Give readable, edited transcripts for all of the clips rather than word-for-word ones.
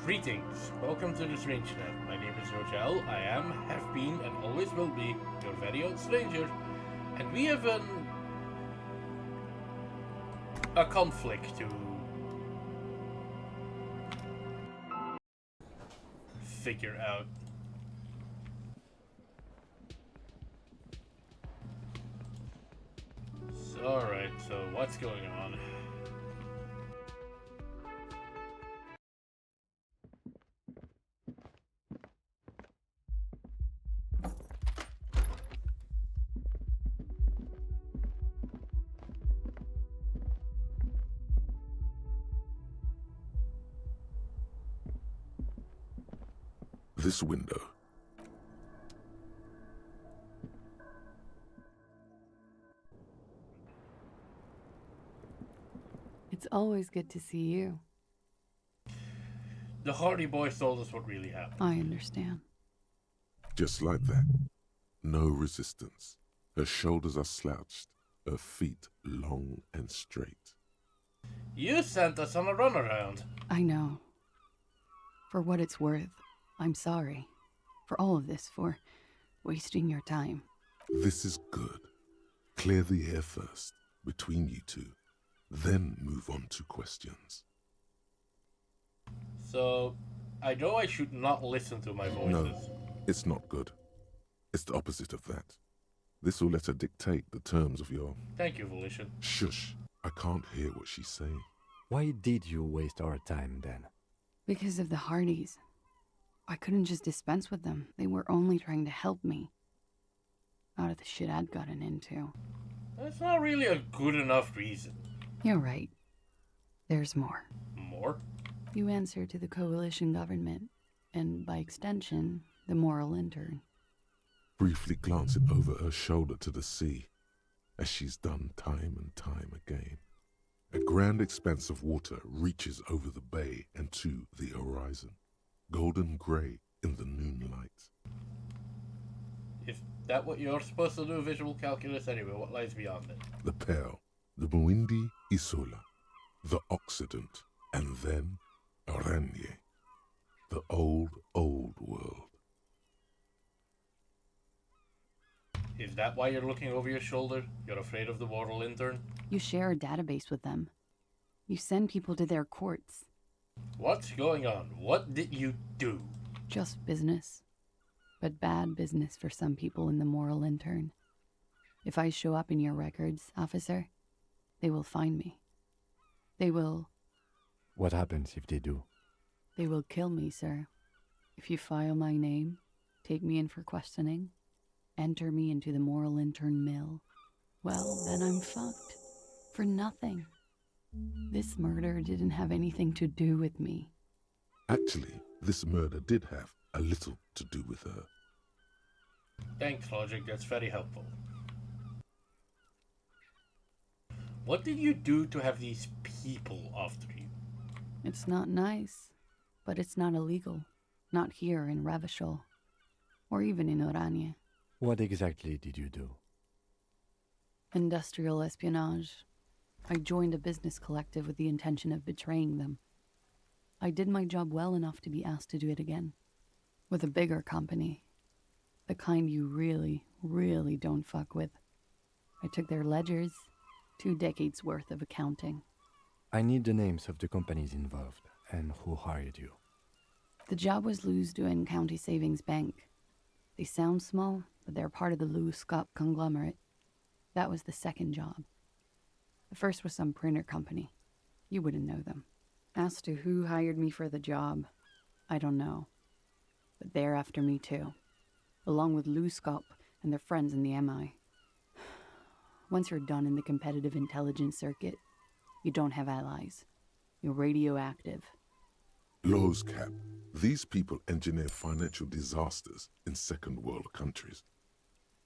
Greetings, welcome to the Strange Net. My name is Rogel. I am, have been, and always will be your very own stranger. And we have a conflict to figure out. Alright, so what's going on? This window. It's always good to see you. The Hardy Boys told us what really happened. I understand. Just like that. No resistance. Her shoulders are slouched, her feet long and straight. You sent us on a runaround. I know. For what it's worth, I'm sorry. For all of this, for wasting your time. This is good. Clear the air first, between you two. Then move on to questions. So, I know I should not listen to my voices. No, it's not good. It's the opposite of that. This will let her dictate the terms of your... Thank you, Volition. Shush. I can't hear what she's saying. Why did you waste our time then? Because of the Hardys. I couldn't just dispense with them. They were only trying to help me. Out of the shit I'd gotten into. That's not really a good enough reason. You're right. There's more. More? You answer to the coalition government, and by extension, the moral intern. Briefly glancing over her shoulder to the sea, as she's done time and time again. A grand expanse of water reaches over the bay and to the horizon, golden grey in the noonlight. Is that what you're supposed to do, visual calculus anyway? What lies beyond it? The Pearl, the Muindi Isola, the Occident, and then Oranje, the old world. Is that why you're looking over your shoulder? You're afraid of the moral intern? You share a database with them. You send people to their courts. What's going on? What did you do? Just business. But bad business for some people in the moral intern. If I show up in your records, officer, they will find me. They will... What happens if they do? They will kill me, sir. If you file my name, take me in for questioning, enter me into the moral intern mill, well, then I'm fucked. For nothing. This murder didn't have anything to do with me. Actually, this murder did have a little to do with her. Thanks, Logic. That's very helpful. What did you do to have these people after you? It's not nice, but it's not illegal. Not here in Revachol, or even in Oranje. What exactly did you do? Industrial espionage. I joined a business collective with the intention of betraying them. I did my job well enough to be asked to do it again. With a bigger company. The kind you really, really don't fuck with. I took their ledgers, 2 decades worth of accounting. I need the names of the companies involved and who hired you. The job was Lou's doing County Savings Bank. They sound small, but they're part of the Lou Scott conglomerate. That was the second job. The first was some printer company. You wouldn't know them. As to who hired me for the job, I don't know. But they're after me too. Along with Lou Scott and their friends in the MI. Once you're done in the competitive intelligence circuit, you don't have allies. You're radioactive. Lowe's cap. These people engineer financial disasters in second world countries.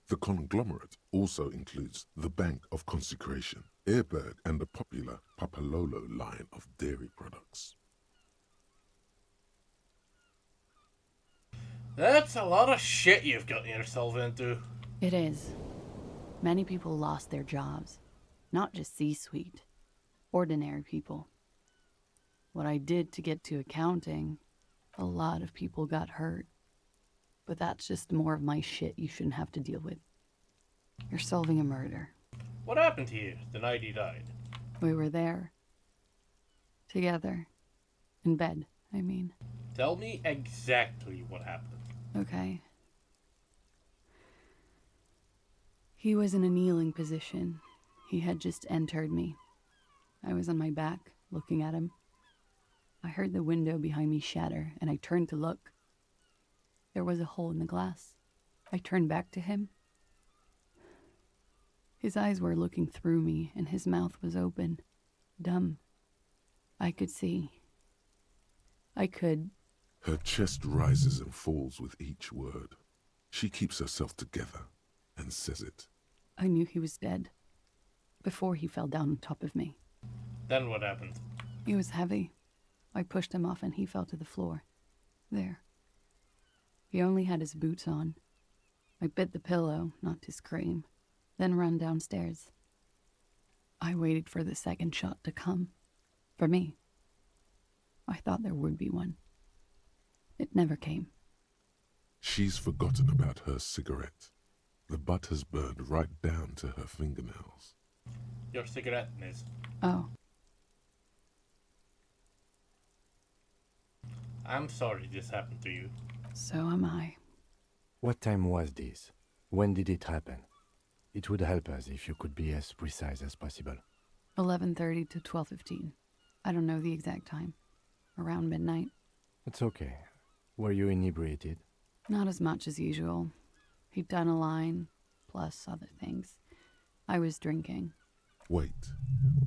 The conglomerate also includes the Bank of Consecration, Airberg, and the popular Papalolo line of dairy products. That's a lot of shit you've gotten yourself into. It is. Many people lost their jobs. Not just C-suite. Ordinary people. What I did to get to accounting, A lot of people got hurt. But that's just more of my shit you shouldn't have to deal with. You're solving a murder. What happened here the night he died? We were there. Together. In bed, I mean. Tell me exactly what happened. Okay. He was in a kneeling position. He had just entered me. I was on my back, looking at him. I heard the window behind me shatter, and I turned to look. There was a hole in the glass. I turned back to him. His eyes were looking through me, and his mouth was open. Dumb. I could see. I could. Her chest rises and falls with each word. She keeps herself together and says it. I knew he was dead. Before he fell down on top of me. Then what happened? He was heavy. I pushed him off and he fell to the floor. There. He only had his boots on. I bit the pillow, not to scream, then ran downstairs. I waited for the second shot to come. For me. I thought there would be one. It never came. She's forgotten about her cigarette. The butt has burned right down to her fingernails. Your cigarette, miss. Oh. I'm sorry this happened to you. So am I. What time was this? When did it happen? It would help us if you could be as precise as possible. 11:30 to 12:15. I don't know the exact time. Around midnight. It's okay. Were you inebriated? Not as much as usual. He'd done a line, plus other things. I was drinking. Wait.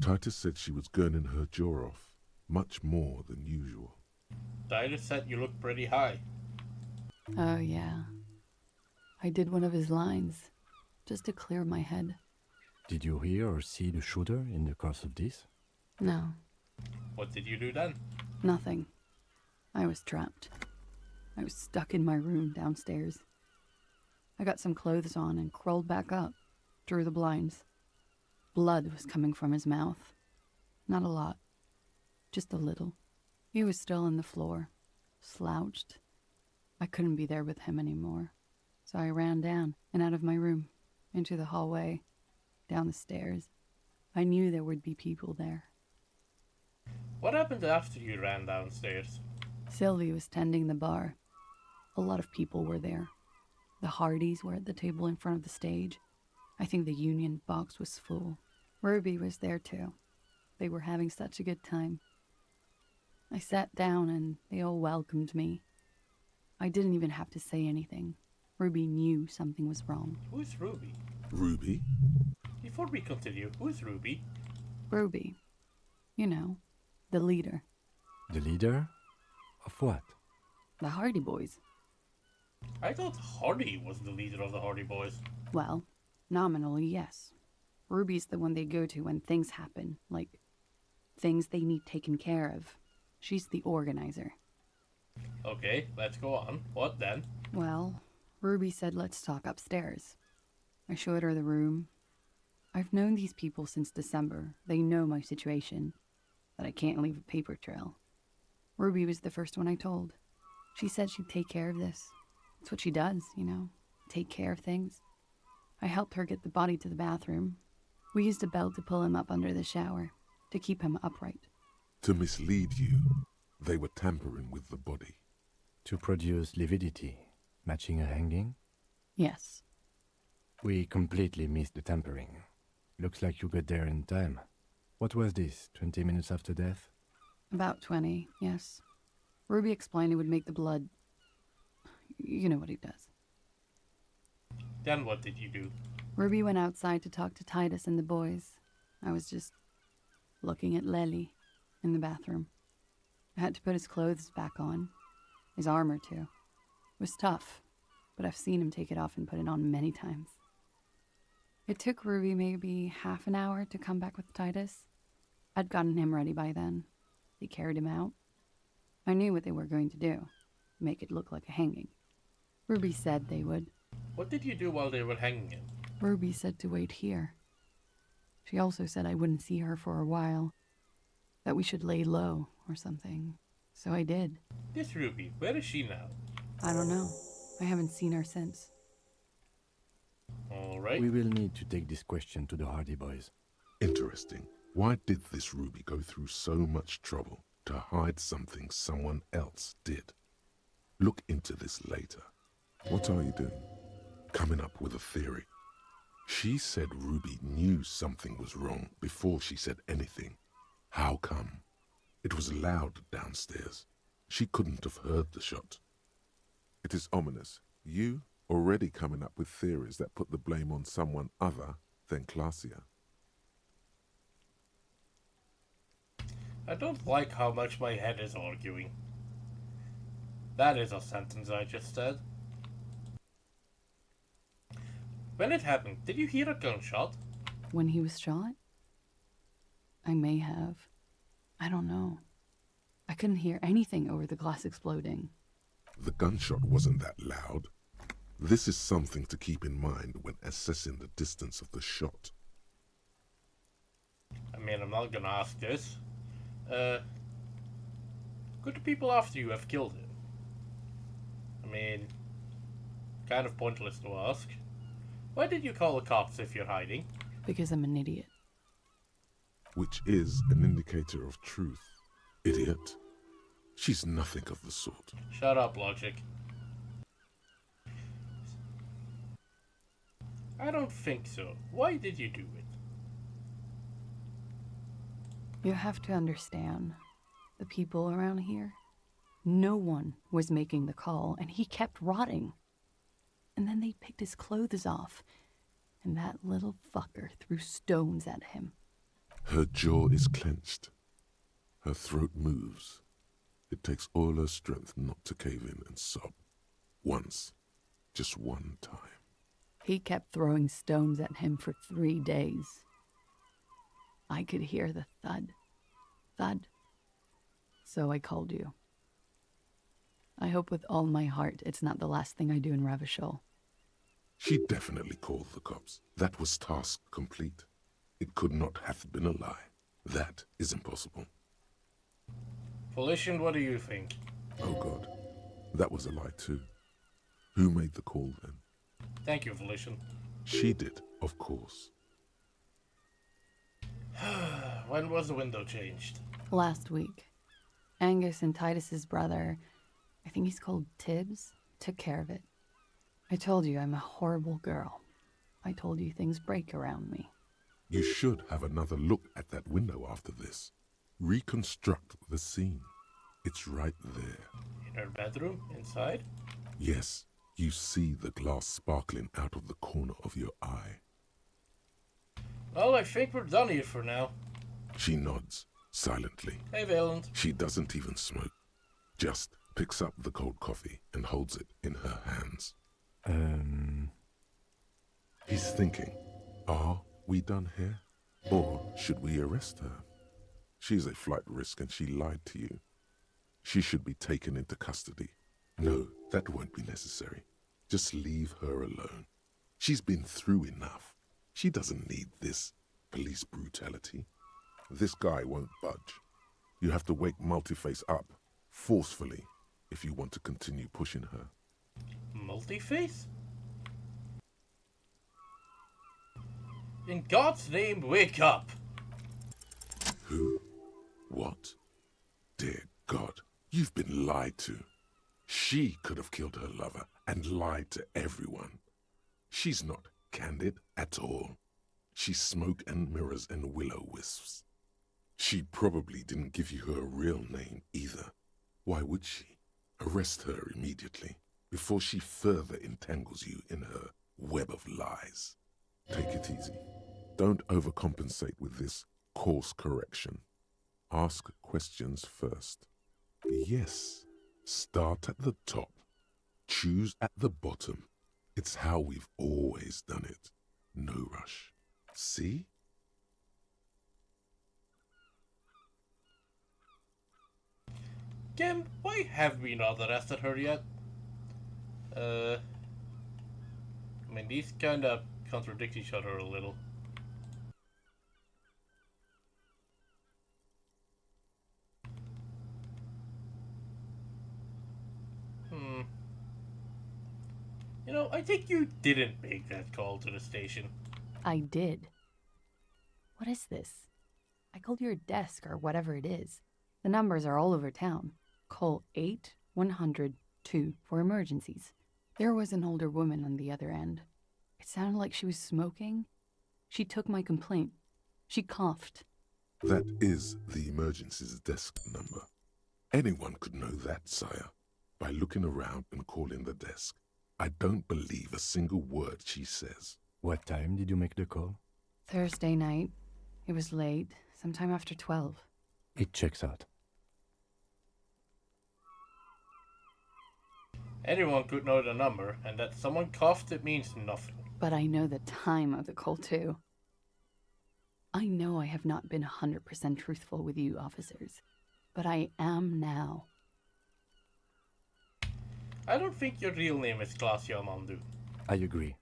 Titus said she was gurning her jaw off, much more than usual. Titus said you look pretty high. Oh, yeah. I did one of his lines, just to clear my head. Did you hear or see the shooter in the course of this? No, What did you do then? nothing. I was trapped. I was stuck in my room downstairs. I got some clothes on and crawled back up, drew the blinds. Blood was coming from his mouth. Not a lot, just a little. He was still on the floor, slouched. I couldn't be there with him anymore, so I ran down and out of my room, into the hallway, down the stairs. I knew there would be people there. What happened after you ran downstairs? Sylvie was tending the bar. A lot of people were there. The Hardys were at the table in front of the stage. I think the Union box was full. Ruby was there too. They were having such a good time. I sat down and they all welcomed me. I didn't even have to say anything. Ruby knew something was wrong. Who's Ruby? Ruby? Before we continue, who's Ruby? Ruby. You know, the leader. The leader? Of what? The Hardy Boys. I thought Hardy was the leader of the Hardy Boys. Well, nominally, yes. Ruby's the one they go to when things happen, like things they need taken care of. She's the organizer. Okay, let's go on. What then? Well, Ruby said let's talk upstairs. I showed her the room. I've known these people since December. They know my situation, that I can't leave a paper trail. Ruby was the first one I told. She said she'd take care of this. It's what she does, you know, take care of things. I helped her get the body to the bathroom. We used a belt to pull him up under the shower, to keep him upright. To mislead you, they were tampering with the body. To produce lividity, matching a hanging? Yes. We completely missed the tampering. Looks like you got there in time. What was this, 20 minutes after death? About 20, yes. Ruby explained it would make the blood... You know what he does. Then what did you do? Ruby went outside to talk to Titus and the boys. I was just looking at Lely in the bathroom. I had to put his clothes back on. His armor, too. It was tough, but I've seen him take it off and put it on many times. It took Ruby maybe half an hour to come back with Titus. I'd gotten him ready by then. They carried him out. I knew what they were going to do. Make it look like a hanging. Ruby said they would. What did you do while they were hanging him? Ruby said to wait here. She also said I wouldn't see her for a while. That we should lay low or something. So I did. This Ruby, where is she now? I don't know. I haven't seen her since. Alright. We will need to take this question to the Hardy Boys. Interesting. Why did this Ruby go through so much trouble to hide something someone else did? Look into this later. What are you doing? Coming up with a theory. She said Ruby knew something was wrong before she said anything. How come? It was loud downstairs. She couldn't have heard the shot. It is ominous. You already coming up with theories that put the blame on someone other than Clausia. I don't like how much my head is arguing. That is a sentence I just said. When it happened, did you hear a gunshot? When he was shot? I may have. I don't know. I couldn't hear anything over the glass exploding. The gunshot wasn't that loud. This is something to keep in mind when assessing the distance of the shot. I mean, I'm not gonna ask this. Could the people after you have killed him? I mean, kind of pointless to ask. Why did you call the cops if you're hiding? Because I'm an idiot. Which is an indicator of truth. Idiot. She's nothing of the sort. Shut up, Logic. I don't think so. Why did you do it? You have to understand, the people around here, no one was making the call, and he kept rotting. And then they picked his clothes off, and that little fucker threw stones at him. Her jaw is clenched. Her throat moves. It takes all her strength not to cave in and sob. Once. Just one time. He kept throwing stones at him for 3 days. I could hear the thud. Thud. So I called you. I hope with all my heart it's not the last thing I do in Ravishol. She definitely called the cops. That was task complete. It could not have been a lie. That is impossible. Volition, what do you think? Oh God. That was a lie too. Who made the call then? Thank you, Volition. She did, of course. When was the window changed? Last week, Angus and Titus's brother, I think he's called Tibbs, took care of it. I told you I'm a horrible girl. I told you things break around me. You should have another look at that window after this. Reconstruct the scene. It's right there. In her bedroom? Inside? Yes, you see the glass sparkling out of the corner of your eye. Well, I think we're done here for now. She nods, silently. Hey, Valand. She doesn't even smoke. Just picks up the cold coffee and holds it in her hands. He's thinking, are we done here? Or should we arrest her? She's a flight risk and she lied to you. She should be taken into custody. No, that won't be necessary. Just leave her alone. She's been through enough. She doesn't need this police brutality. This guy won't budge. You have to wake Multiface up, forcefully, if you want to continue pushing her. Multiface? In God's name, wake up! Who? What? Dear God, you've been lied to. She could have killed her lover and lied to everyone. She's not candid at all. She's smoke and mirrors and will-o-wisps. She probably didn't give you her real name either. Why would she? Arrest her immediately, before she further entangles you in her web of lies. Take it easy. Don't overcompensate with this course correction. Ask questions first. Yes, start at the top. Choose at the bottom. It's how we've always done it. No rush. See? Kim, why have we not arrested her yet? I mean, these kinda contradict each other a little. You know, I think you didn't make that call to the station. I did. What is this? I called your desk or whatever it is. The numbers are all over town. Call 8-100-2 for emergencies. There was an older woman on the other end. It sounded like she was smoking. She took my complaint. She coughed. That is the emergencies desk number. Anyone could know that, sire, by looking around and calling the desk. I don't believe a single word she says. What time did you make the call? Thursday night. It was late, sometime after 12. It checks out. Anyone could know the number, and that someone coughed, it means nothing. But I know the time of the call, too. I know I have not been 100% truthful with you, officers, but I am now. I don't think your real name is Glacia Mandu. I agree.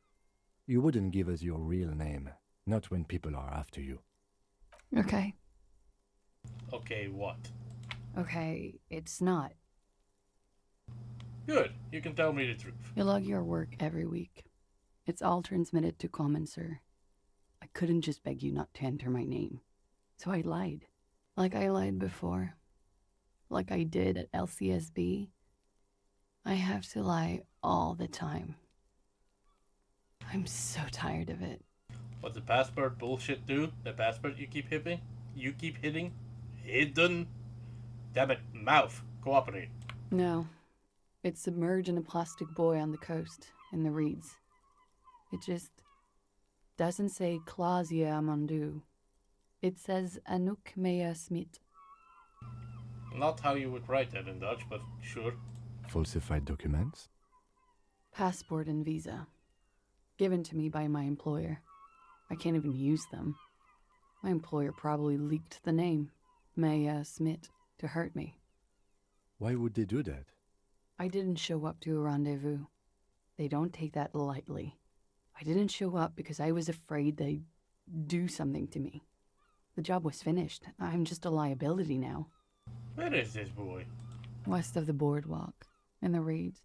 You wouldn't give us your real name, not when people are after you. Okay. Okay, what? Okay, it's not. Good, you can tell me the truth. You log your work every week. It's all transmitted to common, sir. I couldn't just beg you not to enter my name. So I lied. Like I lied before. Like I did at LCSB. I have to lie all the time. I'm so tired of it. What's the passport bullshit do? The passport you keep hitting? You keep hitting? Hidden? Damn it, mouth. Cooperate. No. It's submerged in a plastic buoy on the coast, in the reeds. It just doesn't say Clausia Amandu. It says Anouk Mea Smit. Not how you would write that in Dutch, but sure. Falsified documents? Passport and visa. Given to me by my employer. I can't even use them. My employer probably leaked the name, Mea Smit, to hurt me. Why would they do that? I didn't show up to a rendezvous. They don't take that lightly. I didn't show up because I was afraid they'd do something to me. The job was finished. I'm just a liability now. Where is this boy? West of the boardwalk, in the reeds.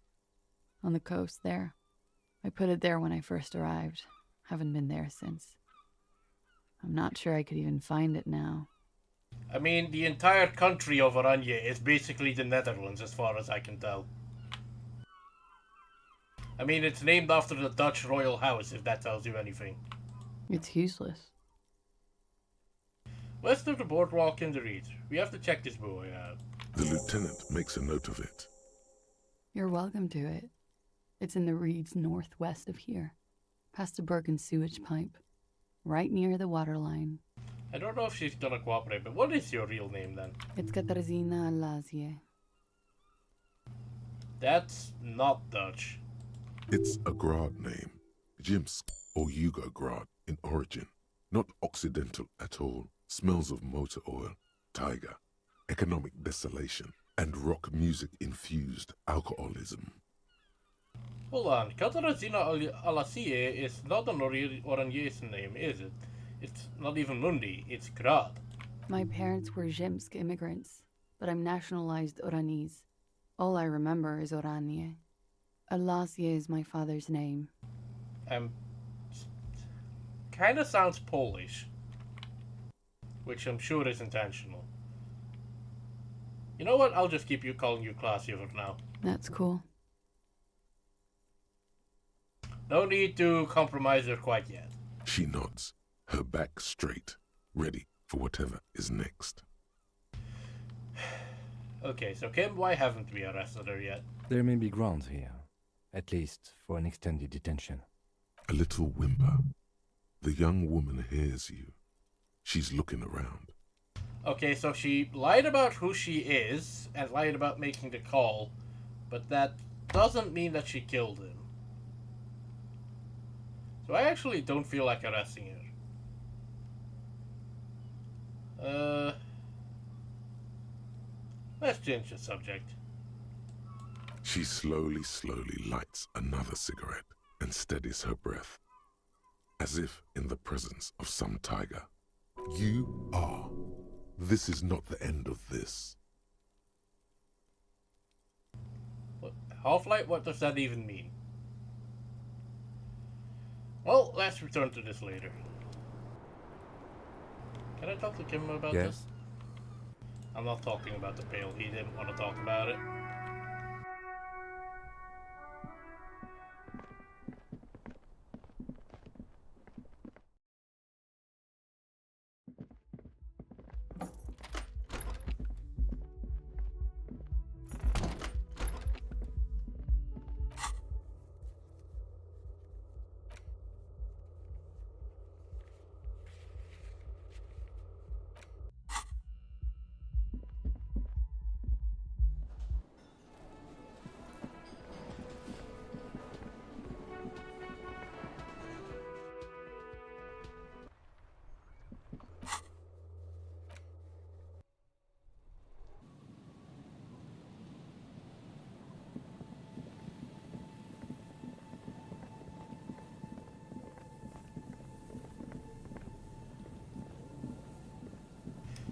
On the coast there. I put it there when I first arrived. Haven't been there since. I'm not sure I could even find it now. I mean, the entire country of Oranje is basically the Netherlands as far as I can tell. I mean, it's named after the Dutch royal house, if that tells you anything. It's useless. West of the boardwalk in the reeds. We have to check this boy out. The lieutenant makes a note of it. You're welcome to it. It's in the reeds northwest of here, past a broken sewage pipe, right near the waterline. I don't know if she's gonna cooperate, but what is your real name then? It's Katarzyna Lazie. That's not Dutch. It's a Grad name, Jimsk or Yugo-Grad in origin, not Occidental at all. Smells of motor oil, tiger, economic desolation, and rock music-infused alcoholism. Hold on, Katarzyna Alasie is not an Oranjese name, is it? It's not even Mundi, it's Grad. My parents were Zemsk immigrants, but I'm nationalized Oranese. All I remember is Oranje. Alasie is my father's name. Kinda sounds Polish. Which I'm sure is intentional. You know what? I'll just keep you calling you Clausia for now. That's cool. No need to compromise her quite yet. She nods, her back straight, ready for whatever is next. Okay, so Kim, why haven't we arrested her yet? There may be grounds here, at least for an extended detention. A little whimper. The young woman hears you. She's looking around. Okay, so she lied about who she is, and lied about making the call, but that doesn't mean that she killed him. So I actually don't feel like arresting her. Let's change the subject. She slowly lights another cigarette and steadies her breath, as if in the presence of some tiger. You are. This is not the end of this. What, Half-Life? What does that even mean? Well, let's return to this later. Can I talk to Kim about Yes? this? I'm not talking about the pail. He didn't want to talk about it.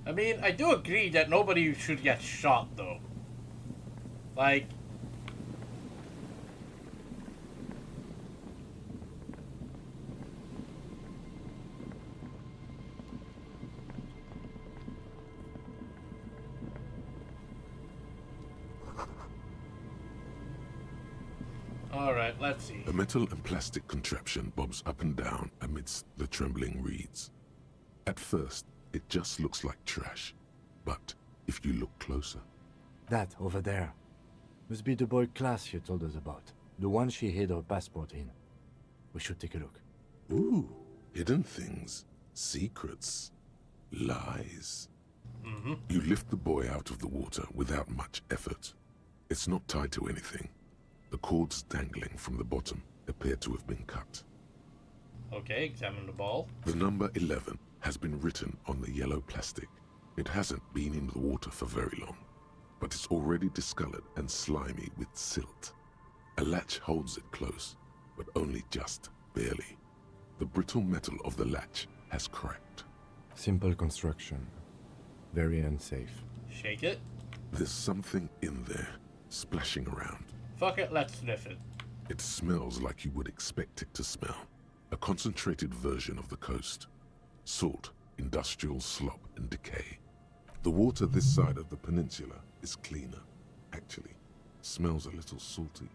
I mean, I do agree that nobody should get shot, though. Like... Alright, let's see. A metal and plastic contraption bobs up and down amidst the trembling reeds. At first, it just looks like trash. But if you look closer... That, over there. Must be the boy class you told us about. The one she hid her passport in. We should take a look. Ooh, hidden things, secrets, lies. You lift the boy out of the water without much effort. It's not tied to anything. The cords dangling from the bottom appear to have been cut. Okay, examine the ball. The number 11 has been written on the yellow plastic. It hasn't been in the water for very long, but it's already discolored and slimy with silt. A latch holds it close, but only just barely. The brittle metal of the latch has cracked. Simple construction. Very unsafe. Shake it. There's something in there, splashing around. Fuck it, let's sniff it. It smells like you would expect it to smell. A concentrated version of the coast. Salt, industrial slop, and decay. The water this side of the peninsula is cleaner. Actually, smells a little salty.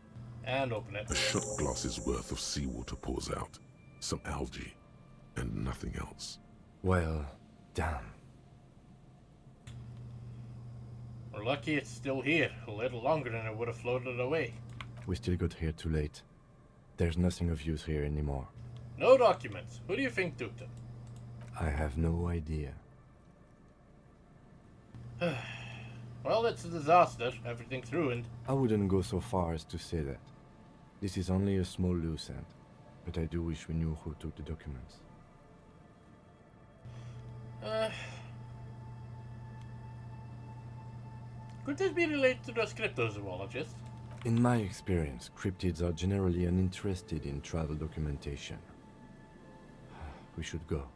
And open it. A shot glass's worth of seawater pours out. Some algae, and nothing else. Well, damn. We're lucky it's still here. A little longer than it would have floated away. We still got here too late. There's nothing of use here anymore. No documents. Who do you think took them? I have no idea. Well, it's a disaster. Everything's ruined. I wouldn't go so far as to say that. This is only a small loose end, but I do wish we knew who took the documents. Could this be related to those cryptozoologists? In my experience, cryptids are generally uninterested in travel documentation. We should go.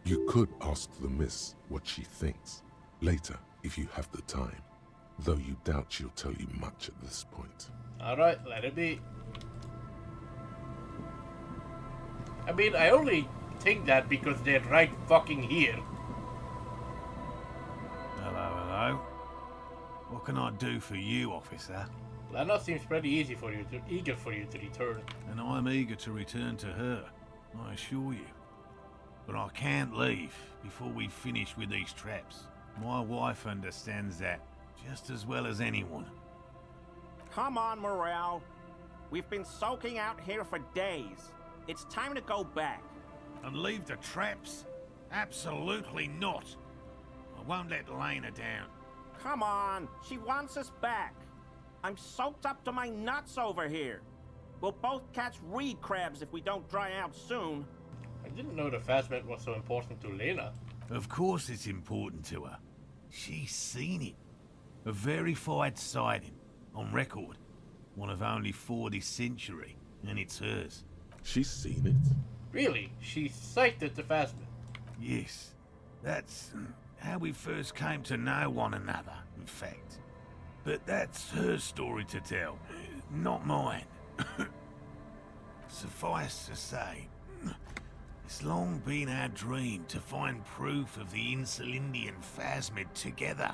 You could ask the miss what she thinks. Later, if you have the time. Though you doubt she'll tell you much at this point. Alright, let it be. I mean, I only think that because they're right fucking here. Hello. What can I do for you, officer? Lana seems pretty easy for you eager for you to return. And I'm eager to return to her, I assure you. But I can't leave before we finish with these traps. My wife understands that just as well as anyone. Come on, Morale. We've been soaking out here for days. It's time to go back. And leave the traps? Absolutely not. I won't let Lena down. Come on, she wants us back. I'm soaked up to my nuts over here. We'll both catch reed crabs if we don't dry out soon. I didn't know the Phasmid was so important to Lena. Of course it's important to her. She's seen it. A verified sighting, on record. One of only 4 this century, and it's hers. She's seen it? Really? She sighted the Phasmid? Yes, that's how we first came to know one another, in fact. But that's her story to tell, not mine. Suffice to say, It's long been our dream to find proof of the Insulindian phasmid together.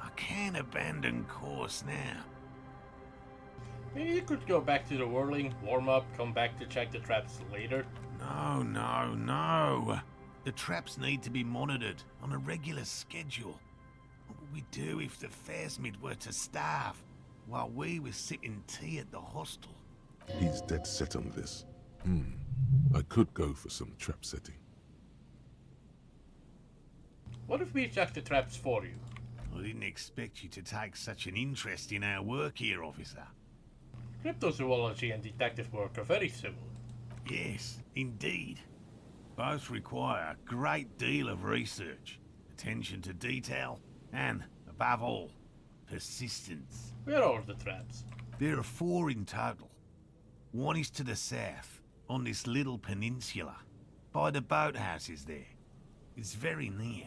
I can't abandon course now. Maybe you could go back to the whirling, warm up, come back to check the traps later. No. The traps need to be monitored on a regular schedule. What would we do if the phasmid were to starve while we were sipping tea at the hostel? He's dead set on this. I could go for some trap setting. What if we check the traps for you? I didn't expect you to take such an interest in our work here, officer. Cryptozoology and detective work are very similar. Yes, indeed. Both require a great deal of research, attention to detail, and, above all, persistence. Where are the traps? There are 4 in total. One is to the south, on this little peninsula, by the boathouses there. It's very near.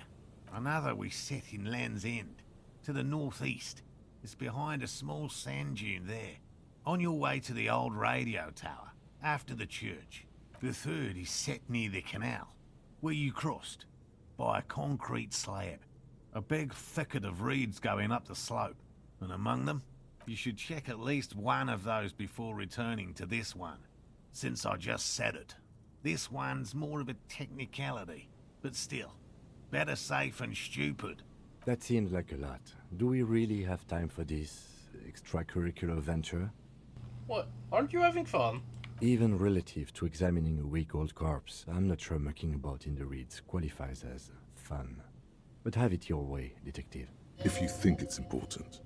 Another we set in Land's End, to the northeast. It's behind a small sand dune there, on your way to the old radio tower, after the church. The third is set near the canal, where you crossed, by a concrete slab. A big thicket of reeds going up the slope, and among them, you should check at least one of those before returning to this one, since I just said it. This one's more of a technicality, but still, better safe than stupid. That seems like a lot. Do we really have time for this extracurricular venture? What? Aren't you having fun? Even relative to examining a week-old corpse, I'm not sure mucking about in the reeds qualifies as fun. But have it your way, detective. If you think it's important,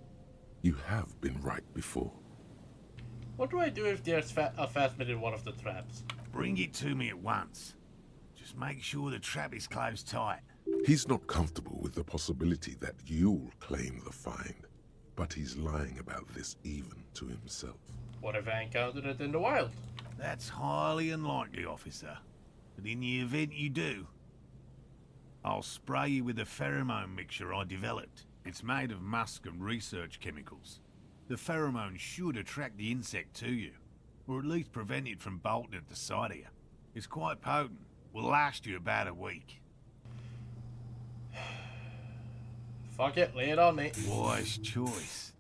you have been right before. What do I do if there's a phasmid in one of the traps? Bring it to me at once. Just make sure the trap is closed tight. He's not comfortable with the possibility that you'll claim the find, but he's lying about this even to himself. What if I encountered it in the wild? That's highly unlikely, officer. But in the event you do, I'll spray you with a pheromone mixture I developed. It's made of musk and research chemicals. The pheromone should attract the insect to you, or at least prevent it from bolting at the sight of you. It's quite potent. Will last you about a week. Fuck it, lay it on me. Wise choice.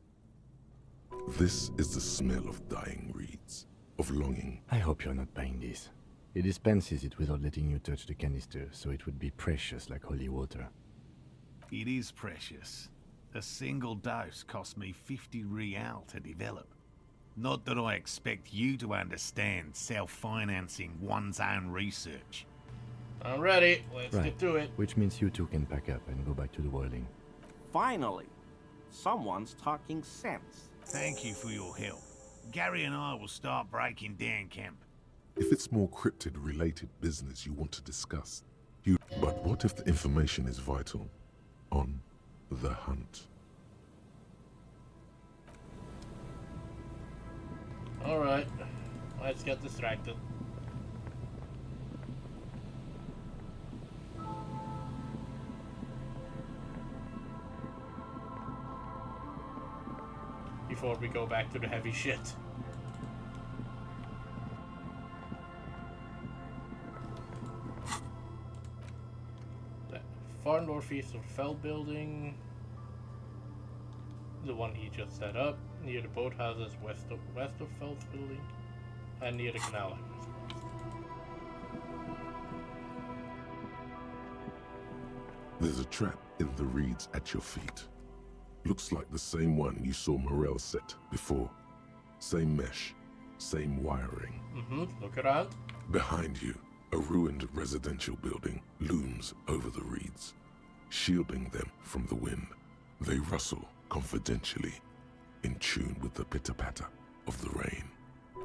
This is the smell of dying reeds, of longing. I hope you're not buying this. He dispenses it without letting you touch the canister, so it would be precious like holy water. It is precious. A single dose cost me 50 real to develop. Not that I expect you to understand self-financing one's own research. I'm ready. Let's Right. get to it. Which means you two can pack up and go back to the whirling. Finally, someone's talking sense. Thank you for your help. Gary and I will start breaking down camp. If it's more cryptid-related business you want to discuss, you... But what if the information is vital? On the hunt. Alright. Let's get distracted. Before we go back to the heavy shit. The far northeast of Fell building. The one he just set up. Near the boathouses west of Fell's building. And near the canal access points. There's a trap in the reeds at your feet. Looks like the same one you saw Morel set before. Same mesh, same wiring. Look around. Behind you, a ruined residential building looms over the reeds, shielding them from the wind. They rustle confidentially, in tune with the pitter-patter of the rain.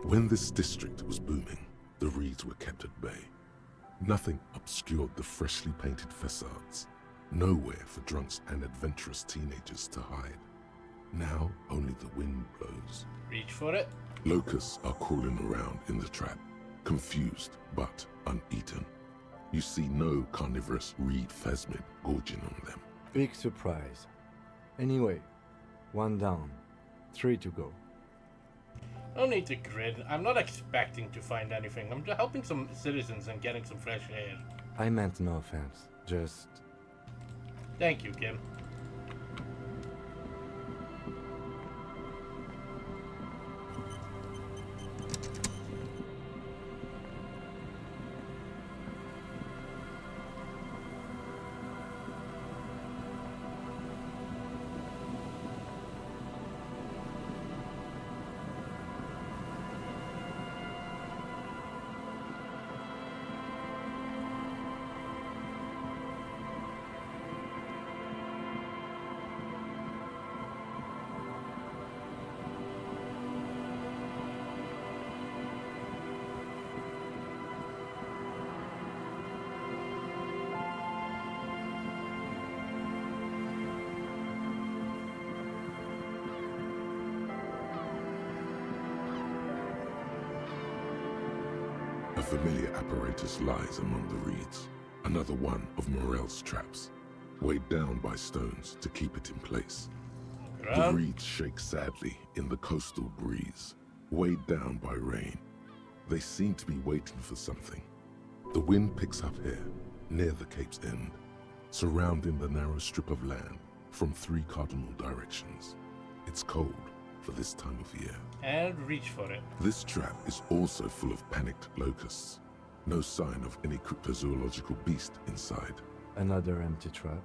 When this district was booming, the reeds were kept at bay. Nothing obscured the freshly painted facades. Nowhere for drunks and adventurous teenagers to hide. Now only the wind blows. Reach for it. Locusts are crawling around in the trap, confused but uneaten. You see no carnivorous reed phasmid gorging on them. Big surprise. Anyway, 1 down, 3 to go. I don't need to grin. I'm not expecting to find anything. I'm just helping some citizens and getting some fresh air. I meant no offense. Just... Thank you, Kim. A familiar apparatus lies among the reeds, another one of Morel's traps, weighed down by stones to keep it in place. The reeds shake sadly in the coastal breeze, weighed down by rain. They seem to be waiting for something. The wind picks up here, near the cape's end, surrounding the narrow strip of land from 3 cardinal directions. It's cold for this time of year. And reach for it. This trap is also full of panicked locusts. No sign of any cryptozoological beast inside. Another empty trap.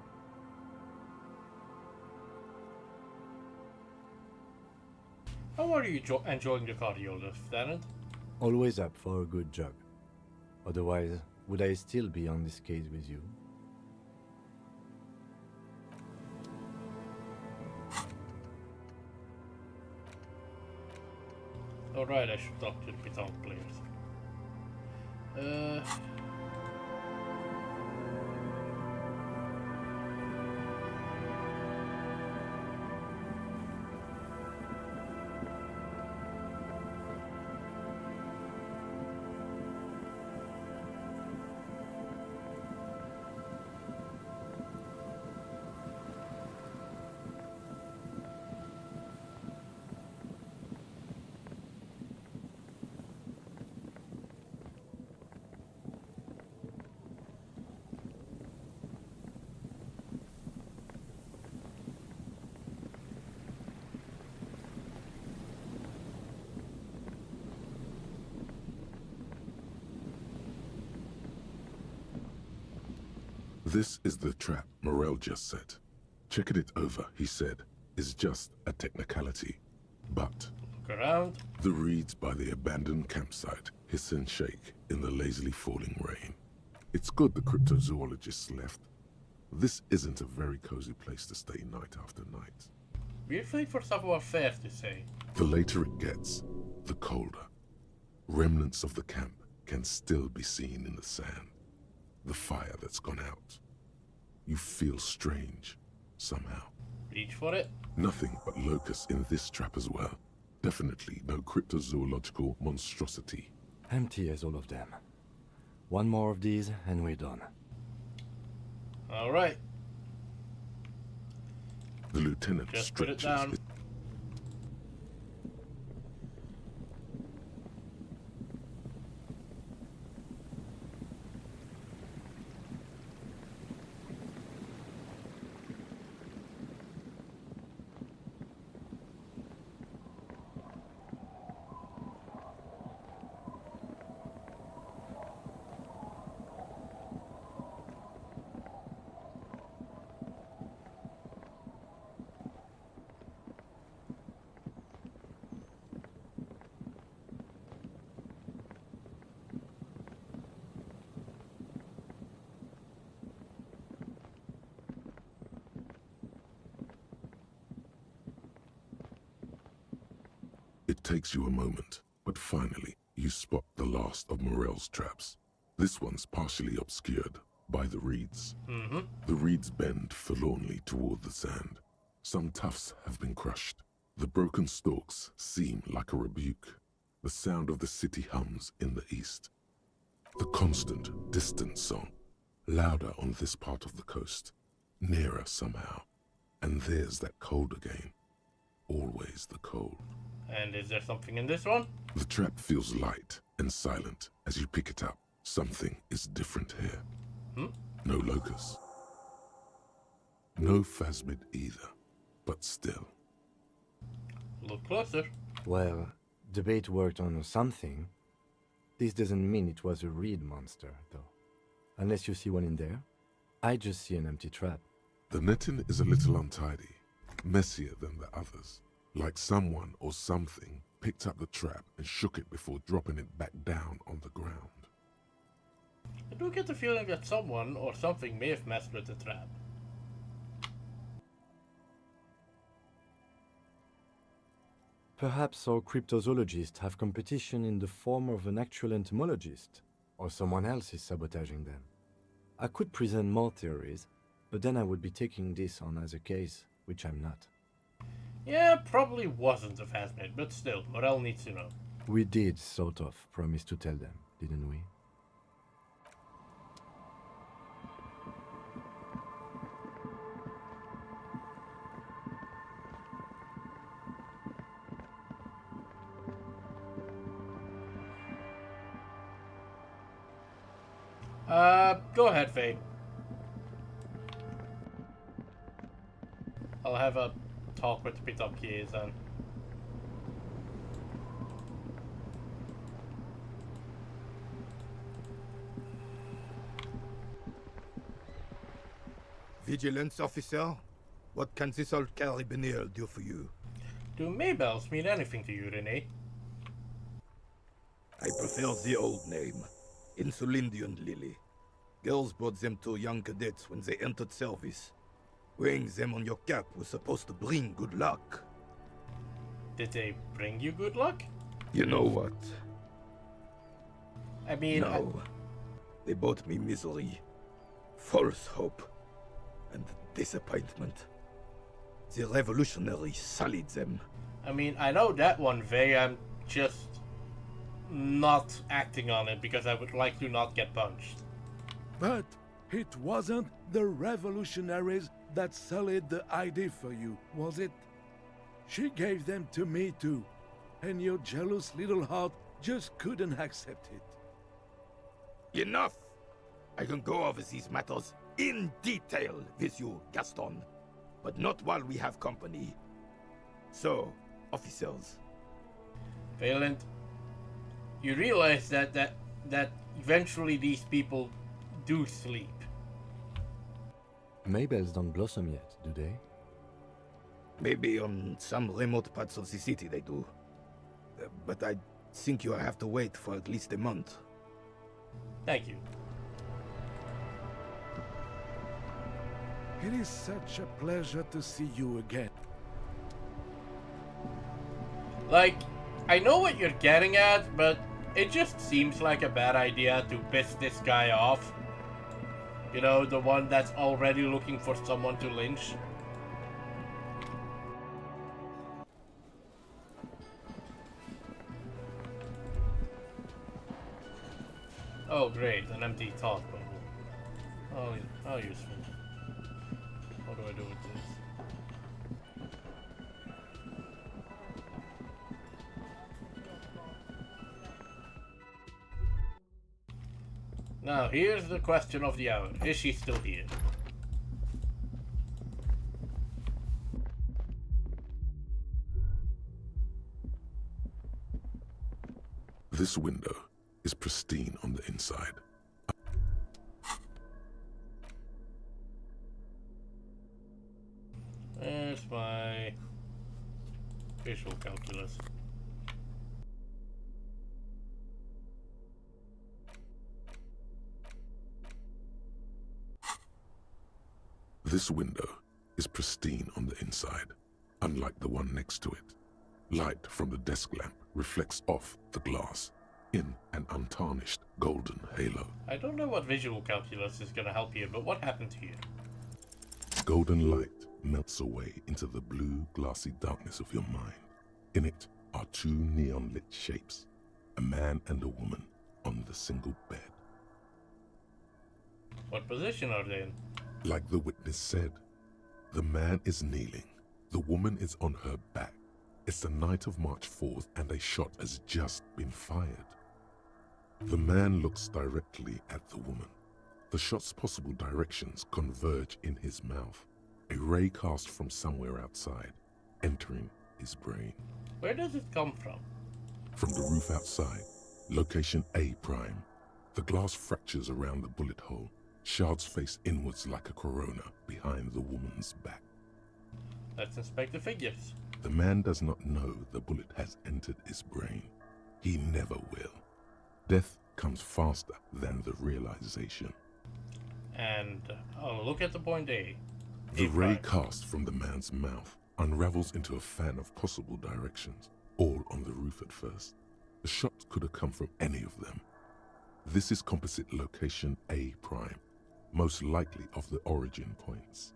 How are you enjoying the cardio, Lieutenant? Always up for a good jog. Otherwise, would I still be on this case with you? Alright, I should talk to the Python players. This is the trap Morel just set. Checking it over, he said, is just a technicality. But Look around. the reeds by the abandoned campsite hiss and shake in the lazily falling rain. It's good the cryptozoologists left. This isn't a very cozy place to stay night after night. We're waiting for someone fair to say. The later it gets, the colder. Remnants of the camp can still be seen in the sand. The fire that's gone out. You feel strange, somehow. Reach for it. Nothing but locusts in this trap as well. Definitely no cryptozoological monstrosity. Empty as all of them. One more of these and we're done. Alright. The lieutenant Just put it stretches down. It takes you a moment, but finally you spot the last of Morel's traps. This one's partially obscured by the reeds. The reeds bend forlornly toward the sand. Some tufts have been crushed. The broken stalks seem like a rebuke. The sound of the city hums in the east. The constant, distant song, louder on this part of the coast, nearer somehow. And there's that cold again. always the cold. And is there something in this one? The trap feels light and silent as you pick it up. Something is different here. No locust. No phasmid either, but still. Look closer. Well, the bait worked on something. This doesn't mean it was a reed monster, though. Unless you see one in there. I just see an empty trap. The netting is a little untidy, messier than the others. Like someone or something picked up the trap and shook it before dropping it back down on the ground. I do get the feeling that someone or something may have messed with the trap. Perhaps our cryptozoologists have competition in the form of an actual entomologist, or someone else is sabotaging them. I could present more theories, but then I would be taking this on as a case, which I'm not. Yeah, probably wasn't a phasmid, but still, Morel needs to know. We did, sort of, promise to tell them, didn't we? Go ahead, Faye. I'll have a talk with the pit-up keys then. Vigilance officer, what can this old carabinier do for you? Do Maybells mean anything to you, Renee? I prefer the old name, Insulindian Lily. Girls brought them to young cadets when they entered service. Wearing them on your cap was supposed to bring good luck. Did they bring you good luck? You know what? I mean, No. They brought me misery, false hope, and disappointment. The revolutionaries sullied them. I mean, I know that one, Faye. I'm just not acting on it because I would like to not get punched. But it wasn't the revolutionaries that sullied the ID for you, was it? She gave them to me too, and your jealous little heart just couldn't accept it. Enough! I can go over these matters in detail with you, Gaston, but not while we have company. So, officers. Valent, you realize that eventually these people do sleep. Maybells don't blossom yet, do they? Maybe on some remote parts of the city they do. But I think you'll have to wait for at least a month. Thank you. It is such a pleasure to see you again. Like, I know what you're getting at, but it just seems like a bad idea to piss this guy off. You know, the one that's already looking for someone to lynch. Oh great, an empty thought bubble. Oh, how useful. What do I do with this? Now, here's the question of the hour. Is she still here? This window is pristine on the inside. There's my visual calculus. This window is pristine on the inside, unlike the one next to it. Light from the desk lamp reflects off the glass in an untarnished golden halo. I don't know what visual calculus is gonna help here, but what happened here? Golden light melts away into the blue, glassy darkness of your mind. In it are two neon-lit shapes, a man and a woman on the single bed. What position are they in? Like the witness said, the man is kneeling, the woman is on her back, It's the night of March 4th and a shot has just been fired. The man looks directly at the woman. The shot's possible directions converge in his mouth, a ray cast from somewhere outside, entering his brain. Where does it come from? From the roof outside, location A prime. The glass fractures around the bullet hole. Shards face inwards like a corona behind the woman's back. Let's inspect the figures. The man does not know the bullet has entered his brain. He never will. Death comes faster than the realization. And I'll look at the point A. The A ray prime. cast from the man's mouth unravels into a fan of possible directions, all on the roof at first. The shot could have come from any of them. This is composite location A prime, most likely of the origin points.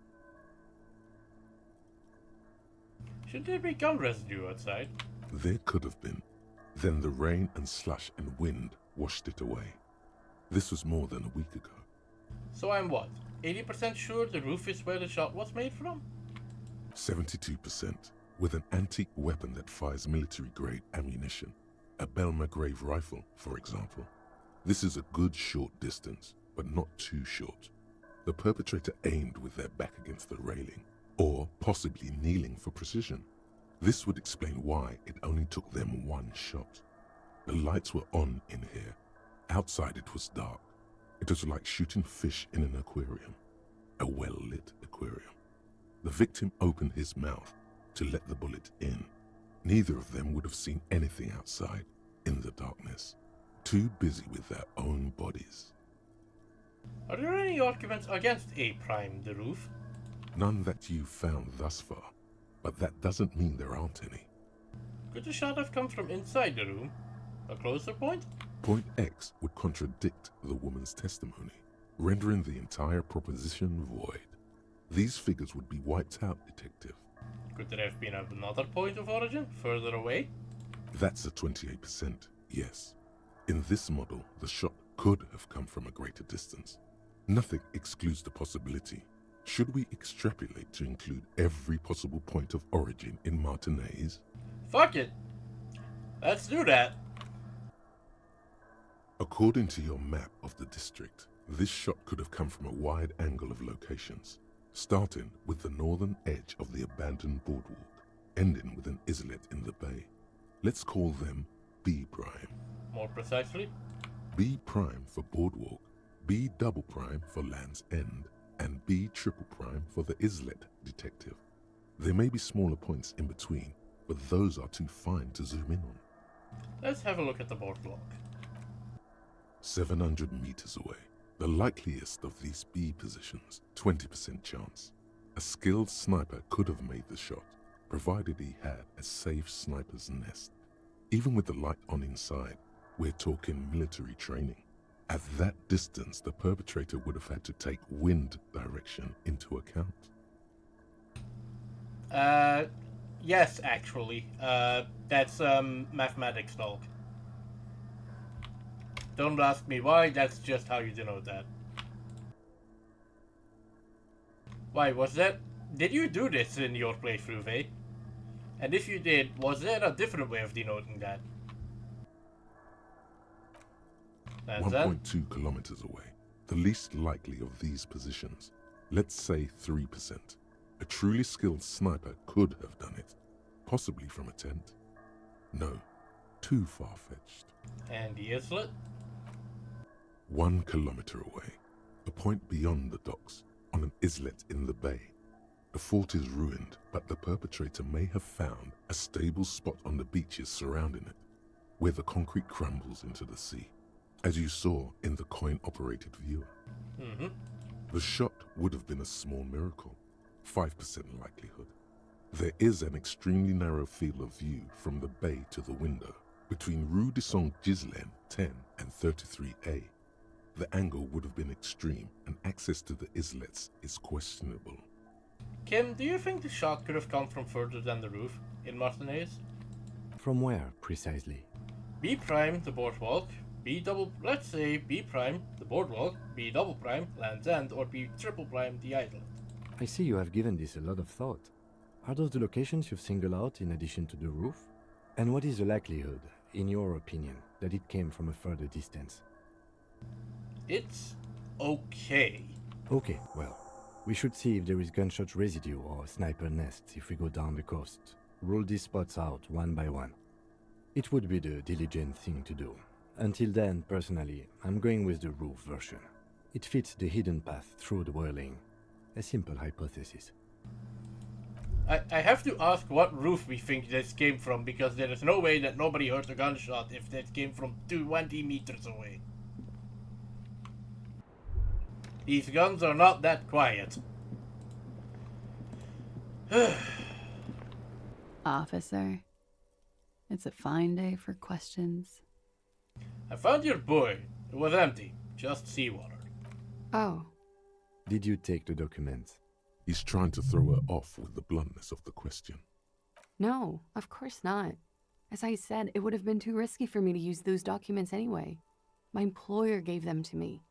Should there be gun residue outside? There could have been. Then the rain and slush and wind washed it away. This was more than a week ago. So I'm what? 80% sure the roof is where the shot was made from? 72%, with an antique weapon that fires military-grade ammunition. A Belma-grave rifle, for example. This is a good short distance, but not too short. The perpetrator aimed with their back against the railing, or possibly kneeling for precision. This would explain why it only took them one shot. The lights were on in here. Outside it was dark. It was like shooting fish in an aquarium, a well-lit aquarium. The victim opened his mouth to let the bullet in. Neither of them would have seen anything outside in the darkness, too busy with their own bodies. Are there any arguments against A prime, the roof? None that you've found thus far, but that doesn't mean there aren't any. Could the shot have come from inside the room? A closer point? Point X would contradict the woman's testimony, rendering the entire proposition void. These figures would be wiped out, Detective. Could there have been another point of origin, further away? That's a 28%, yes. In this model, the shot could have come from a greater distance. Nothing excludes the possibility. Should we extrapolate to include every possible point of origin in Martinez? Fuck it! Let's do that! According to your map of the district, this shot could have come from a wide angle of locations, starting with the northern edge of the abandoned boardwalk, ending with an islet in the bay. Let's call them B prime. More precisely? B prime for boardwalk, B double prime for Land's End, and B triple prime for the islet, Detective. There may be smaller points in between, but those are too fine to zoom in on. Let's have a look at the boardwalk. 700 meters away. The likeliest of these B positions, 20% chance. A skilled sniper could have made the shot, provided he had a safe sniper's nest. Even with the light on inside, we're talking military training. At that distance, the perpetrator would have had to take wind direction into account. Yes, actually. That's, mathematics talk. Don't ask me why, that's just how you denote that. Why, did you do this in your playthrough, Vay? And if you did, was there a different way of denoting that? That's 1.2 kilometers away, the least likely of these positions. Let's say 3%. A truly skilled sniper could have done it, possibly from a tent. No, too far-fetched. And the islet? 1 kilometer away, a point beyond the docks, on an islet in the bay. The fort is ruined, but the perpetrator may have found a stable spot on the beaches surrounding it, where the concrete crumbles into the sea, as you saw in the coin-operated viewer. Mm-hmm. The shot would have been a small miracle, 5% likelihood. There is an extremely narrow field of view from the bay to the window, between Rue de Saint-Ghislain 10 and 33A. The angle would have been extreme, and access to the islets is questionable. Kim, do you think the shot could have come from further than the roof, in Martinez? From where, precisely? B prime, the boardwalk, let's say B prime, the boardwalk, B double prime, Land's End, or B triple prime, the islet. I see you have given this a lot of thought. Are those the locations you've singled out in addition to the roof? And what is the likelihood, in your opinion, that it came from a further distance? It's okay. Okay, well, we should see if there is gunshot residue or sniper nests if we go down the coast. Rule these spots out one by one. It would be the diligent thing to do. Until then, personally, I'm going with the roof version. It fits the hidden path through the whirling. A simple hypothesis. I have to ask what roof we think this came from, because there is no way that nobody heard a gunshot if this came from 20 meters away. These guns are not that quiet. Officer, it's a fine day for questions. I found your boy. It was empty. Just seawater. Oh, Did you take the documents? He's trying to throw her off with the bluntness of the question. no, of course not. As I said, it would have been too risky for me to use those documents anyway. My employer gave them to me.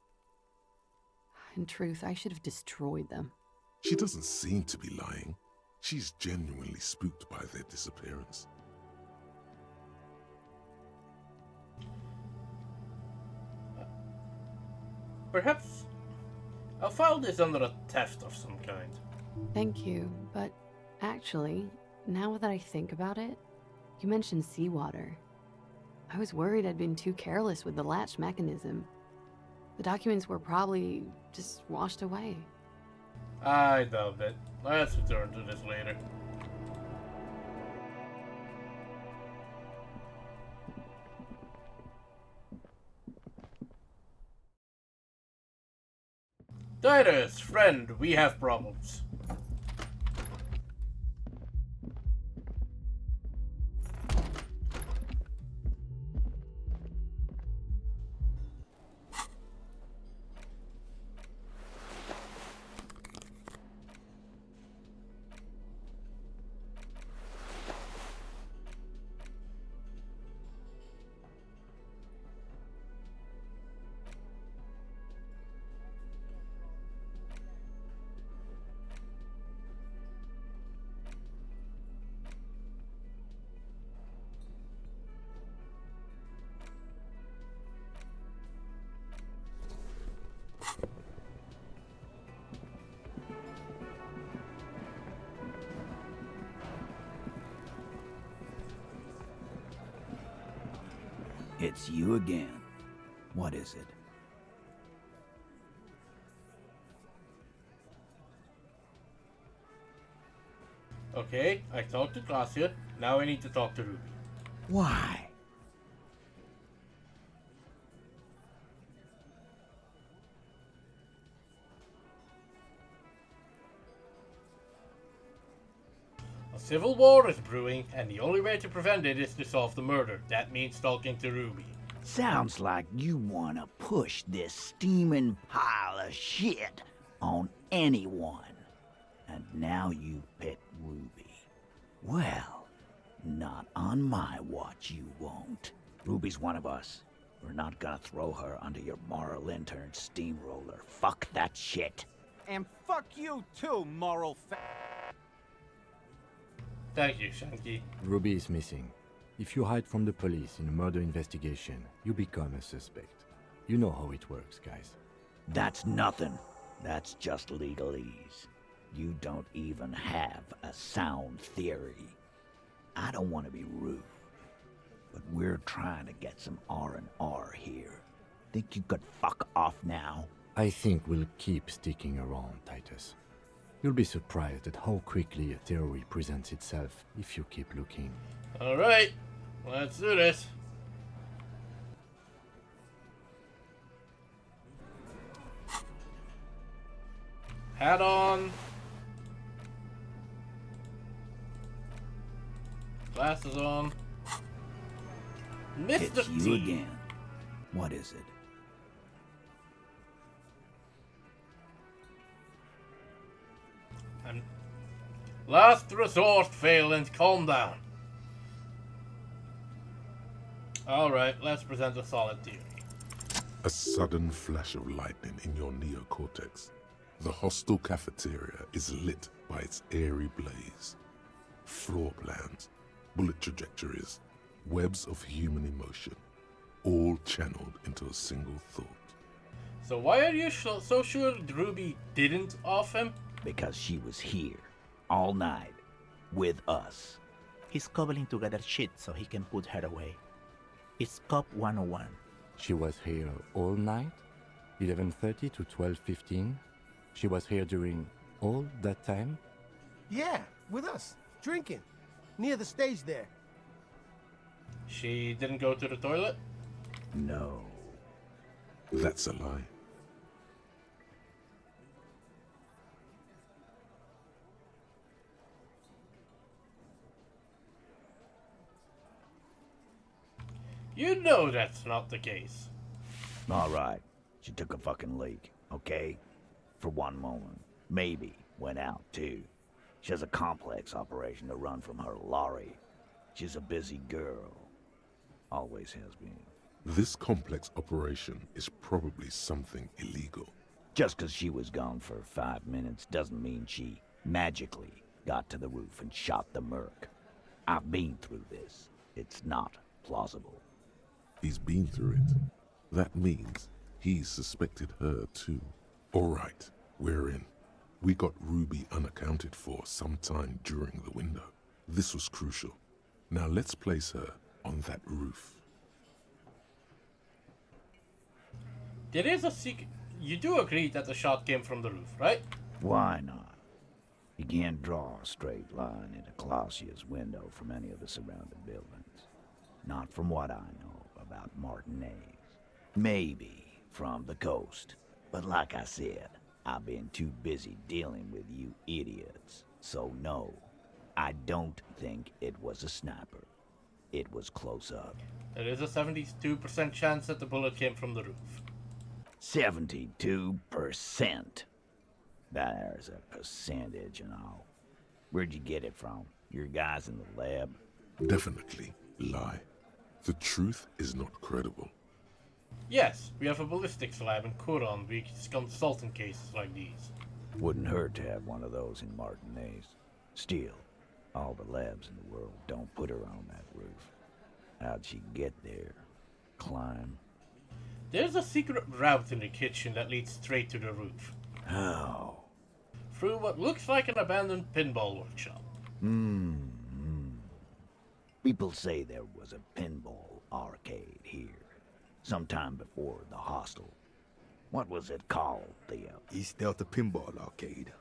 In truth, I should have destroyed them. She doesn't seem to be lying. She's genuinely spooked by their disappearance. Perhaps I'll file this under a theft of some kind. Thank you, but actually, now that I think about it, you mentioned seawater. I was worried I'd been too careless with the latch mechanism. The documents were probably just washed away. I doubt it. Let's return to this later. Titus, friend, we have problems. It's you again. What is it? Okay, I talked to Gracia. Now I need to talk to Ruby. Why? A civil war is brewing, and the only way to prevent it is to solve the murder. That means talking to Ruby. Sounds like you want to push this steaming pile of shit on anyone. And now you pick Ruby. Well, not on my watch you won't. Ruby's one of us. We're not gonna throw her under your moral intern steamroller. Fuck that shit. And fuck you too, moral Thank you, Shanky. Ruby is missing. If you hide from the police in a murder investigation, you become a suspect. You know how it works, guys. That's nothing. That's just legalese. You don't even have a sound theory. I don't want to be rude, but we're trying to get some R&R here. Think you could fuck off now? I think we'll keep sticking around, Titus. You'll be surprised at how quickly a theory presents itself if you keep looking. Alright, let's do this. Hat on. Glasses on. Mr. It's you T. again. What is it? And last resort, Phelan, calm down. Alright, let's present a solid theory. A sudden flash of lightning in your neocortex. The hostel cafeteria is lit by its airy blaze. floor plans, bullet trajectories, webs of human emotion, all channeled into a single thought. So why are you so sure Ruby didn't off him? Because she was here, all night, with us. He's cobbling together shit so he can put her away. It's Cop 101. She was here all night? 11:30 to 12:15? She was here during all that time? Yeah, with us, drinking, near the stage there. She didn't go to the toilet? No. That's a lie. You know that's not the case. All right. She took a fucking leak, okay? For one moment. Maybe went out, too. She has a complex operation to run from her lorry. She's a busy girl. Always has been. This complex operation is probably something illegal. Just 'cause she was gone for 5 minutes doesn't mean she magically got to the roof and shot the merc. I've been through this. It's not plausible. He's been through it. That means he's suspected her too. All right, we're in. We got Ruby unaccounted for sometime during the window. This was crucial. Now let's place her on that roof. There is a secret. You do agree that the shot came from the roof, right? Why not? You can't draw a straight line into Clausia's window from any of the surrounding buildings. Not from what I know about Martinez. Maybe from the coast. But like I said, I've been too busy dealing with you idiots. So no, I don't think it was a sniper. It was close up. There is a 72% chance that the bullet came from the roof. 72%. There's a percentage and all. Where'd you get it from? Your guys in the lab? Definitely lie. The truth is not credible. Yes, we have a ballistics lab in Kuron. We consult in cases like these. Wouldn't hurt to have one of those in Martinez. Still, all the labs in the world don't put her on that roof. How'd she get there? Climb? There's a secret route in the kitchen that leads straight to the roof. How? Through what looks like an abandoned pinball workshop. People say there was a pinball arcade here, sometime before the hostel. What was it called, Theo? East Delta Pinball Arcade.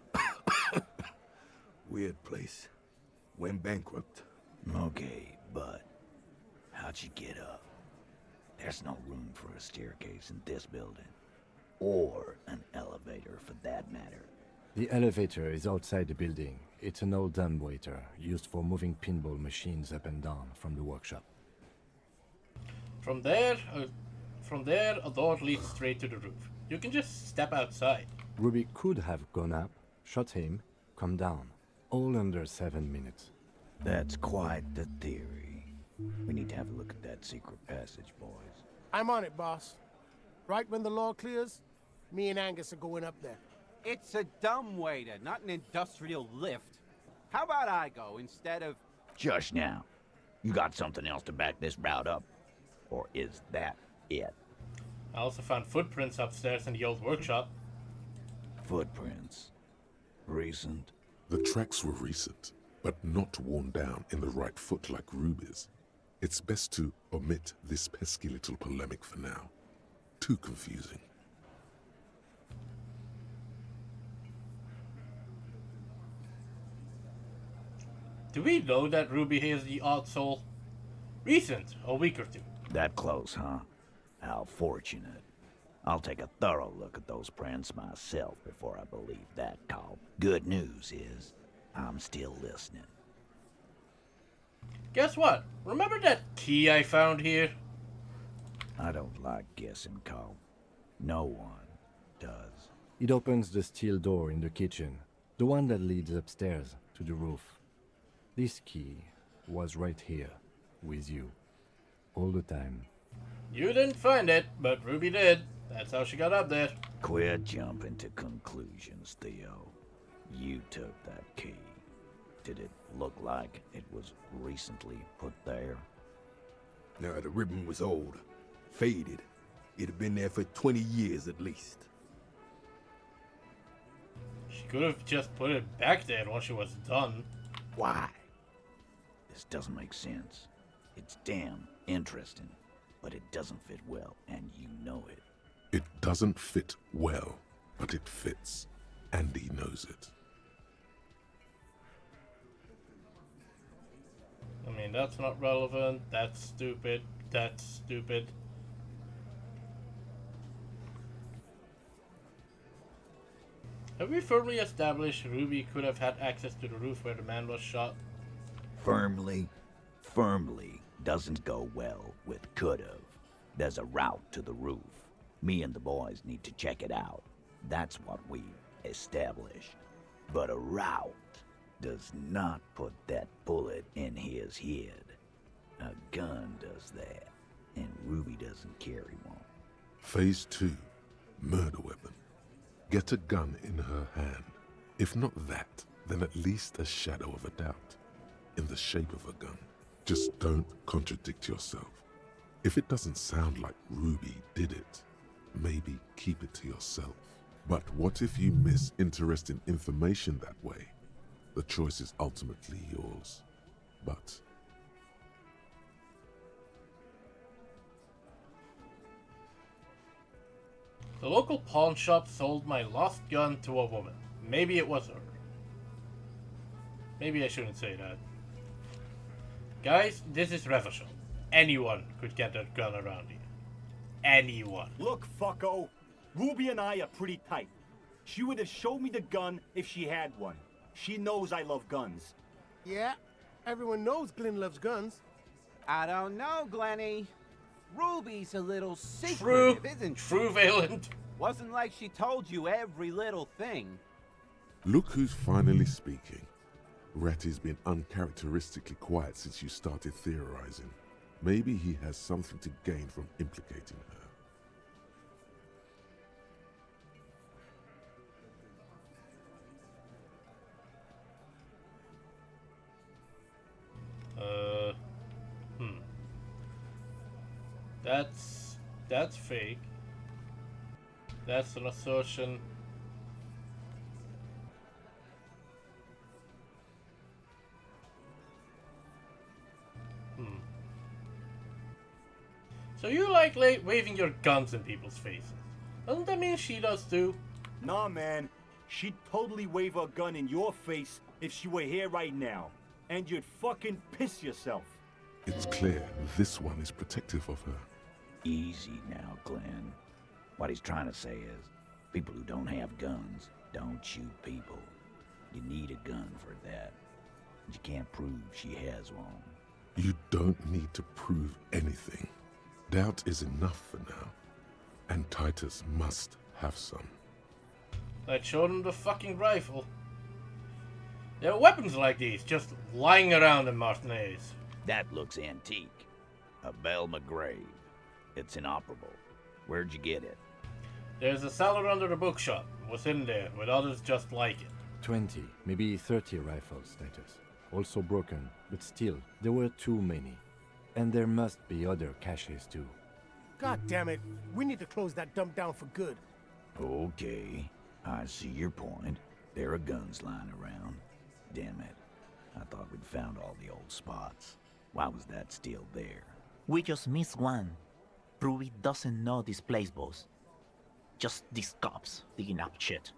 Weird place. Went bankrupt. Okay, but how'd you get up? There's no room for a staircase in this building. Or an elevator, for that matter. The elevator is outside the building. It's an old dumbwaiter used for moving pinball machines up and down from the workshop. From there, a door leads straight to the roof. You can just step outside. Ruby could have gone up, shot him, come down. All under 7 minutes. That's quite the theory. We need to have a look at that secret passage, boys. I'm on it, boss. Right when the law clears, me and Angus are going up there. It's a dumbwaiter, not an industrial lift. How about I go instead of... Just now. You got something else to back this route up? Or is that it? I also found footprints upstairs in the old workshop. Footprints? Recent? The tracks were recent, but not worn down in the right foot like Ruby's. It's best to omit this pesky little polemic for now. Too confusing. Do we know that Ruby is the odd soul? Recent, a week or two. That close, huh? How fortunate. I'll take a thorough look at those prints myself before I believe that call. Good news is, I'm still listening. Guess what? Remember that key I found here? I don't like guessing, Cole. No one does. It opens the steel door in the kitchen, the one that leads upstairs to the roof. This key was right here, with you, all the time. You didn't find it, but Ruby did. That's how she got up there. Quit jumping to conclusions, Theo. You took that key. Did it look like it was recently put there? No, the ribbon was old, faded. It had been there for 20 years at least. She could have just put it back there once she was done. Why? This doesn't make sense. It's damn interesting, but it doesn't fit well, and you know it. It doesn't fit well, but it fits. And he knows it. I mean, that's not relevant. That's stupid. That's stupid. Have we firmly established Ruby could have had access to the roof where the man was shot? Firmly doesn't go well with could've. There's a route to the roof. Me and the boys need to check it out. That's what we've established. But a route does not put that bullet in his head. A gun does that, and Ruby doesn't carry one. Phase 2. Murder weapon. Get a gun in her hand. If not that, then at least a shadow of a doubt. In the shape of a gun. Just don't contradict yourself. If it doesn't sound like Ruby did it, maybe keep it to yourself. But what if you miss interesting information that way? The choice is ultimately yours. But the local pawn shop sold my lost gun to a woman. Maybe it was her. Maybe I shouldn't say that. Guys, this is Revachol. Anyone could get a gun around here. Anyone. Look, fucko. Ruby and I are pretty tight. She would have showed me the gun if she had one. She knows I love guns. Yeah, everyone knows Glenn loves guns. I don't know, Glenny. Ruby's a little secretive, isn't she? True, Valent. Wasn't like she told you every little thing. look who's finally speaking. Ratty's been uncharacteristically quiet since you started theorizing. Maybe he has something to gain from implicating her. That's fake. That's an assertion. So you like waving your guns in people's faces. Doesn't that mean she does too? Nah, man. She'd totally wave her gun in your face if she were here right now. And you'd fucking piss yourself. It's clear this one is protective of her. Easy now, Glenn. What he's trying to say is, people who don't have guns don't shoot people. You need a gun for that. You can't prove she has one. You don't need to prove anything. Doubt is enough for now. And Titus must have some. Let's show them the fucking rifle. There are weapons like these just lying around in Martinez. That looks antique. A Belle McGrave. It's inoperable. Where'd you get it? There's a cellar under the bookshop. It was in there with others just like it. 20, maybe 30 rifles, Titus. Also broken, but still, there were too many. And there must be other caches too. God damn it. We need to close that dump down for good. Okay. I see your point. There are guns lying around. Damn it. I thought we'd found all the old spots. Why was that still there? We just missed one. Ruby doesn't know this place, boss. Just these cops digging up shit.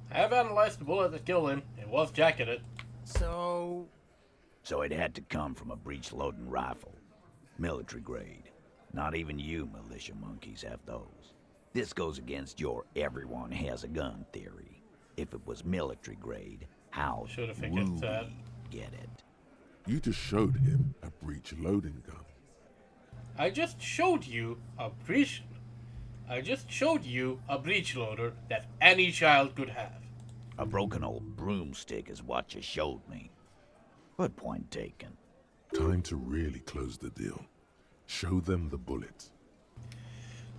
I have analyzed the bullet that killed him. It was jacketed. So it had to come from a breech-loading rifle. Military grade. Not even you militia monkeys have those. This goes against your everyone has a gun theory. If it was military grade, how Should've figured Ruby that. get it? You just showed him a breech loading gun. I just showed you a breech loader that any child could have. A broken old broomstick is what you showed me. But point taken. Time to really close the deal. Show them the bullet.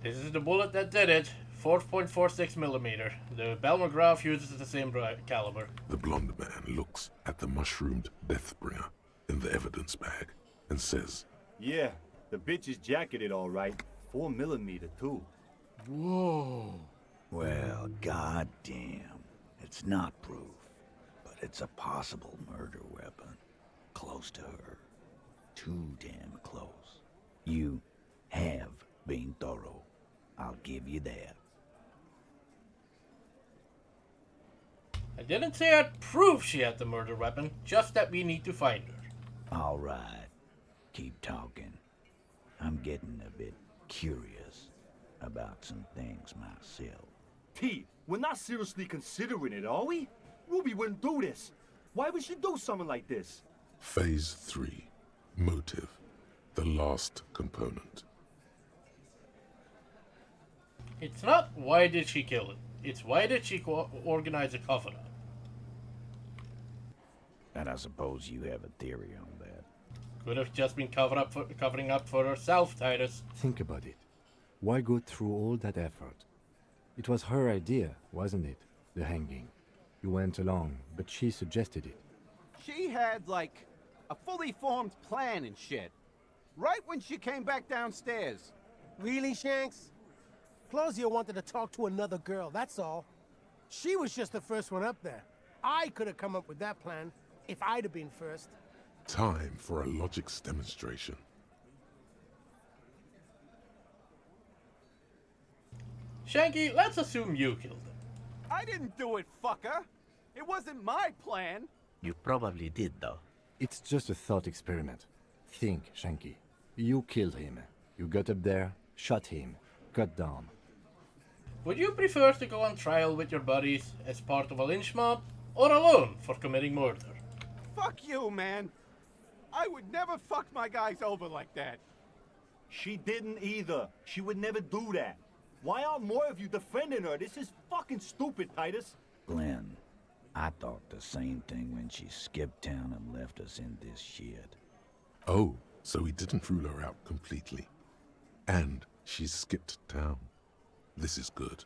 This is the bullet that did it. 4.46 millimeter. The Belmograph uses the same caliber. The blonde man looks at the mushroomed Deathbringer in the evidence bag and says, Yeah, the bitch is jacketed all right. 4 millimeter too. Whoa. Well, goddamn. It's not proof, but it's a possible murder weapon. Close to her. Too damn close. You have been thorough. I'll give you that. I didn't say I'd prove she had the murder weapon, just that we need to find her. All right. Keep talking. I'm getting a bit curious about some things myself. T, we're not seriously considering it, are we? Ruby wouldn't do this. Why would she do something like this? Phase 3. Motive. The last component. It's not why did she kill it. It's why did she organize a cover-up. And I suppose you have a theory on that. Could have just been covering up for herself, Titus. Think about it. Why go through all that effort? It was her idea, wasn't it? The hanging. You went along, but she suggested it. She had, like, a fully formed plan and shit. Right when she came back downstairs. Really, Shanks? Claudia wanted to talk to another girl, that's all. She was just the first one up there. I could have come up with that plan if I'd have been first. Time for a logics demonstration. Shanky, let's assume you killed him. I didn't do it, fucker. It wasn't my plan. You probably did, though. It's just a thought experiment. Think, Shanky. You killed him. You got up there, shot him, got down. Would you prefer to go on trial with your buddies as part of a lynch mob, or alone for committing murder? Fuck you, man. I would never fuck my guys over like that. She didn't either. She would never do that. Why aren't more of you defending her? This is fucking stupid, Titus. Glenn, I thought the same thing when she skipped town and left us in this shit. Oh, so he didn't rule her out completely. And she skipped town. This is good.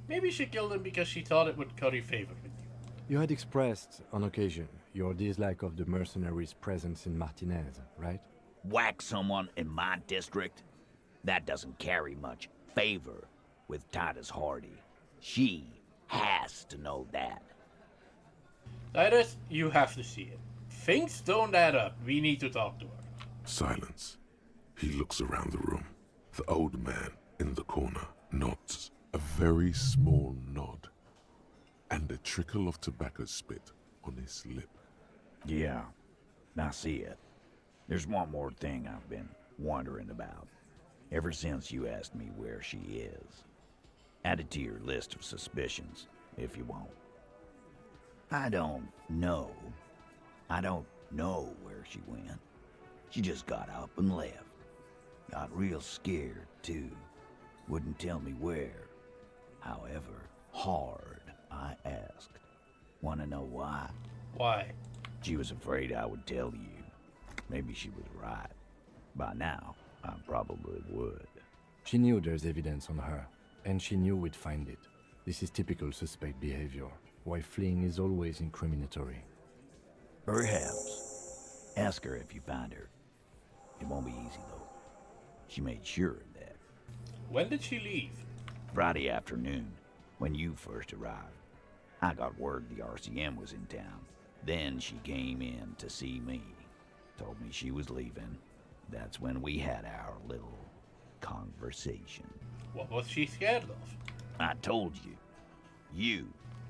Maybe she killed him because she thought it would curry favor with you. You had expressed, on occasion, your dislike of the mercenaries' presence in Martinez, right? Whack someone in my district? That doesn't carry much favor with Titus Hardy. She has to know that. Titus, you have to see it. Things don't add up. We need to talk to her. Silence. He looks around the room. The old man in the corner nods. A very small nod. And a trickle of tobacco spit on his lip. Yeah, I see it. There's one more thing I've been wondering about. Ever since you asked me where she is. Add it to your list of suspicions, if you want. I don't know where she went. She just got up and left. Got real scared, too. Wouldn't tell me where. However hard I asked. Want to know why? Why? She was afraid I would tell you. Maybe she was right. By now, I probably would. She knew there's evidence on her, and she knew we'd find it. This is typical suspect behavior, why fleeing is always incriminatory. Perhaps. Ask her if you find her. It won't be easy, though. She made sure of that. When did she leave? Friday afternoon, when you first arrived. I got word the RCM was in town. Then she came in to see me. Told me she was leaving. That's when we had our little conversation. What was she scared of? I told you. You.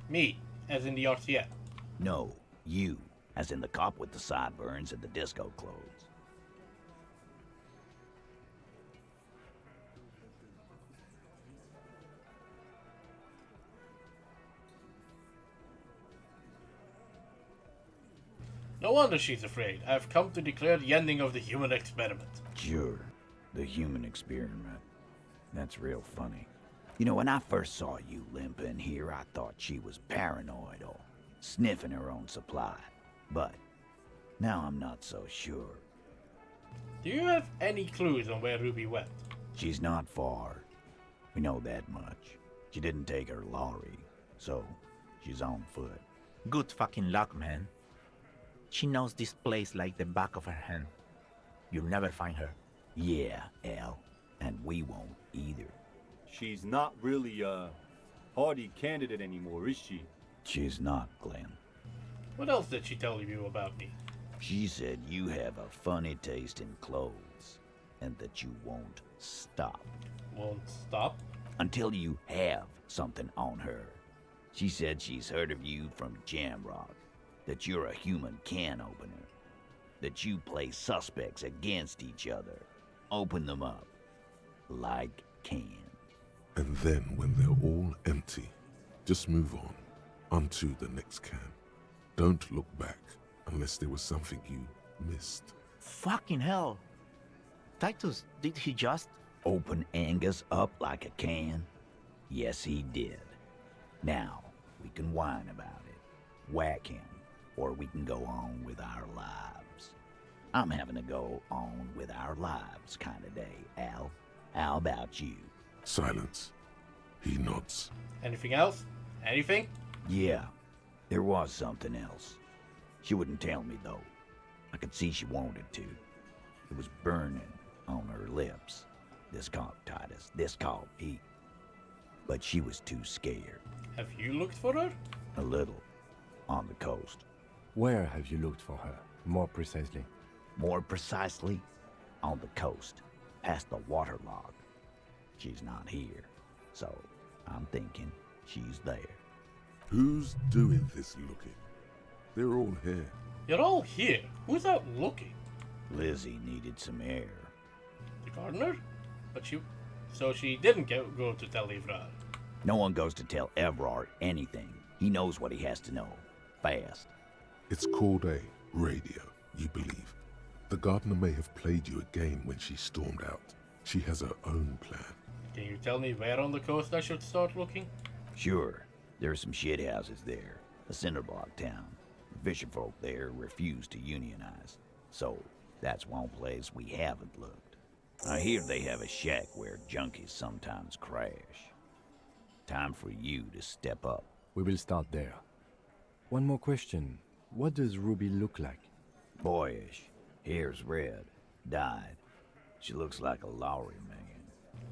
Me, as in the RCM. No, you, as in the cop with the sideburns and the disco clothes. No wonder she's afraid. I've come to declare the ending of the human experiment. Sure, the human experiment. That's real funny. You know, when I first saw you limping here, I thought she was paranoid or sniffing her own supply. But now I'm not so sure. Do you have any clues on where Ruby went? She's not far. We know that much. She didn't take her lorry, so she's on foot. Good fucking luck, man. She knows this place like the back of her hand. You'll never find her. Yeah, Al. And we won't either. She's not really a hardy candidate anymore, is she? She's not, Glenn. What else did she tell you about me? She said you have a funny taste in clothes, and that you won't stop. Won't stop? Until you have something on her. She said she's heard of you from Jamrock, that you're a human can opener, that you play suspects against each other, open them up, like cans. And then when they're all empty, just move onto the next can. Don't look back unless there was something you missed. Fucking hell. Titus, did he just... Open Angus up like a can? Yes, he did. Now, we can whine about it, whack him, or we can go on with our lives. I'm having a go on with our lives kind of day, Al. How about you? Silence. He nods. Anything else? Anything? Yeah, there was something else. She wouldn't tell me, though. I could see she wanted to. It was burning on her lips. This called Titus, this called Pete. But she was too scared. Have you looked for her? A little. On the coast. Where have you looked for her, more precisely? More precisely, on the coast, past the waterlog. She's not here, so I'm thinking she's there. Who's doing this looking? They're all here. You're all here. Who's out looking? Lizzie needed some air. The gardener? But so she didn't go to tell Evrard. No one goes to tell Evrard anything. He knows what he has to know. Fast. It's called a radio, you believe. The gardener may have played you a game when she stormed out. She has her own plan. Can you tell me where on the coast I should start looking? Sure. There are some shithouses there. A cinderblock town. The fisherfolk there refuse to unionize. So, that's one place we haven't looked. I hear they have a shack where junkies sometimes crash. Time for you to step up. We will start there. One more question. What does Ruby look like? Boyish. Hair's red. Dyed. She looks like a lorry man.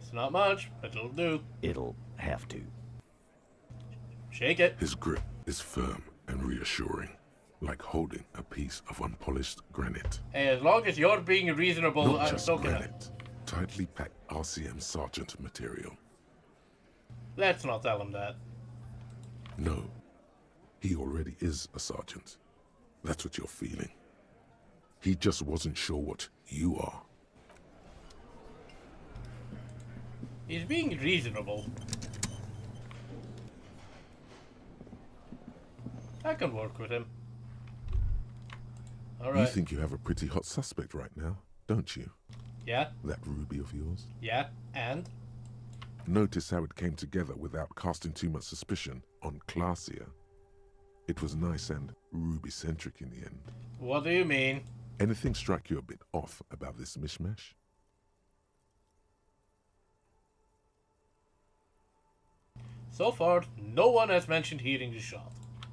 It's not much, but it'll do. It'll have to. Shake it. His grip is firm and reassuring, like holding a piece of unpolished granite. Hey, as long as you're being reasonable, Not I'm just soaking it. granite. Tightly packed RCM Sergeant material. Let's not tell him that. No. He already is a sergeant. That's what you're feeling. He just wasn't sure what you are. He's being reasonable. I can work with him. Alright. You think you have a pretty hot suspect right now, don't you? Yeah? That Ruby of yours? Yeah, and? Notice how it came together without casting too much suspicion on Clasia. It was nice and Ruby-centric in the end. What do you mean? Anything strike you a bit off about this mishmash? So far, no one has mentioned hearing the shot.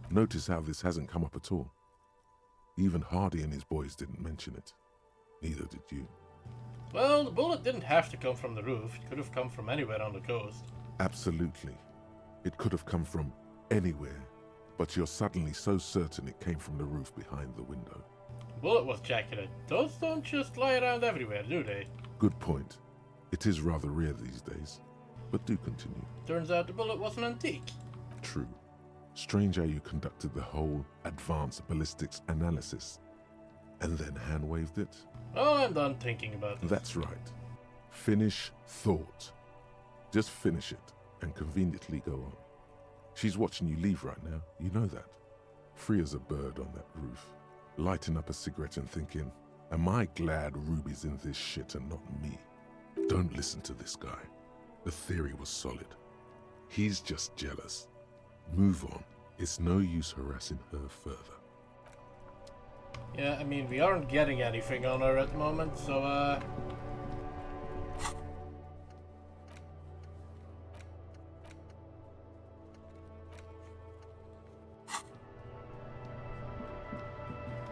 Notice how this hasn't come up at all. Even Hardy and his boys didn't mention it. Neither did you. Well, the bullet didn't have to come from the roof. It could have come from anywhere on the coast. Absolutely. It could have come from anywhere, but you're suddenly so certain it came from the roof behind the window. The bullet was jacketed. Those don't just lie around everywhere, do they? Good point. It is rather rare these days, but do continue. Turns out the bullet was an antique. True. Strange how you conducted the whole advanced ballistics analysis, and then hand-waved it. Oh, I'm done thinking about it. That's right. Finish thought. Just finish it, and conveniently go on. She's watching you leave right now, you know that. Free as a bird on that roof, lighting up a cigarette and thinking, am I glad Ruby's in this shit and not me? Don't listen to this guy. The theory was solid. He's just jealous. Move on. It's no use harassing her further. Yeah, I mean, we aren't getting anything on her at the moment, so,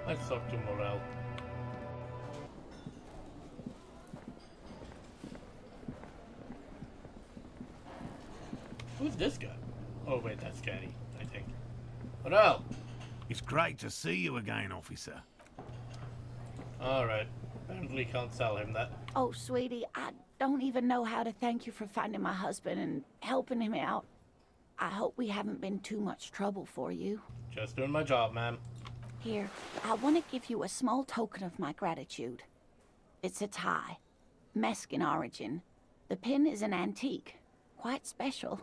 let's talk to Morel. Who's this guy? Oh wait, that's Caddy, I think. Morel! It's great to see you again, officer. Alright, apparently can't tell him that. Oh, sweetie, I don't even know how to thank you for finding my husband and helping him out. I hope we haven't been too much trouble for you. Just doing my job, ma'am. Here, I want to give you a small token of my gratitude. It's a tie. Mexican origin. The pin is an antique. Quite special.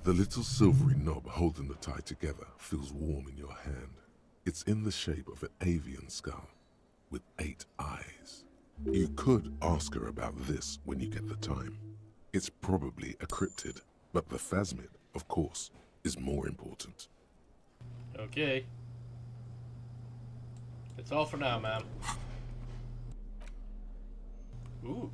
The little silvery knob holding the tie together feels warm in your hand. It's in the shape of an avian skull, with 8 eyes. You could ask her about this when you get the time. It's probably a cryptid, but the phasmid, of course, is more important. Okay. That's all for now, ma'am. Ooh.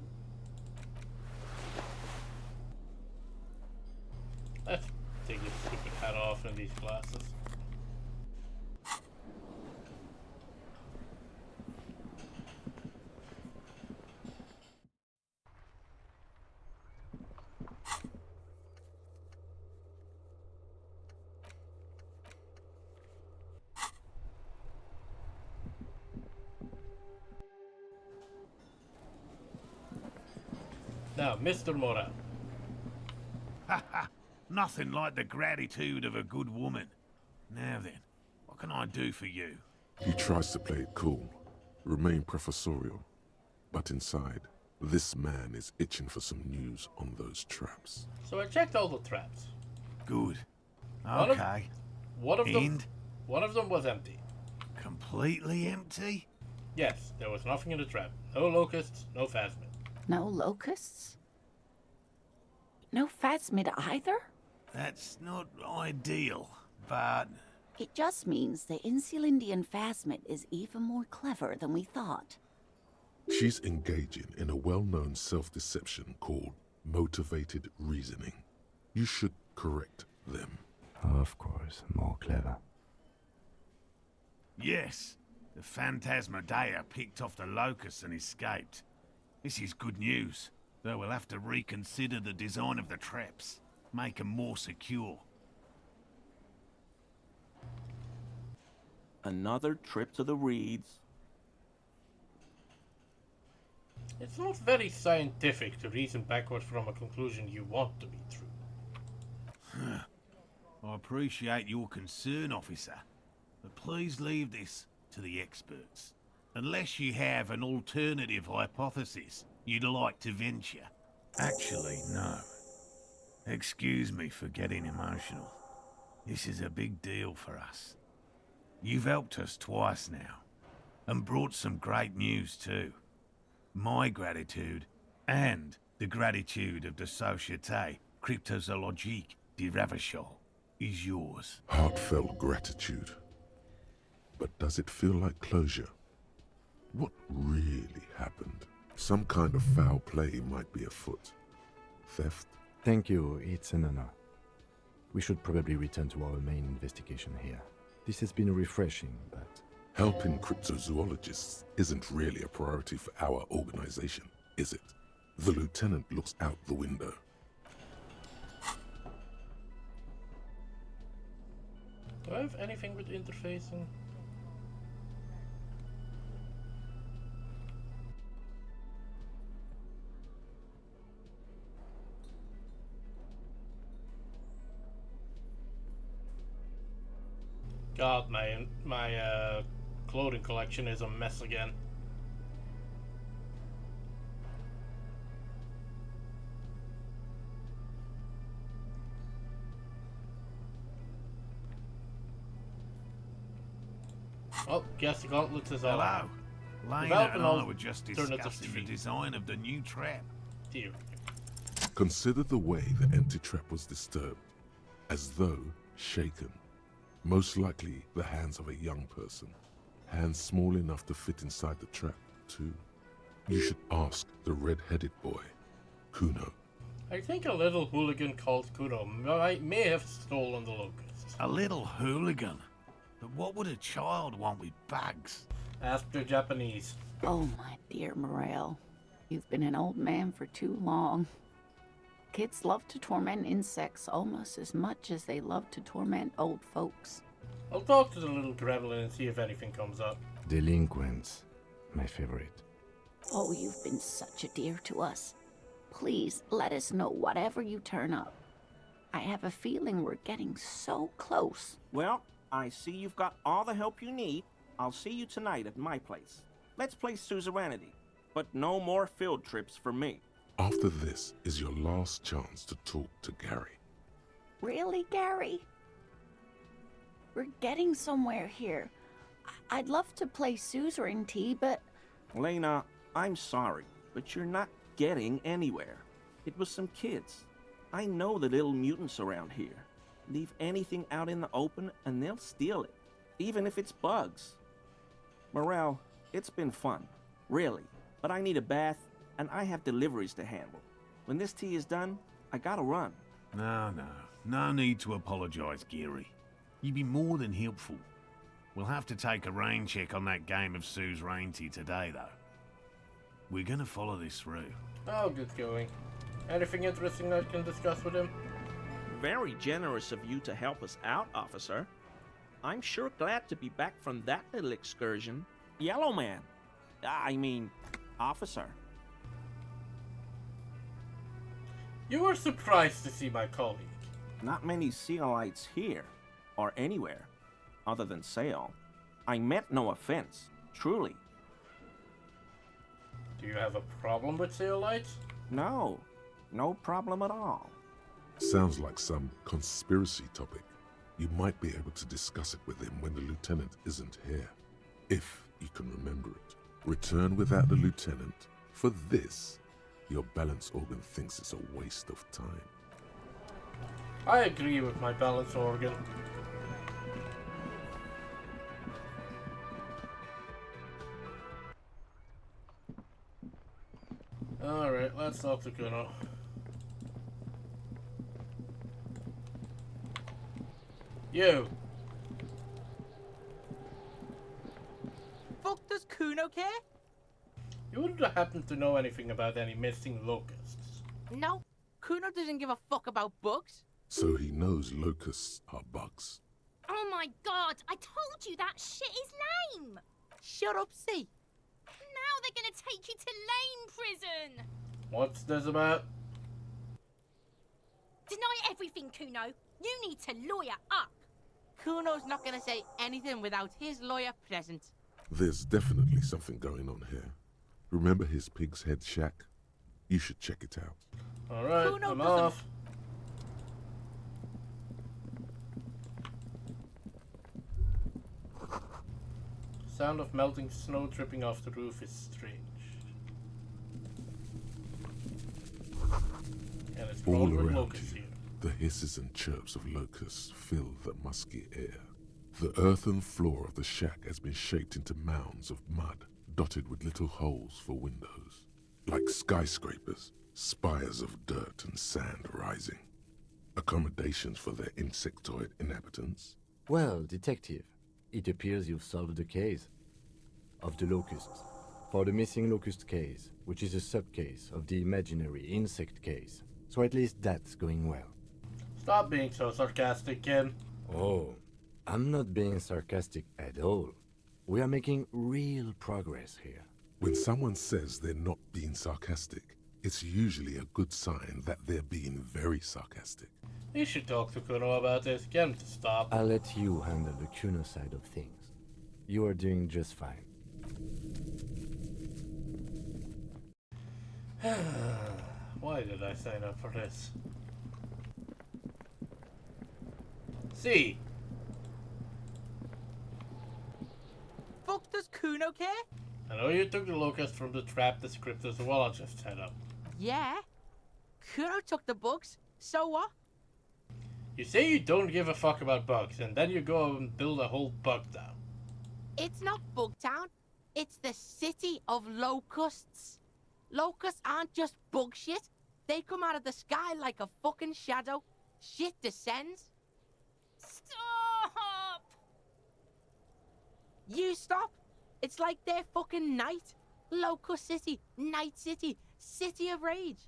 Let's take this stupid hat off and these glasses. Now, Mr. Mora. Haha, nothing like the gratitude of a good woman. Now then, what can I do for you? He tries to play it cool, remain professorial, but inside, this man is itching for some news on those traps. So I checked all the traps. Good. One Okay. One of them was empty. Completely empty? Yes, there was nothing in the trap. No locusts, no phasmid. No locusts? No phasmid either? That's not ideal, but... It just means the Insulindian phasmid is even more clever than we thought. She's engaging in a well-known self-deception called motivated reasoning. You should correct them. Of course, more clever. Yes, the Phantasmadeia picked off the locusts and escaped. This is good news, though we'll have to reconsider the design of the traps, make them more secure. Another trip to the Reeds. It's not very scientific to reason backwards from a conclusion you want to be true. I appreciate your concern, officer, but please leave this to the experts. Unless you have an alternative hypothesis you'd like to venture. Actually, no. Excuse me for getting emotional. This is a big deal for us. You've helped us twice now, and brought some great news too. My gratitude, and the gratitude of the Société Cryptozoologique de Ravachol, is yours. Heartfelt gratitude. But does it feel like closure? What really happened? Some kind of foul play might be afoot. Theft? Thank you, it's an honor. We should probably return to our main investigation here. This has been refreshing, but... Helping cryptozoologists isn't really a priority for our organization, is it? The lieutenant looks out the window. Do I have anything with interfacing? God, my clothing collection is a mess again. Oh, guess the gauntlets is on. Hello. Lena and I were just discussing the design of the new trap. Dear. Consider the way the empty trap was disturbed, as though shaken. Most likely the hands of a young person. Hands small enough to fit inside the trap, too. You should ask the red-headed boy, Kuno. I think a little hooligan called Kuno may have stolen the locusts. A little hooligan? But what would a child want with bugs? Ask the Japanese. Oh, my dear Morel. You've been an old man for too long. Kids love to torment insects almost as much as they love to torment old folks. I'll talk to the little gremlin and see if anything comes up. Delinquents, my favorite. Oh, you've been such a dear to us. Please, let us know whatever you turn up. I have a feeling we're getting so close. Well, I see you've got all the help you need. I'll see you tonight at my place. Let's play suzerainty, but no more field trips for me. After this is your last chance to talk to Gary. Really, Gary? We're getting somewhere here. I'd love to play suzerainty, but... Lena, I'm sorry, but you're not getting anywhere. It was some kids. I know the little mutants around here. Leave anything out in the open and they'll steal it, even if it's bugs. Morel, it's been fun, really, but I need a bath and I have deliveries to handle. When this tea is done, I gotta run. No need to apologize, Geary. You'd be more than helpful. We'll have to take a rain check on that game of suzerainty today, though. We're gonna follow this through. I'll get going. Anything interesting I can discuss with him? Very generous of you to help us out, officer. I'm sure glad to be back from that little excursion. Yellow man. I mean, officer. You were surprised to see my colleague. Not many Sealites here, or anywhere, other than Sail. I meant no offense, truly. Do you have a problem with Seolites? No, no problem at all. Sounds like some conspiracy topic. You might be able to discuss it with him when the lieutenant isn't here. If you can remember it. Return without the lieutenant. For this, your balance organ thinks it's a waste of time. I agree with my balance organ. Alright, let's talk to Kuno. You! Fuck does Kuno care? You wouldn't happen to know anything about any missing locusts? No, Kuno doesn't give a fuck about bugs. So he knows locusts are bugs. Oh my god, I told you that shit is lame! Shut up, see. Now they're gonna take you to lame prison! What's this about? Deny everything, Kuno. You need to lawyer up. Kuno's not gonna say anything without his lawyer present. There's definitely something going on here. Remember his pig's head shack? You should check it out. Alright, I'm off. Sound of melting snow dripping off the roof is strange. And it's All crawling with around locusts you, here. the hisses and chirps of locusts fill the musky air. The earthen floor of the shack has been shaped into mounds of mud, dotted with little holes for windows. Like skyscrapers, spires of dirt and sand rising. Accommodations for their insectoid inhabitants. Well, detective, it appears you've solved the case of the locusts. For the missing locust case, which is a sub-case of the imaginary insect case. So at least that's going well. Stop being so sarcastic, Ken. Oh, I'm not being sarcastic at all. We are making real progress here. When someone says they're not being sarcastic, it's usually a good sign that they're being very sarcastic. You should talk to Kuno about this. Get him to stop. I'll let you handle the Kuno side of things. You are doing just fine. Why did I sign up for this? See. Fuck does Kuno care? I know you took the locust from the trap descriptor, so well, I'll just head up. Yeah. Kuno took the bugs, so what? You say you don't give a fuck about bugs, and then you go and build a whole bug down. It's not Bugtown. It's the city of locusts. Locusts aren't just bug shit. They come out of the sky like a fucking shadow. Shit descends. Stop! You stop. It's like their fucking night. Locust City, Night City, City of Rage.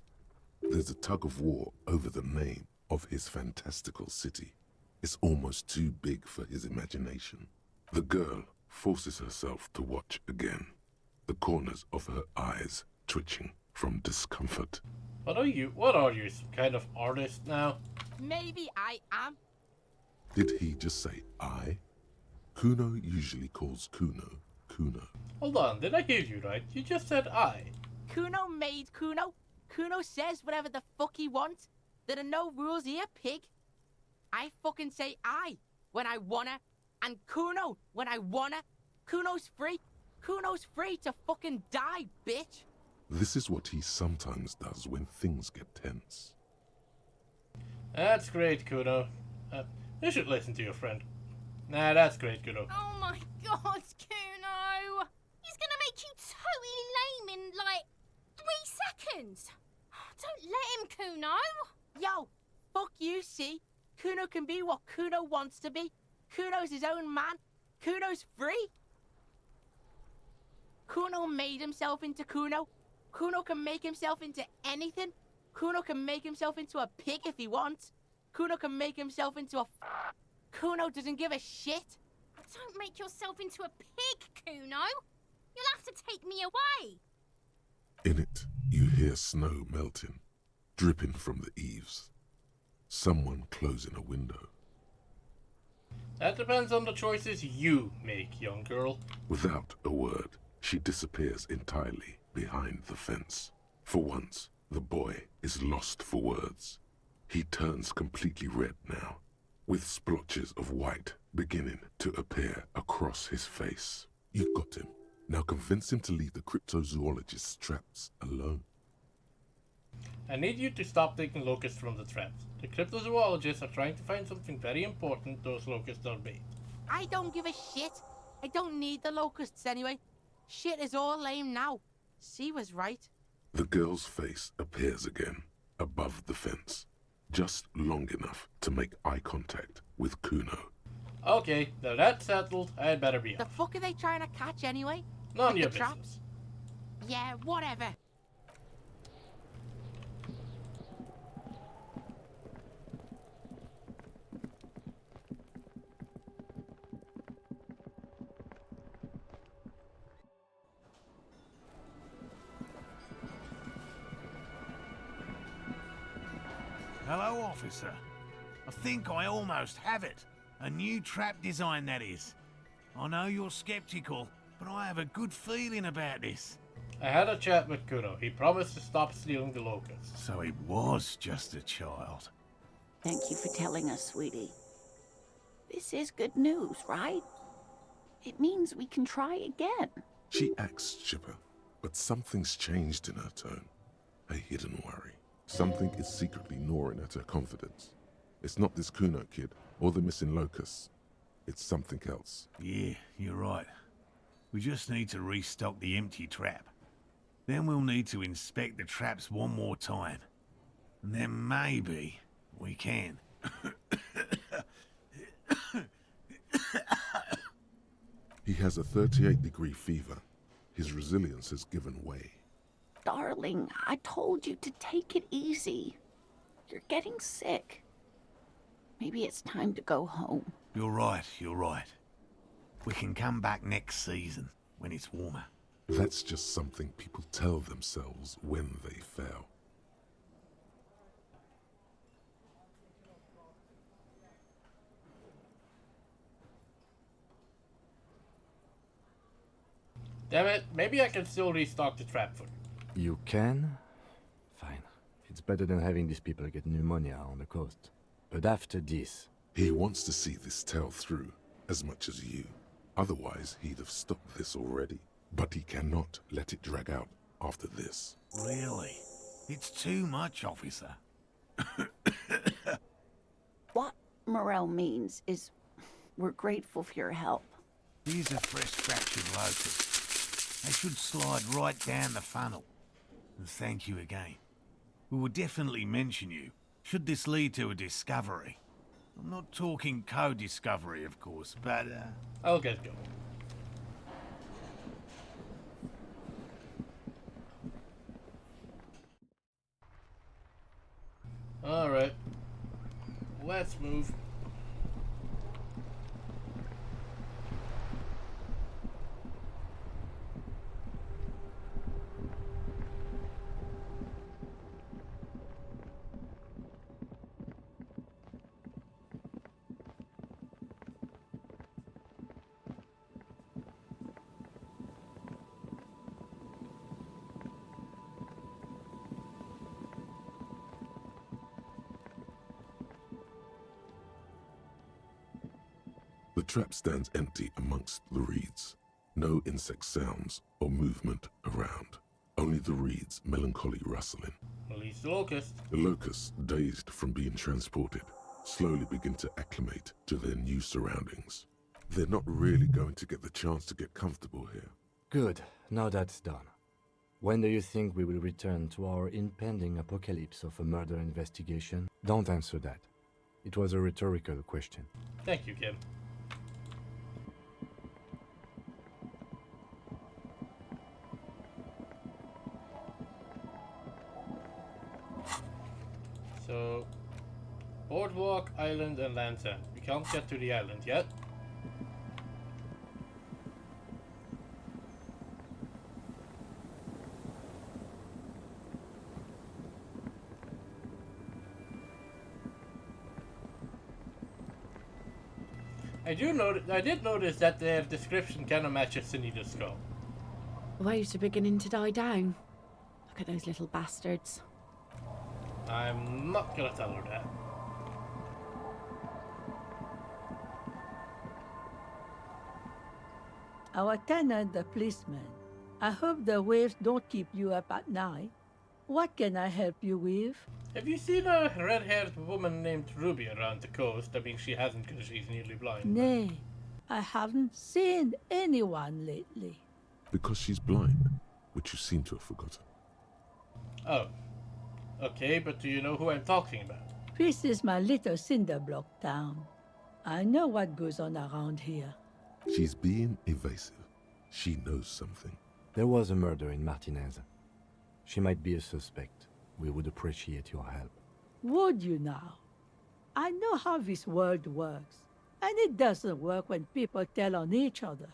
There's a tug of war over the name of his fantastical city. It's almost too big for his imagination. The girl forces herself to watch again, the corners of her eyes twitching from discomfort. What are you? What are you, some kind of artist now? Maybe I am. Did he just say I? Kuno usually calls Kuno Kuno. Hold on, did I hear you right? You just said I. Kuno made Kuno. Kuno says whatever the fuck he wants. There are no rules here, pig. I fucking say I when I wanna, and Kuno when I wanna. Kuno's free. Kuno's free to fucking die, bitch. This is what he sometimes does when things get tense. That's great, Kuno. You should listen to your friend. Nah, that's great, Kuno. Oh my god, Kuno! He's gonna make you totally lame in, like, 3 seconds. Don't let him, Kuno. Yo, fuck you, see? Kuno can be what Kuno wants to be. Kuno's his own man. Kuno's free. Kuno made himself into Kuno. Kuno can make himself into anything. Kuno can make himself into a pig if he wants. Kuno can make himself into a... Kuno doesn't give a shit. Don't make yourself into a pig, Kuno. You'll have to take me away. In it, you hear snow melting, dripping from the eaves. Someone closing a window. That depends on the choices you make, young girl. Without a word, she disappears entirely behind the fence. For once, the boy is lost for words. He turns completely red now, with splotches of white beginning to appear across his face. You've got him. Now convince him to leave the cryptozoologist's traps alone. I need you to stop taking locusts from the traps. The cryptozoologists are trying to find something very important those locusts are bait. I don't give a shit. I don't need the locusts anyway. Shit is all lame now. C was right. The girl's face appears again, above the fence, just long enough to make eye contact with Kuno. Okay, now that's settled. I'd better be The off. fuck are they trying to catch anyway? None of With your the business. traps? Yeah, whatever. Hello, officer. I think I almost have it. A new trap design, that is. I know you're skeptical, but I have a good feeling about this. I had a chat with Kuno. He promised to stop stealing the locusts. So he was just a child. Thank you for telling us, sweetie. This is good news, right? It means we can try again. She acts chipper, but something's changed in her tone. A hidden worry. Something is secretly gnawing at her confidence. It's not this Kuno kid or the missing locusts. It's something else. Yeah, you're right. We just need to restock the empty trap. Then we'll need to inspect the traps one more time. And then maybe we can. He has a 38-degree fever. His resilience has given way. Darling, I told you to take it easy. You're getting sick. Maybe it's time to go home. You're right, you're right. We can come back next season, when it's warmer. That's just something people tell themselves when they fail. Damn it, maybe I can still restock the trap for you. You can? Fine. It's better than having these people get pneumonia on the coast. But after this... He wants to see this tale through, as much as you. Otherwise, he'd have stopped this already. But he cannot let it drag out after this. Really? It's too much, officer. What Morel means is we're grateful for your help. Here's a fresh fractured locust. They should slide right down the funnel. And thank you again. We will definitely mention you, should this lead to a discovery. I'm not talking co-discovery, of course, but, I'll get going. Alright. Let's move. The trap stands empty amongst the reeds. No insect sounds or movement around. Only the reeds' melancholy rustling. Release the locust. The locusts, dazed from being transported, slowly begin to acclimate to their new surroundings. They're not really going to get the chance to get comfortable here. Good, now that's done. When do you think we will return to our impending apocalypse of a murder investigation? Don't answer that. It was a rhetorical question. Thank you, Kim. So, boardwalk, island, and land sand. We can't get to the island yet. I did notice that their description kind of matches Sunita's skull. Waves are beginning to die down. Look at those little bastards. I'm not gonna tell her that. Our tenant, the policeman. I hope the waves don't keep you up at night. What can I help you with? Have you seen a red-haired woman named Ruby around the coast? I mean, she hasn't because she's nearly blind. Nay, I haven't seen anyone lately. Because she's blind, which you seem to have forgotten. Oh. Okay, but do you know who I'm talking about? This is my little cinder block town. I know what goes on around here. She's being evasive. She knows something. There was a murder in Martinez. She might be a suspect. We would appreciate your help. Would you now? I know how this world works, and it doesn't work when people tell on each other.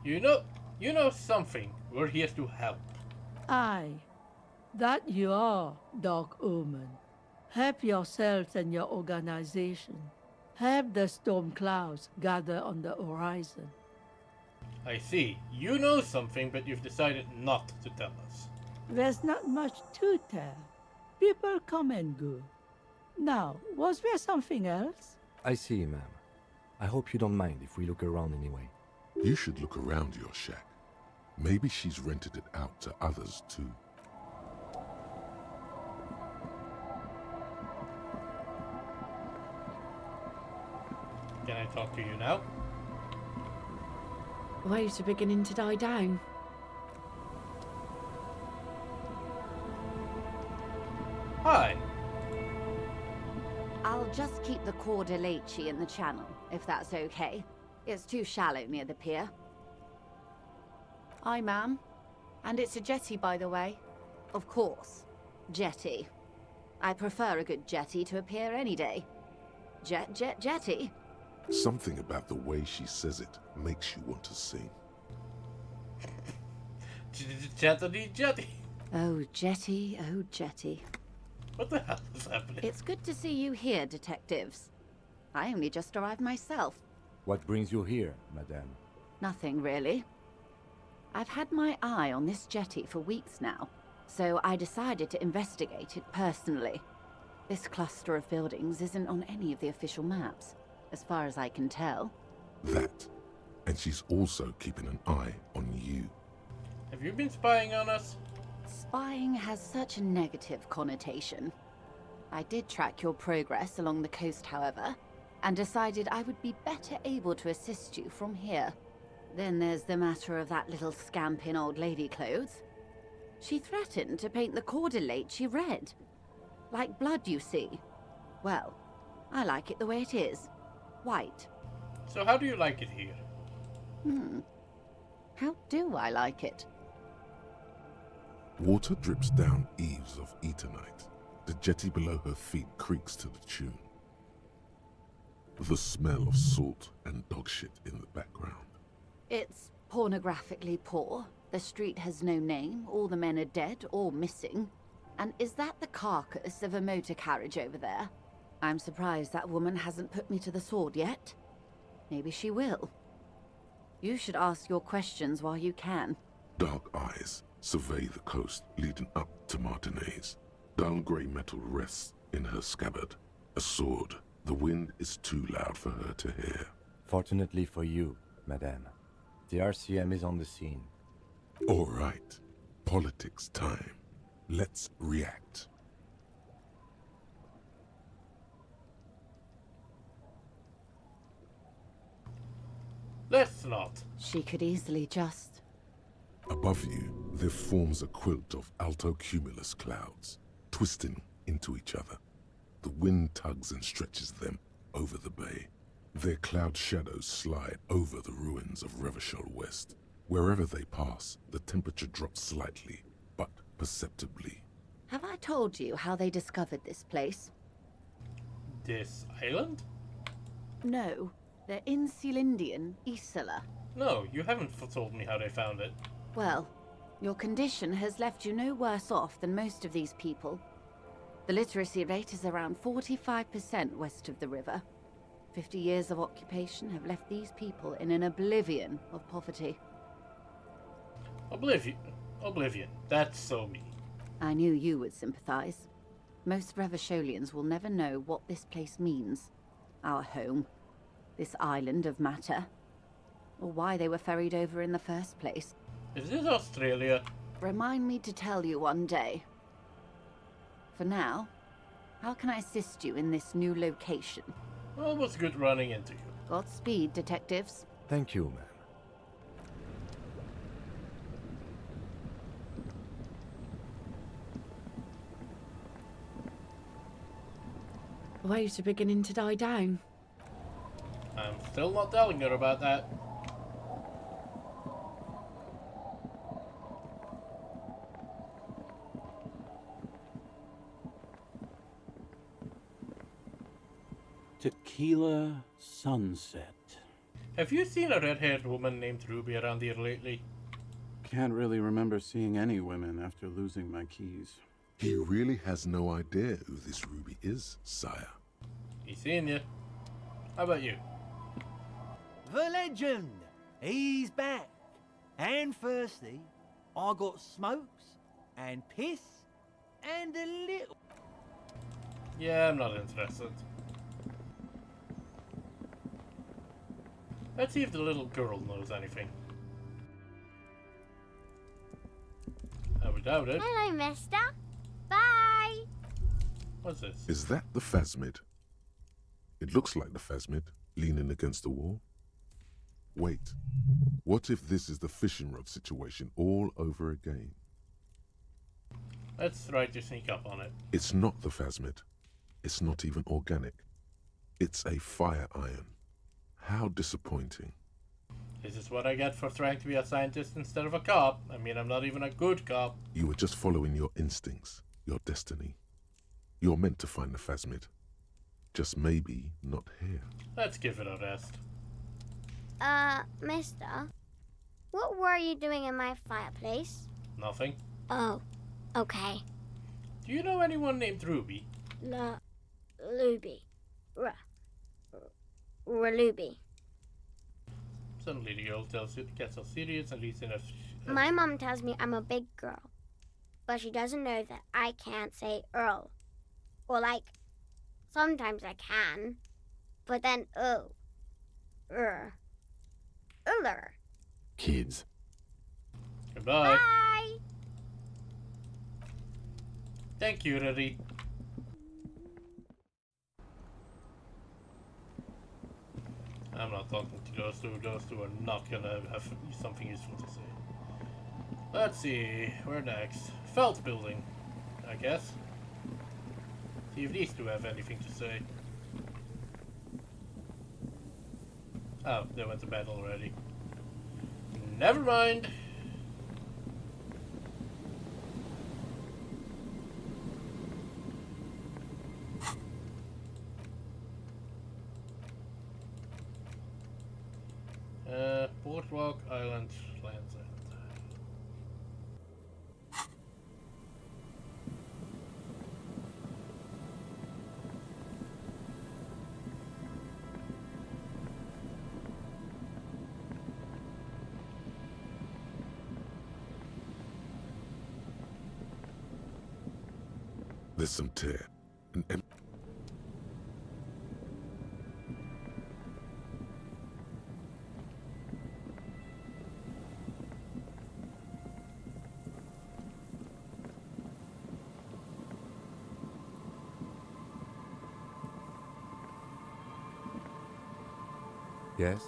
You know something. We're here to help. Aye, that you are, Dark Omen. Help yourselves and your organization. Help the storm clouds gather on the horizon. I see. You know something, but you've decided not to tell us. There's not much to tell. People come and go. Now, was there something else? I see, ma'am. I hope you don't mind if we look around anyway. You should look around your shack. Maybe she's rented it out to others too. Can I talk to you now? Waves are beginning to die down. Hi. I'll just keep the Cordelechi in the channel, if that's okay. It's too shallow near the pier. Hi, ma'am. And it's a jetty, by the way. Of course. Jetty. I prefer a good jetty to a pier any day. Jetty. Something about the way she says it makes you want to sing. Jetty. Oh, Jetty, oh, Jetty. What the hell is happening? It's good to see you here, detectives. I only just arrived myself. What brings you here, madame? Nothing, really. I've had my eye on this jetty for weeks now, so I decided to investigate it personally. This cluster of buildings isn't on any of the official maps, as far as I can tell. That. And she's also keeping an eye on you. Have you been spying on us? Spying has such a negative connotation. I did track your progress along the coast, however, and decided I would be better able to assist you from here. Then there's the matter of that little scamp in old lady clothes. She threatened to paint the cordelate she read. Like blood, you see. Well, I like it the way it is. White. So how do you like it here? How do I like it? Water drips down eaves of Eternite. The jetty below her feet creaks to the tune. The smell of salt and dog shit in the background. It's pornographically poor. The street has no name, all the men are dead or missing. And is that the carcass of a motor carriage over there? I'm surprised that woman hasn't put me to the sword yet. Maybe she will. You should ask your questions while you can. Dark eyes survey the coast leading up to Martinez. Dull grey metal rests in her scabbard. A sword. The wind is too loud for her to hear. Fortunately for you, madame, the RCM is on the scene. All right. Politics time. Let's react. Let's not. She could easily just... Above you, there forms a quilt of altocumulus clouds, twisting into each other. The wind tugs and stretches them over the bay. Their cloud shadows slide over the ruins of Revachol West. Wherever they pass, the temperature drops slightly, but perceptibly. Have I told you how they discovered this place? This island? No. They're in Celindian, Isola. No, you haven't told me how they found it. Well, your condition has left you no worse off than most of these people. The literacy rate is around 45% west of the river. 50 years of occupation have left these people in an oblivion of poverty. Oblivion. That's so me. I knew you would sympathize. Most Revacholians will never know what this place means. Our home. This island of matter. Or why they were ferried over in the first place. Is this Australia? Remind me to tell you one day. For now, how can I assist you in this new location? Well, it was good running into you. Godspeed, detectives. Thank you, ma'am. The waves are beginning to die down. I'm still not telling her about that. Tequila Sunset. Have you seen a red-haired woman named Ruby around here lately? Can't really remember seeing any women after losing my keys. He really has no idea who this Ruby is, sire. He's seen you. How about you? The legend! He's back. And thirsty. I got smokes and piss and a little... Yeah, I'm not interested. Let's see if the little girl knows anything. I would doubt it. Hello, mister. Bye. What's this? Is that the phasmid? It looks like the phasmid, leaning against the wall. Wait, what if this is the fishing rod situation all over again? Let's try to sneak up on it. It's not the phasmid. It's not even organic. It's a fire iron. How disappointing. This is what I get for trying to be a scientist instead of a cop. I mean, I'm not even a good cop. You were just following your instincts, your destiny. You're meant to find the phasmid. Just maybe not here. Let's give it a rest. Mister, what were you doing in my fireplace? Nothing. Oh, okay. Do you know anyone named Ruby? Luby. Raluby. Suddenly the girl gets so serious and leads in a... My mom tells me I'm a big girl, but she doesn't know that I can't say Earl. Or like, sometimes I can, but then Uller. Kids. Goodbye. Bye. Thank you, Riri. not talking to those two. Those two are not gonna have something useful to say. Let's see, where next? Felt building, I guess. See if these two have anything to say. Oh, they went to bed already. Never mind. Boardwalk Island, Lands End. There's some tear. Yes?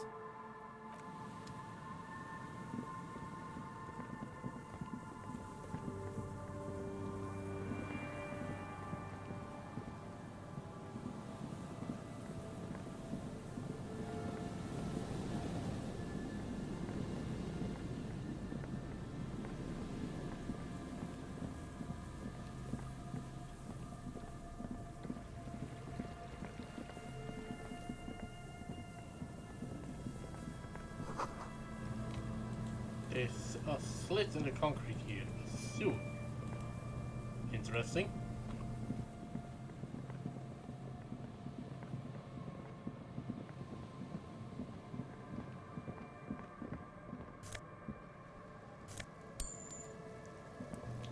There's a slit in the concrete here. A sewer. Interesting.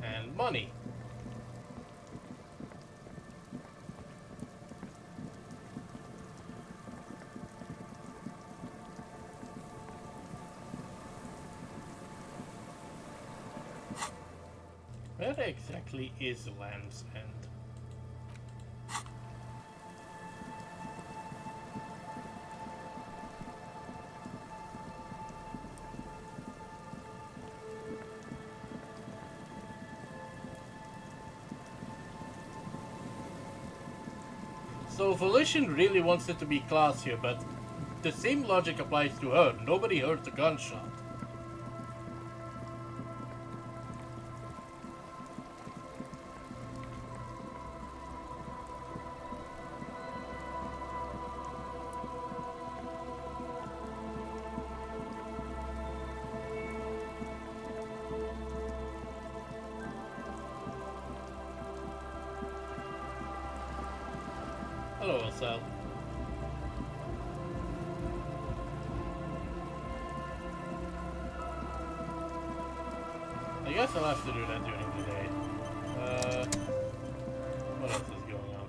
And money. Where exactly is Land's End? So Volition really wants it to be class here, but the same logic applies to her. Nobody heard the gunshot. Hello, Sal. I guess I'll have to do that during the day. What else is going on?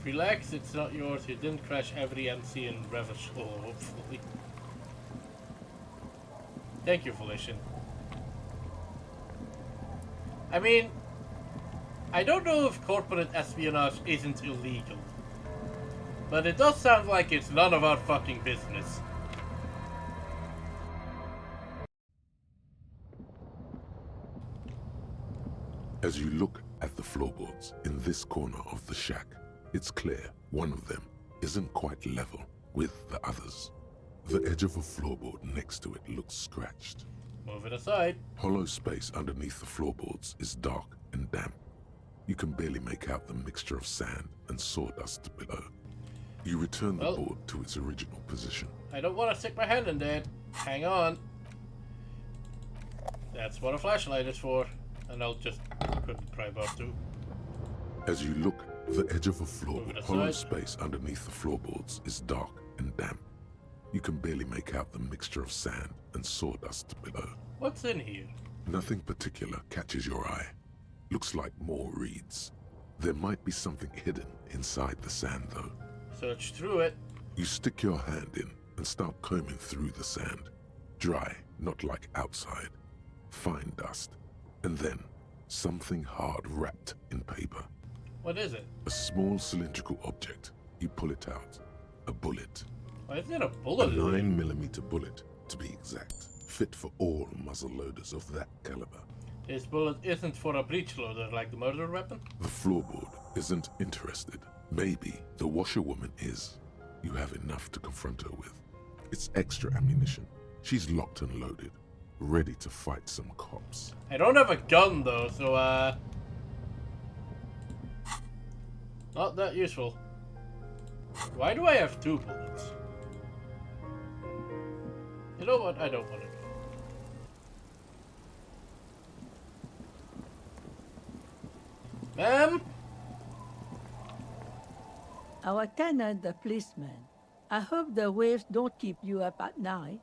Relax, it's not yours. You didn't crash every MC in Revachol, hopefully. Thank you, Volition. I mean, I don't know if corporate espionage isn't illegal, but it does sound like it's none of our fucking business. As you look at the floorboards in this corner of the shack, it's clear one of them isn't quite level with the others. The edge of a floorboard next to it looks scratched. Move it aside. Hollow space underneath the floorboards is dark and damp. You can barely make out the mixture of sand and sawdust below. You return the board to its original position. I don't want to stick my hand in there. Hang on. That's what a flashlight is for. And I'll just put the pry bar too. As you look, the edge of a floorboard, hollow space underneath the floorboards is dark and damp. You can barely make out the mixture of sand and sawdust below. What's in here? Nothing particular catches your eye. Looks like more reeds. There might be something hidden inside the sand, though. Search through it. You stick your hand in and start combing through the sand. Dry, not like outside. Fine dust. And then, something hard wrapped in paper. What is it? A small cylindrical object. You pull it out. A bullet. Why is it a A bullet? 9mm bullet, to be exact. Fit for all muzzle loaders of that caliber. This bullet isn't for a breech loader like the murder weapon? The floorboard isn't interested. Maybe the washerwoman is. You have enough to confront her with. It's extra ammunition. She's locked and loaded, ready to fight some cops. I don't have a gun though, so not that useful. Why do I have 2 bullets? You know what? I don't want to go. Ma'am? Our tenant, the policeman. I hope the waves don't keep you up at night.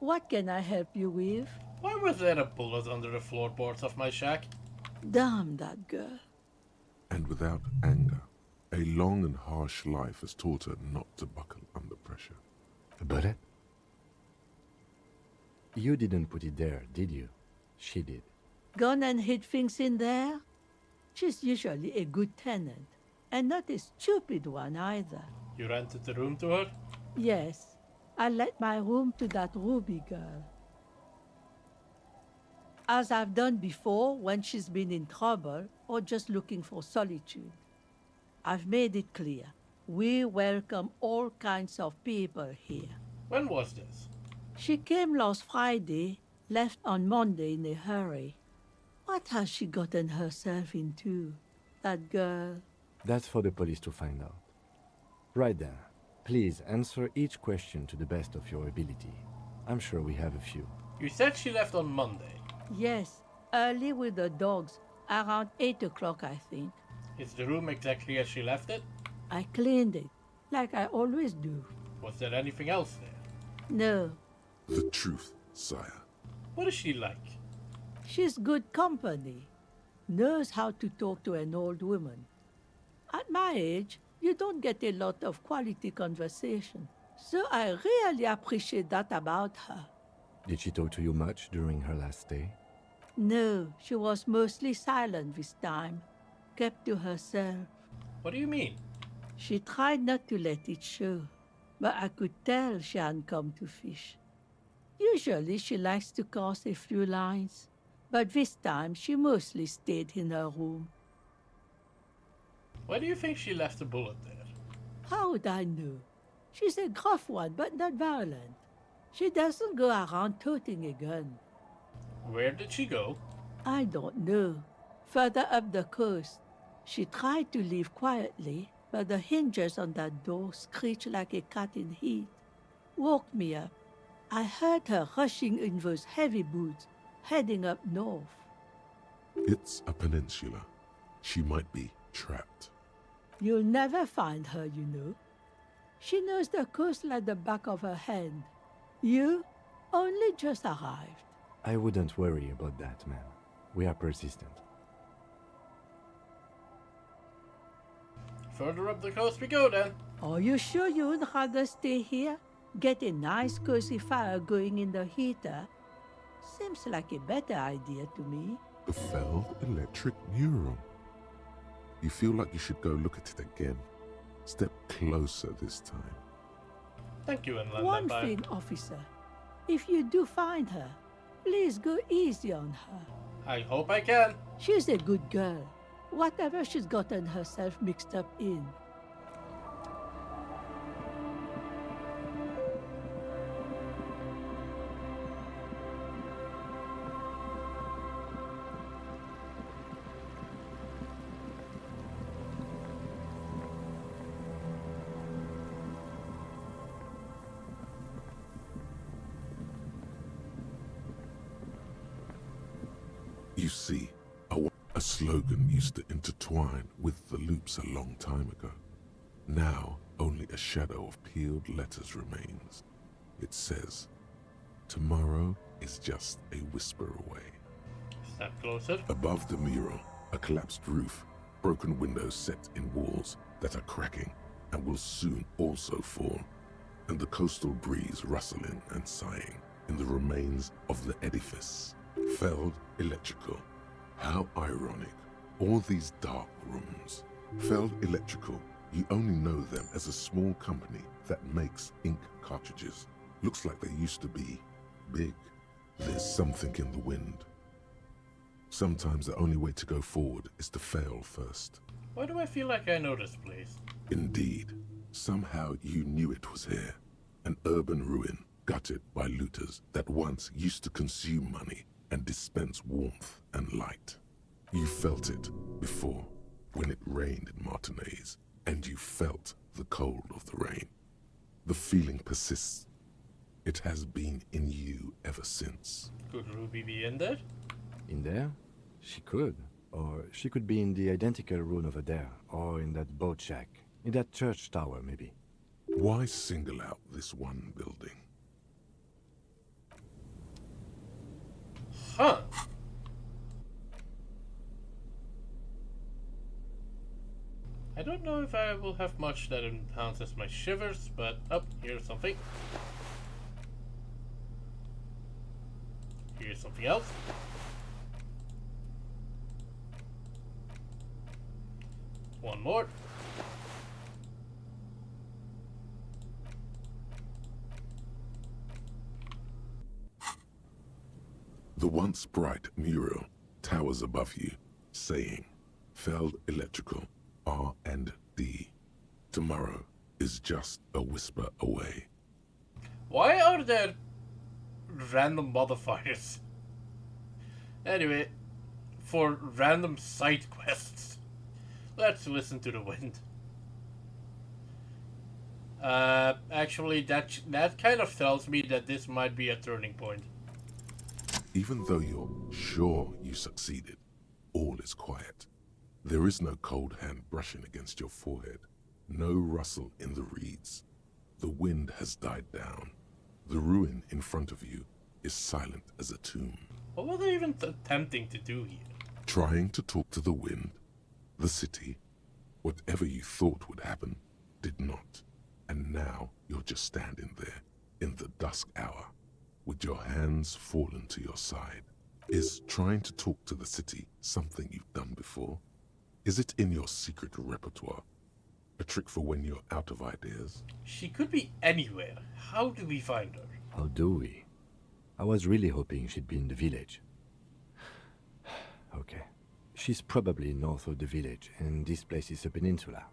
What can I help you with? Why was there a bullet under the floorboards of my shack? Damn that girl. And without anger, a long and harsh life has taught her not to buckle under pressure. A bullet? You didn't put it there, did you? She did. Gone and hid things in there? She's usually a good tenant, and not a stupid one either. You rented the room to her? Yes, I let my room to that Ruby girl. As I've done before when she's been in trouble or just looking for solitude. I've made it clear. We welcome all kinds of people here. When was this? She came last Friday, left on Monday in a hurry. What has she gotten herself into, that girl? That's for the police to find out. Right then, please answer each question to the best of your ability. I'm sure we have a few. You said she left on Monday. Yes, early with the dogs, around 8 o'clock, I think. Is the room exactly as she left it? I cleaned it, like I always do. Was there anything else there? No. The truth, sire. What is she like? She's good company. Knows how to talk to an old woman. At my age, you don't get a lot of quality conversation. So I really appreciate that about her. Did she talk to you much during her last stay? No, she was mostly silent this time. Kept to herself. What do you mean? She tried not to let it show, but I could tell she hadn't come to fish. Usually she likes to cast a few lines, but this time she mostly stayed in her room. Why do you think she left the bullet there? How would I know? She's a gruff one, but not violent. She doesn't go around toting a gun. Where did she go? I don't know. Further up the coast. She tried to leave quietly, but the hinges on that door screeched like a cat in heat. Woke me up. I heard her rushing in those heavy boots, heading up north. It's a peninsula. She might be trapped. You'll never find her, you know. She knows the coast like the back of her hand. You only just arrived. I wouldn't worry about that, man. We are persistent. Further up the coast we go then. Are you sure you would rather stay here? Get a nice cozy fire going in the heater? Seems like a better idea to me. The failed electric neuron. You feel like you should go look at it again. Step closer this time. Thank you, Inland One Empire. thing, officer. If you do find her, please go easy on her. I hope I can. She's a good girl. Whatever she's gotten herself mixed up in. You see, a slogan used to intertwine with the loops a long time ago. Now, only a shadow of peeled letters remains. It says, "Tomorrow is just a whisper away." Step closer. Above the mural, a collapsed roof, broken windows set in walls that are cracking and will soon also fall. and the coastal breeze rustling and sighing in the remains of the edifice. Feld Electrical. How ironic. All these dark rooms. Feld Electrical, you only know them as a small company that makes ink cartridges. Looks like they used to be big. There's something in the wind. Sometimes the only way to go forward is to fail first. Why do I feel like I know this place? Indeed. Somehow you knew it was here. An urban ruin, gutted by looters that once used to consume money and dispense warmth and light. You felt it before, when it rained in Martinez, and you felt the cold of the rain. The feeling persists. It has been in you ever since. Could Ruby be in there? In there? She could. Or she could be in the identical room over there, or in that boat shack, in that church tower, maybe. Why single out this one building? Huh. I don't know if I will have much that enhances my shivers, but here's something. Here's something else. One more. The once bright mural towers above you, saying, Feld Electrical, R&D. Tomorrow is just a whisper away. Why are there random modifiers? Anyway, for random side quests, let's listen to the wind. Actually, that kind of tells me that this might be a turning point. Even though you're sure you succeeded, all is quiet. There is no cold hand brushing against your forehead, no rustle in the reeds. The wind has died down. The ruin in front of you is silent as a tomb. What were they even attempting to do here? Trying to talk to the wind, the city, whatever you thought would happen, did not. And now you're just standing there, in the dusk hour, with your hands fallen to your side. Is trying to talk to the city something you've done before? Is it in your secret repertoire? A trick for when you're out of ideas? She could be anywhere. How do we find her? How do we? I was really hoping she'd be in the village. Okay. She's probably north of the village, and this place is a peninsula.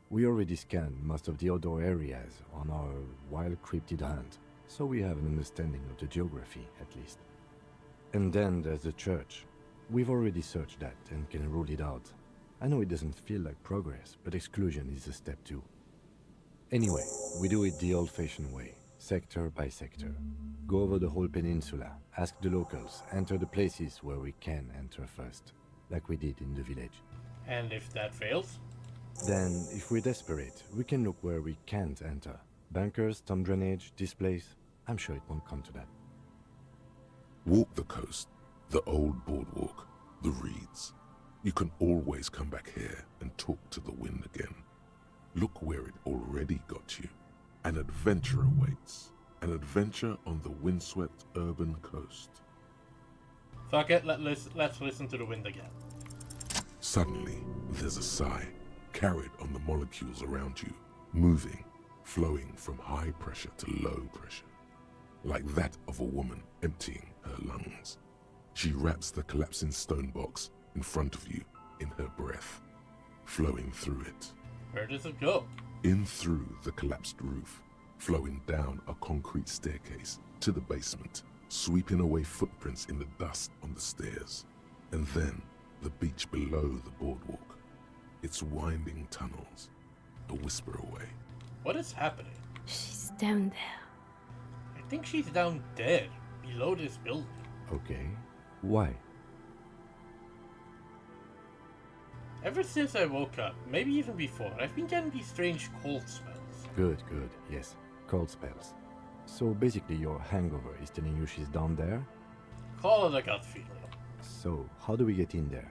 We already scanned most of the outdoor areas on our wild cryptid hunt, so we have an understanding of the geography, at least. And then there's the church. We've already searched that and can rule it out. I know it doesn't feel like progress, but exclusion is a step too. Anyway, we do it the old-fashioned way, sector by sector. Go over the whole peninsula, ask the locals, enter the places where we can enter first, like we did in the village. And if that fails? Then, if we're desperate, we can look where we can't enter. Bunkers, storm drainage, this place. I'm sure it won't come to that. Walk the coast, the old boardwalk, the reeds. You can always come back here and talk to the wind again. Look where it already got you. An adventure awaits. An adventure on the windswept urban coast. Fuck it, let's listen to the wind again. Suddenly, there's a sigh, carried on the molecules around you, moving, flowing from high pressure to low pressure, like that of a woman emptying her lungs. She wraps the collapsing stone box in front of you in her breath, flowing through it. Where does it go? In through the collapsed roof, flowing down a concrete staircase to the basement, sweeping away footprints in the dust on the stairs, and then the beach below the boardwalk, its winding tunnels, a whisper away. What is happening? She's down there. I think she's down there, below this building. Okay. Why? Ever since I woke up, maybe even before, I've been getting these strange cold spells. Good, yes. Cold spells. So basically your hangover is telling you she's down there? Call it a gut feeling. So, how do we get in there?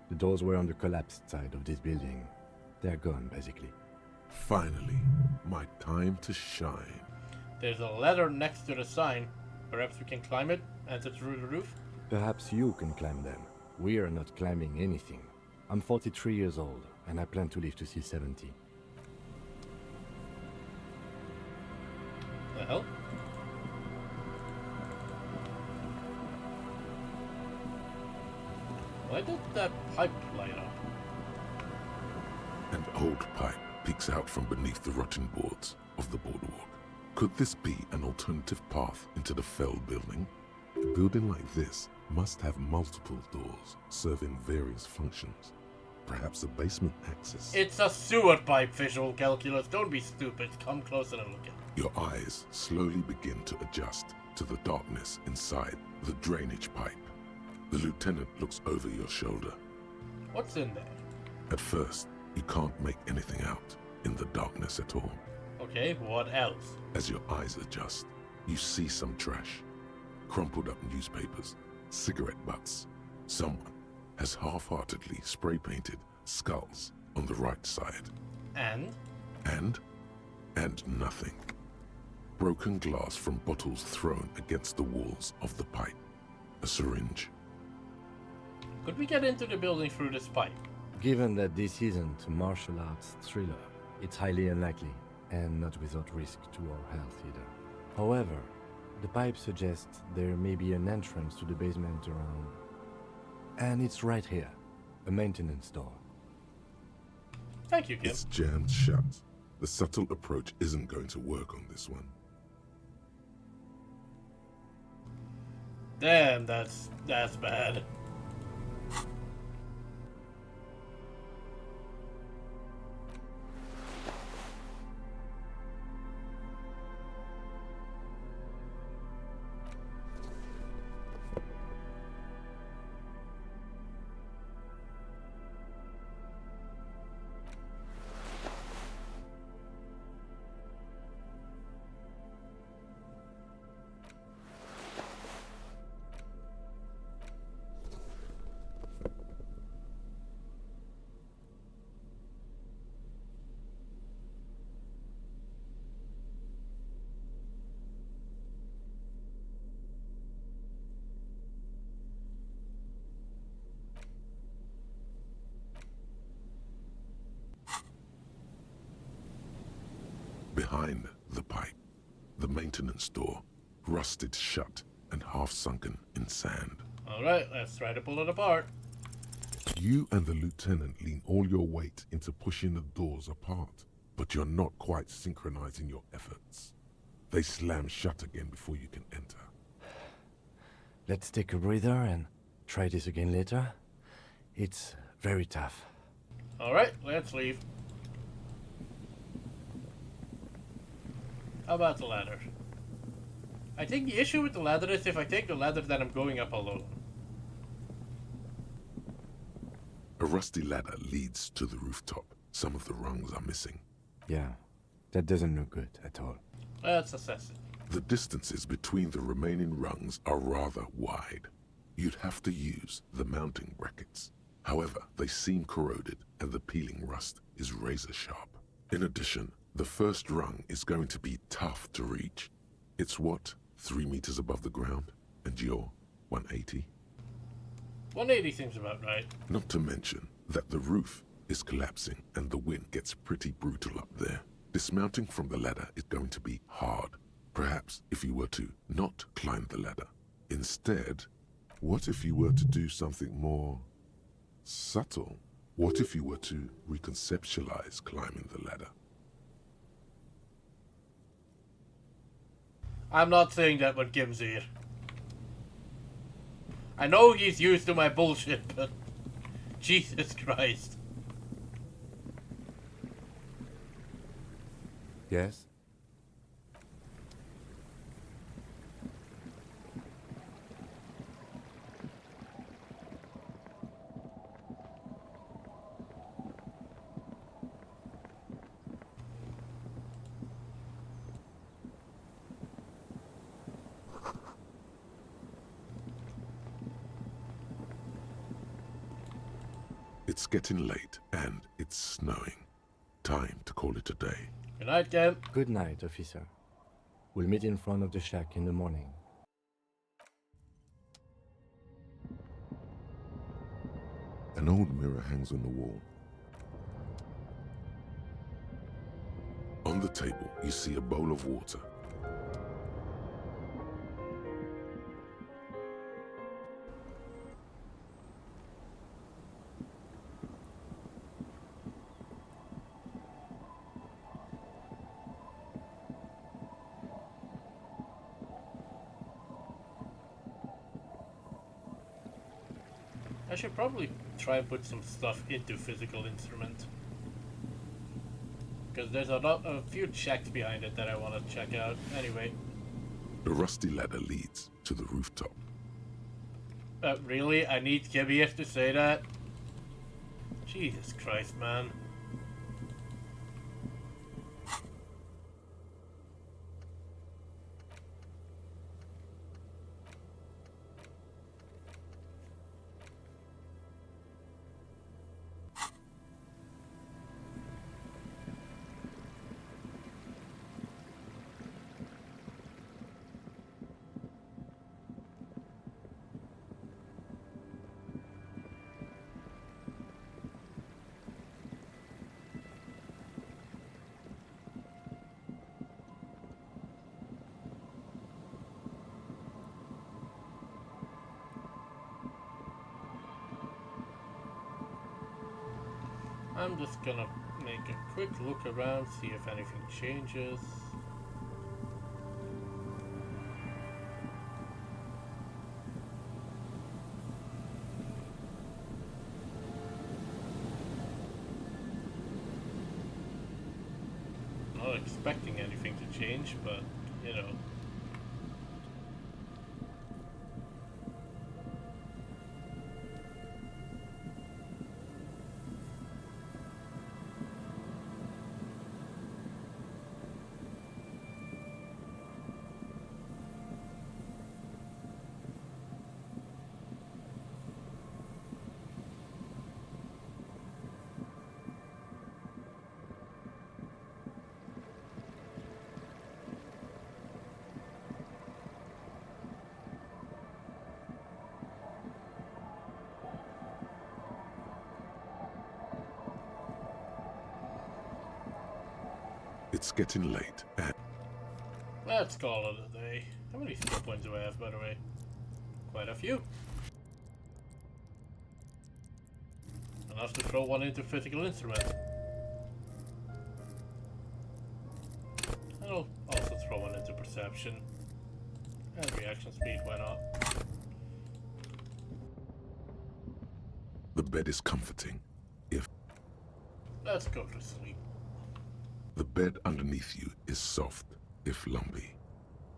The doors were on the collapsed side of this building. They're gone, basically. Finally, my time to shine. There's a ladder next to the sign. Perhaps we can climb it, enter through the roof? Perhaps you can climb them. We are not climbing anything. I'm 43 years old, and I plan to live to see 70. The hell? Why did that pipe light up? An old pipe peeks out from beneath the rotting boards of the boardwalk. Could this be an alternative path into the fell building? A building like this must have multiple doors serving various functions. Perhaps a basement access. It's a sewer pipe, visual calculus. Don't be stupid. Come closer and look at it. Your eyes slowly begin to adjust to the darkness inside the drainage pipe. The lieutenant looks over your shoulder. What's in there? At first, you can't make anything out in the darkness at all. Okay, what else? As your eyes adjust, you see some trash. Crumpled up newspapers, cigarette butts. Someone has half-heartedly spray-painted skulls on the right side. And? And nothing. Broken glass from bottles thrown against the walls of the pipe. A syringe. Could we get into the building through this pipe? Given that this isn't a martial arts thriller, it's highly unlikely, and not without risk to our health either. However, the pipe suggests there may be an entrance to the basement around... And it's right here, a maintenance door. Thank you, Kim. It's jammed shut. The subtle approach isn't going to work on this one. Damn, that's bad. Behind the pipe, the maintenance door, rusted shut and half-sunken in sand. Alright, let's try to pull it apart. You and the lieutenant lean all your weight into pushing the doors apart, but you're not quite synchronizing your efforts. They slam shut again before you can enter. Let's take a breather and try this again later. It's very tough. Alright, let's leave. How about the ladder? I think the issue with the ladder is if I take the ladder, then I'm going up alone. A rusty ladder leads to the rooftop. Some of the rungs are missing. Yeah, that doesn't look good at all. Let's assess it. The distances between the remaining rungs are rather wide. You'd have to use the mounting brackets. However, they seem corroded and the peeling rust is razor sharp. In addition, the first rung is going to be tough to reach. It's what, 3 meters above the ground? And you're 180? 180 seems about right. Not to mention that the roof is collapsing and the wind gets pretty brutal up there. Dismounting from the ladder is going to be hard. Perhaps if you were to not climb the ladder. Instead, what if you were to do something more subtle? What if you were to reconceptualize climbing the ladder? I'm not saying that when Kim's here. I know he's used to my bullshit, but Jesus Christ. Yes? It's getting late and it's snowing. Time to call it a day. Good night, Ken. Good night, officer. We'll meet in front of the shack in the morning. An old mirror hangs on the wall. On the table, you see a bowl of water. I should probably try and put some stuff into physical instrument. Because there's a few checks behind it that I want to check out. Anyway. The rusty ladder leads to the rooftop. Really? I need Kibius to say that? Jesus Christ, man. I'm just gonna make a quick look around, see if anything changes. Not expecting anything to change, but you know. It's getting late and... Let's call it a day. How many skill points do I have, by the way? Quite a few. Enough to throw one into physical instrument. And I'll also throw one into perception. And reaction speed, why not? The bed is comforting. Let's go to sleep. The bed underneath you is soft, if lumpy.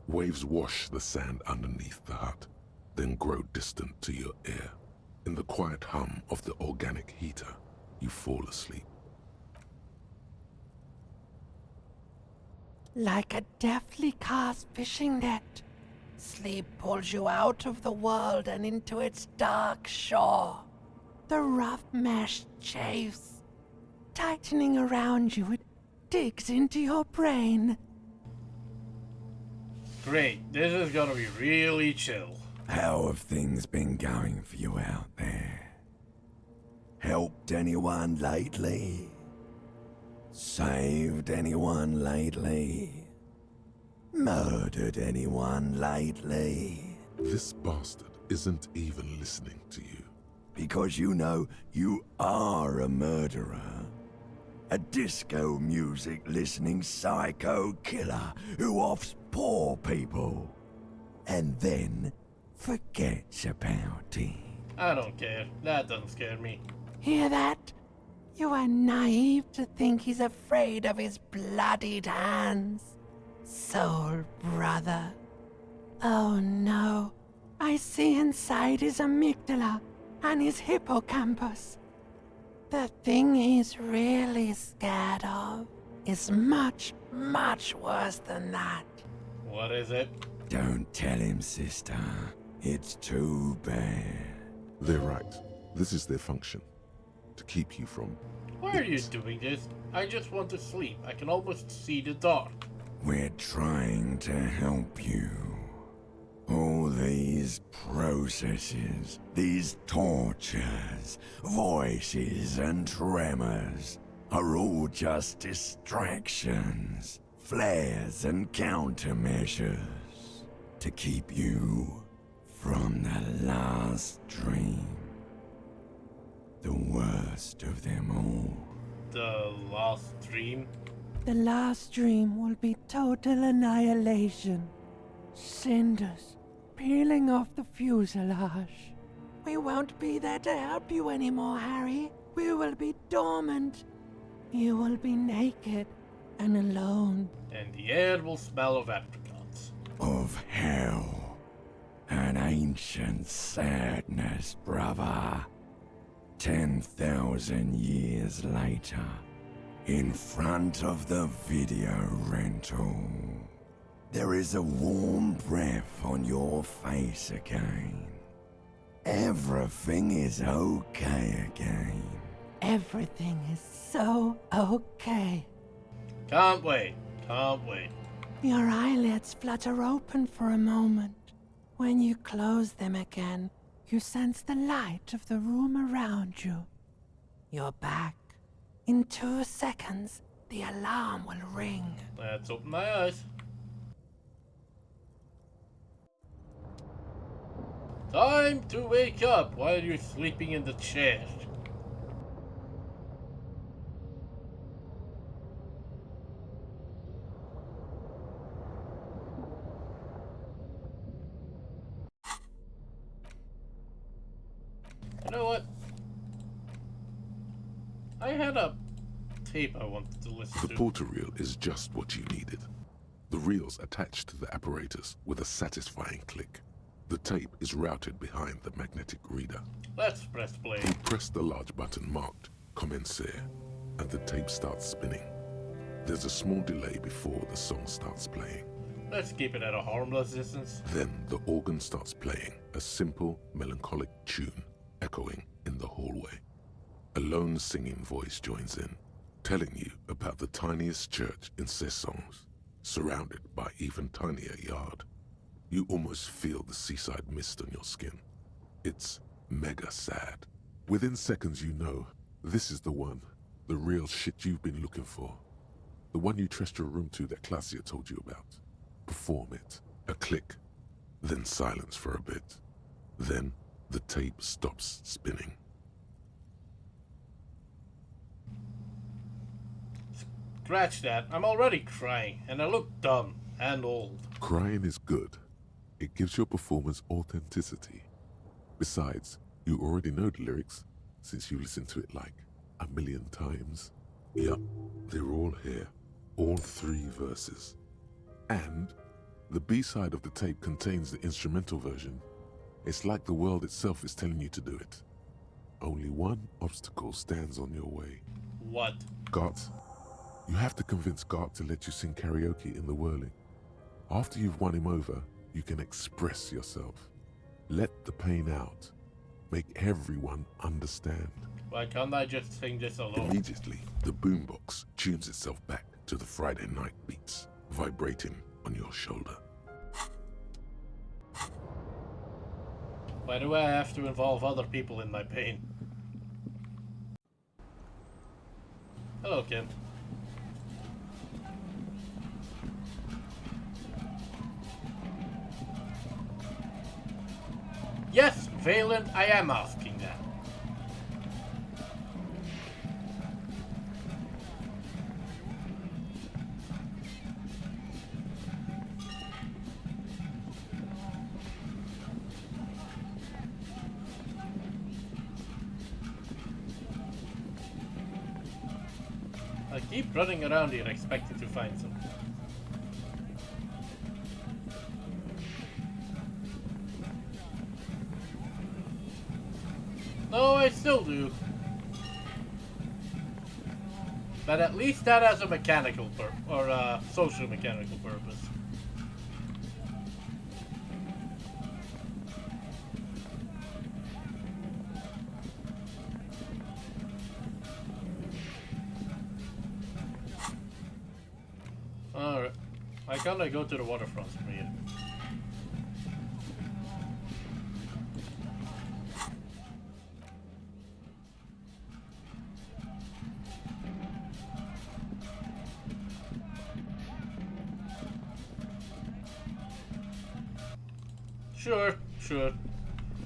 Waves wash the sand underneath the hut, then grow distant to your ear. In the quiet hum of the organic heater, you fall asleep. Like a deftly cast fishing net, sleep pulls you out of the world and into its dark shore. The rough mesh chafes, tightening around you, it digs into your brain. Great, this is gonna be really chill. How have things been going for you out there? Helped anyone lately? Saved anyone lately? Murdered anyone lately? This bastard isn't even listening to you. Because you know you are a murderer. A disco music listening psycho killer who offs poor people and then forgets about it. I don't care. That doesn't scare me. Hear that? You are naive to think he's afraid of his bloodied hands. Soul brother. Oh no. I see inside his amygdala and his hippocampus. The thing he's really scared of is much, much worse than that. What is it? Don't tell him, sister. It's too bad. They're right. This is their function. To keep you from... Why are you doing this? I just want to sleep. I can almost see the dark. We're trying to help you. All these processes, these tortures, voices and tremors are all just distractions, flares and countermeasures to keep you from the last dream. The worst of them all. The last dream? The last dream will be total annihilation. Cinders peeling off the fuselage. We won't be there to help you anymore, Harry. We will be dormant. You will be naked and alone. And the air will smell of apricots. Of hell. An ancient sadness, brother. 10,000 years later, in front of the video rental, there is a warm breath on your face again. Everything is okay again. Everything is so okay. Can't wait. Can't wait. Your eyelids flutter open for a moment. When you close them again, you sense the light of the room around you. You're back. In 2 seconds, the alarm will ring. Let's open my eyes. Time to wake up while you're sleeping in the chair. You know what? I had a tape I wanted to listen The to. portal reel is just what you needed. The reel's attached to the apparatus with a satisfying click. The tape is routed behind the magnetic reader. Let's press play. You press the large button marked Commencer, and the tape starts spinning. There's a small delay before the song starts playing. Let's keep it at a harmless distance. Then the organ starts playing a simple, melancholic tune echoing in the hallway. A lone singing voice joins in, telling you about the tiniest church in Cessons, surrounded by even tinier yard. You almost feel the seaside mist on your skin. It's mega sad. Within seconds you know, this is the one, the real shit you've been looking for. The one you trust your room to that Clasia told you about. Perform it. A click. Then silence for a bit. Then the tape stops spinning. Scratch that. I'm already crying, and I look dumb and old. Crying is good. It gives your performance authenticity. Besides, you already know the lyrics, since you listened to it like 1,000,000 times. Yup, they're all here. All 3 verses. And the B-side of the tape contains the instrumental version. It's like the world itself is telling you to do it. Only one obstacle stands on your way. What? Gart. You have to convince Gart to let you sing karaoke in the whirling. After you've won him over, you can express yourself. Let the pain out. Make everyone understand. Why can't I just sing this alone? Immediately, the boombox tunes itself back to the Friday night beats, vibrating on your shoulder. Why do I have to involve other people in my pain? Hello, Kim. Yes, Valen, I am asking that. I keep running around here expecting to find something. No, I still do. But at least that has a mechanical or a social mechanical purpose. Alright. can't I go to the waterfront from here? Sure, sure.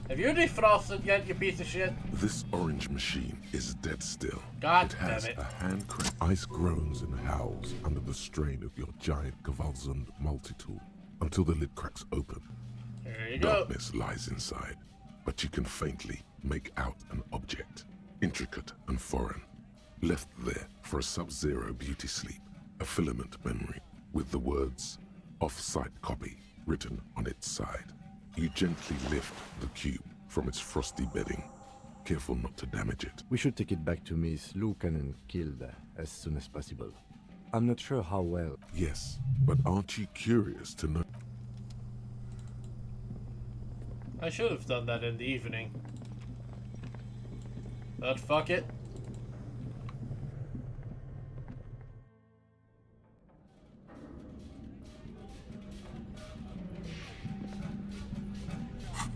Have you defrosted yet, you piece of shit? This orange machine is dead still. God it has damn it. a hand crank. Ice groans and howls under the strain of your giant Gewalzund multi-tool until the lid cracks open. There you Darkness lies inside, but you can faintly make out an object, intricate and foreign, left there for a sub-zero beauty sleep, a filament memory with the words "off-site copy" written on its side. You gently lift the cube from its frosty bedding, careful not to damage it. We should take it back to Miss Lukanen killed as soon as possible. I'm not sure how well. Yes, but aren't you curious to know? I should have done that in the evening. But fuck it.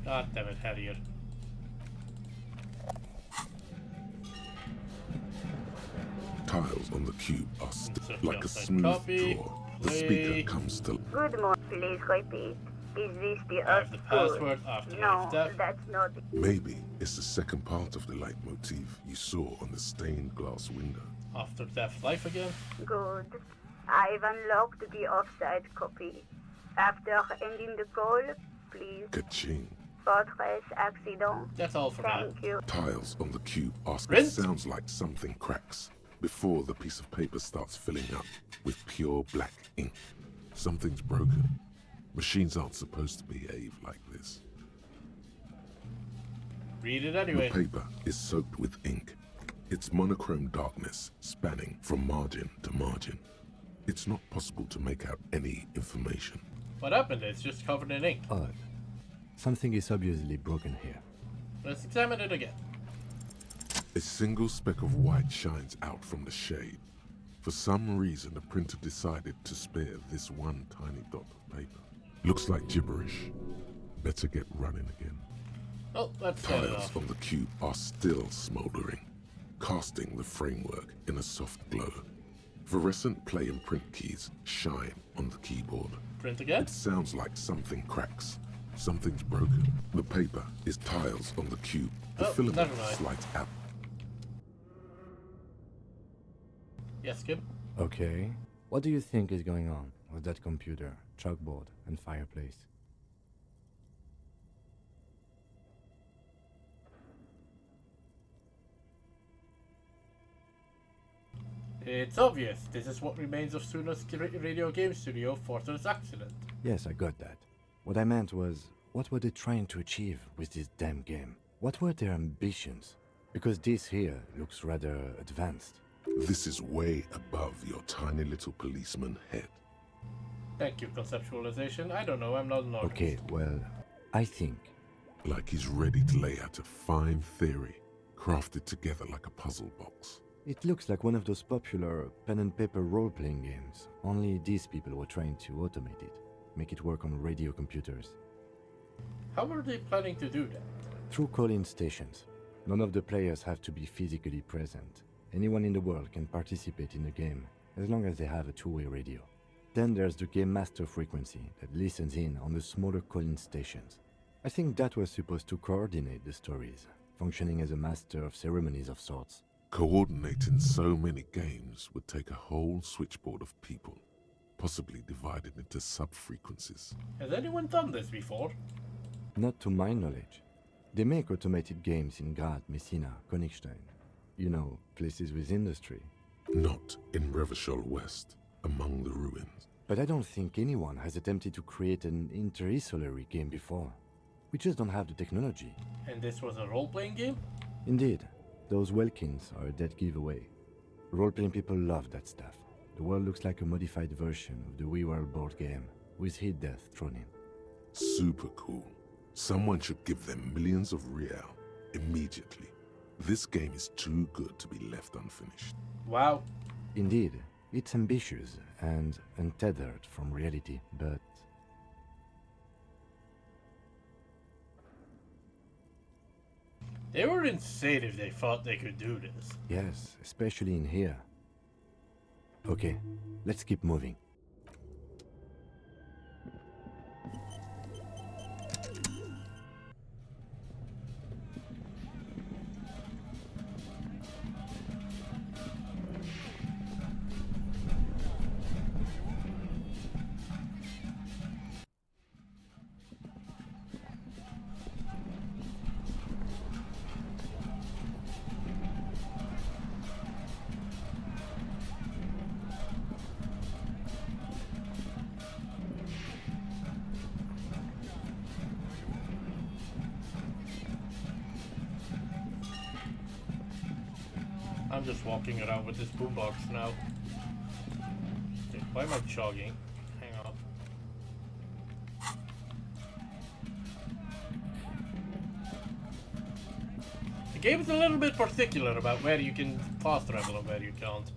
God damn it, Harriet. Tiles on the cube are like a outside smooth copy. drawer. The speaker comes to Good morning, please repeat. Is this the I have the password after No, death. that's not it. Maybe it's the second part of the leitmotif you saw on the stained glass window. After death, life again? Good. I've unlocked the offside copy. After ending the call, please. Ka-ching. Fortress accident. That's all for now. Thank you. Tiles on the cube ask. It Rinse? sounds like something cracks before the piece of paper starts filling up with pure black ink. Something's broken. Machines aren't supposed to behave like this. Read it anyway. The paper is soaked with ink. Its monochrome darkness spanning from margin to margin. It's not possible to make out any information. What happened? It's just covered in ink. Odd. Something is obviously broken here. Let's examine it again. A single speck of white shines out from the shade. For some reason, the printer decided to spare this one tiny dot of paper. Looks like gibberish. Better get running again. Oh, let's set it Tiles off. on the cube are still smoldering, casting the framework in a soft glow. Fluorescent play and print keys shine on the keyboard. Print again? It sounds like something cracks. Something's broken. The paper is tiles on the cube. The Oh, filament never mind. slides out. Yes, Kim? Okay. What do you think is going on with that computer, chalkboard, and fireplace? It's obvious. This is what remains of Suno's radio game studio Fortress accident. Yes, I got that. What I meant was, what were they trying to achieve with this damn game? What were their ambitions? Because this here looks rather advanced. This is way above your tiny little policeman head. Thank you, conceptualization. I don't know, I'm not an artist. Okay, well, I think. Like he's ready to lay out a fine theory, crafted together like a puzzle box. It looks like one of those popular pen and paper role-playing games. Only these people were trying to automate it, make it work on radio computers. How are they planning to do that? Through call-in stations. None of the players have to be physically present. Anyone in the world can participate in the game, as long as they have a two-way radio. Then there's the game master frequency that listens in on the smaller call-in stations. I think that was supposed to coordinate the stories, functioning as a master of ceremonies of sorts. Coordinating so many games would take a whole switchboard of people, possibly divided into sub-frequencies. Has anyone done this before? Not to my knowledge. They make automated games in Graz, Messina, Königstein. You know, places with industry. Not in Revachol West, among the ruins. But I don't think anyone has attempted to create an interinsulary game before. We just don't have the technology. And this was a role-playing game? Indeed. Those Welkins are a dead giveaway. Role-playing people love that stuff. The world looks like a modified version of the WeWorld board game, with hit death thrown in. Super cool. Someone should give them millions of real immediately. This game is too good to be left unfinished. Wow. Indeed. It's ambitious and untethered from reality, but... They were insane if they thought they could do this. Yes, especially in here. Okay, let's keep moving. I'm just walking around with this boombox now. Okay, why am I jogging? Hang on. The game is a little bit particular about where you can fast travel and where you can't.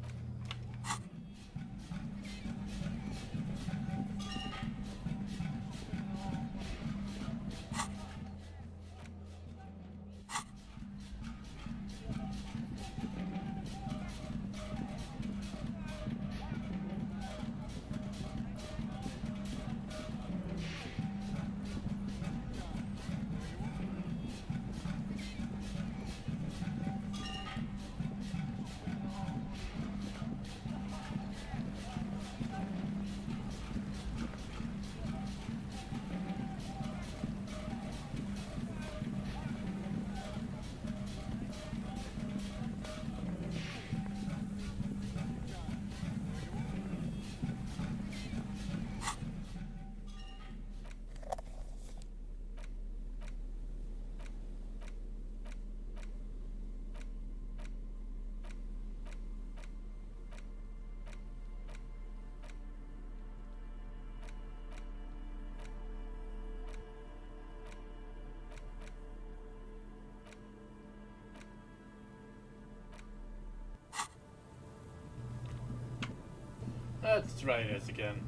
Let's try this again.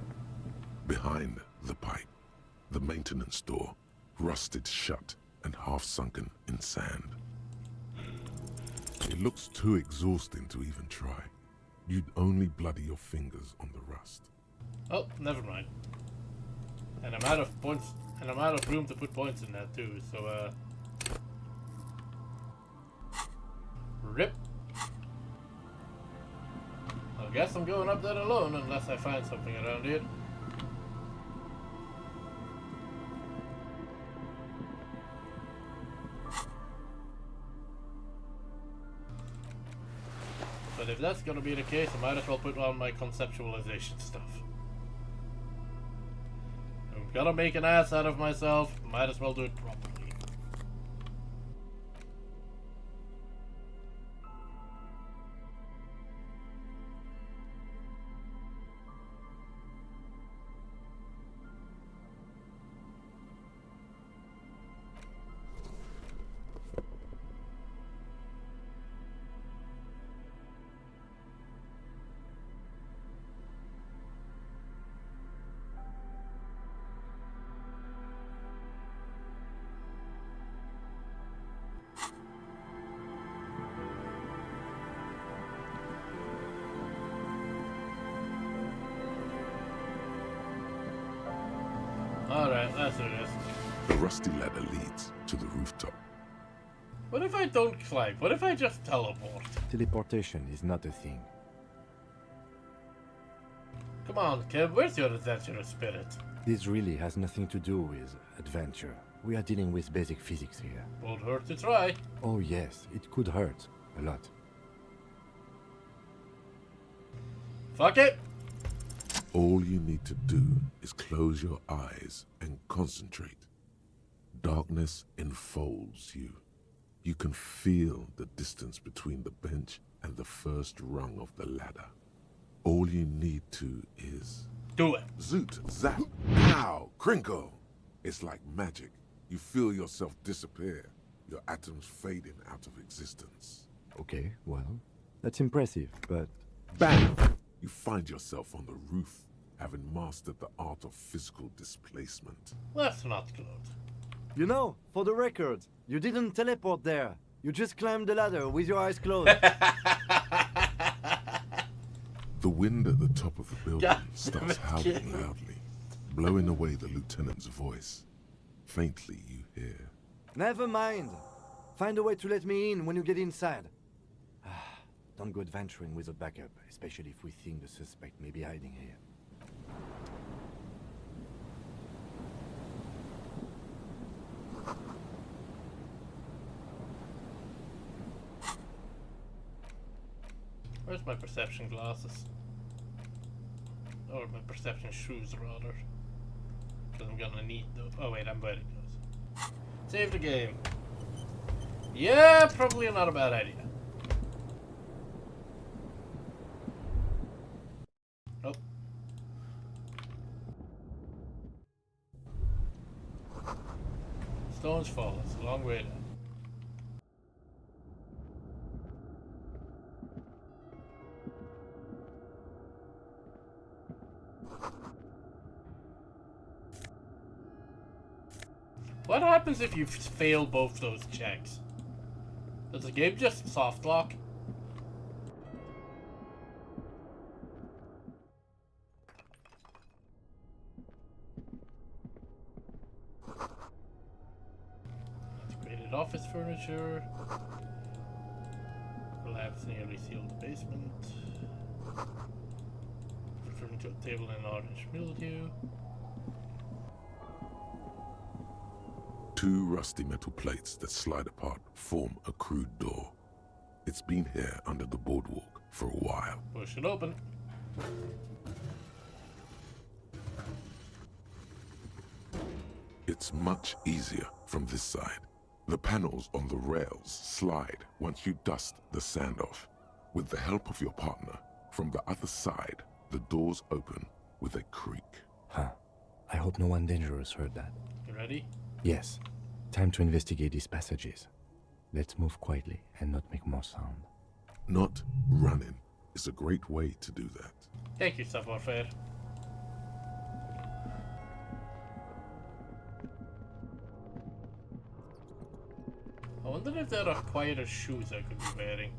Behind the pipe, the maintenance door, rusted shut and half sunken in sand. It looks too exhausting to even try. You'd only bloody your fingers on the rust. Oh, never mind. And I'm out of points, and I'm out of room to put points in that too, so rip. I guess I'm going up there alone unless I find something around here. But if that's gonna be the case, I might as well put on my conceptualization stuff. I'm gonna make an ass out of myself, might as well do it properly. Alright, let's do this. The rusty ladder leads to the rooftop. What if I don't climb? What if I just teleport? Teleportation is not a thing. Come on, Kev, where's your adventurous spirit? This really has nothing to do with adventure. We are dealing with basic physics here. Won't hurt to try. Oh yes, it could hurt. A lot. Fuck it! All you need to do is close your eyes and concentrate. Darkness enfolds you. You can feel the distance between the bench and the first rung of the ladder. All you need to is... do it. Zoot, zap, pow, crinkle. It's like magic. You feel yourself disappear, your atoms fading out of existence. Okay, well, that's impressive, but... Bang! You find yourself on the roof, having mastered the art of physical displacement. That's not good. You know, for the record, you didn't teleport there. You just climbed the ladder with your eyes closed. The wind at the top of the building starts howling loudly, blowing away the lieutenant's voice. Faintly you hear. Never mind. Find a way to let me in when you get inside. Don't go adventuring without backup, especially if we think the suspect may be hiding here. Where's my perception glasses? Or my perception shoes, rather. Because I'm gonna need those. Oh wait, I'm wearing those. Save the game. Yeah, probably not a bad idea. Nope. Stones Fall, it's a long way down. What happens if you fail both those checks? Does the game just soft lock? Integrated office furniture. Labs nearly sealed basement. Referring to a table in orange mildew. Two rusty metal plates that slide apart form a crude door. It's been here under the boardwalk for a while. Push it open. It's much easier from this side. The panels on the rails slide once you dust the sand off. With the help of your partner, from the other side, the doors open with a creak. Huh. I hope no one dangerous heard that. You ready? Yes. Time to investigate these passages. Let's move quietly and not make more sound. Not running is a great way to do that. Thank you, savoir-faire. I wonder if there are quieter shoes I could be wearing.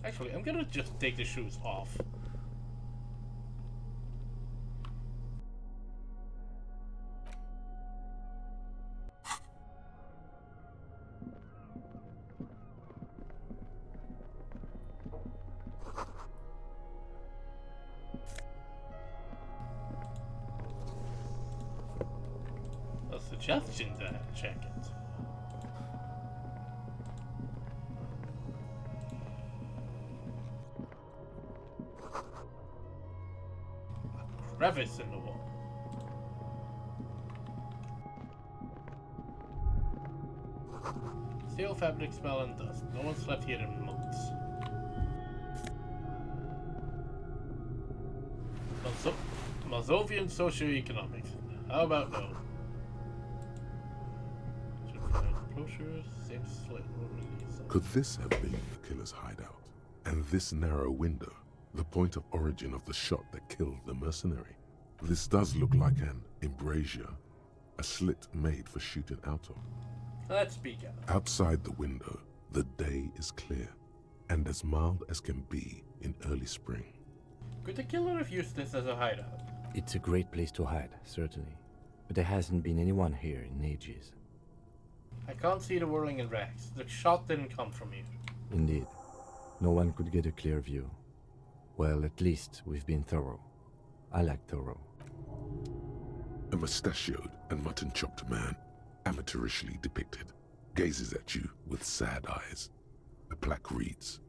Actually, I'm gonna just take the shoes off. A suggestion to check it. Crevice in the wall. Stale fabric smell and dust. No one slept here in months. Mazovian socioeconomics. How about no? Same slit. Could this have been the killer's hideout? And this narrow window, the point of origin of the shot that killed the mercenary? This does look like an embrasure, a slit made for shooting out of. Let's speak out. Outside the window, the day is clear, and as mild as can be in early spring. Could the killer have used this as a hideout? It's a great place to hide, certainly. But there hasn't been anyone here in ages. I can't see the whirling in rags. The shot didn't come from here. Indeed. No one could get a clear view. Well, at least we've been thorough. I like thorough. A mustachioed and mutton-chopped man, amateurishly depicted, gazes at you with sad eyes. A plaque reads,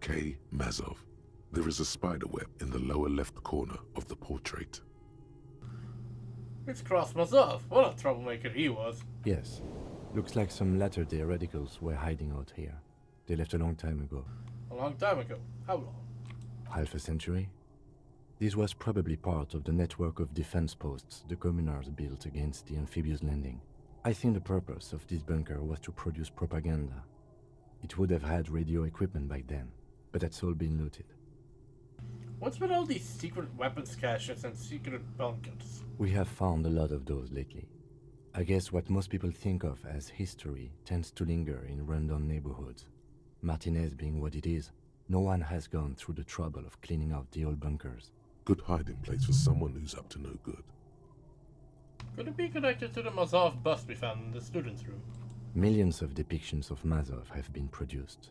K. Mazov. There is a spiderweb in the lower left corner of the portrait. It's Cross Mazov. What a troublemaker he was. Yes. Looks like some latter-day radicals were hiding out here. They left a long time ago. A long time ago? How long? Half a century? This was probably part of the network of defense posts the communards built against the amphibious landing. I think the purpose of this bunker was to produce propaganda. It would have had radio equipment back then, but that's all been looted. What's with all these secret weapons caches and secret bunkers? We have found a lot of those lately. I guess what most people think of as history tends to linger in rundown neighborhoods. Martinez being what it is, no one has gone through the trouble of cleaning out the old bunkers. Good hiding place for someone who's up to no good. Could it be connected to the Mazov bust we found in the students' room? Millions of depictions of Mazov have been produced.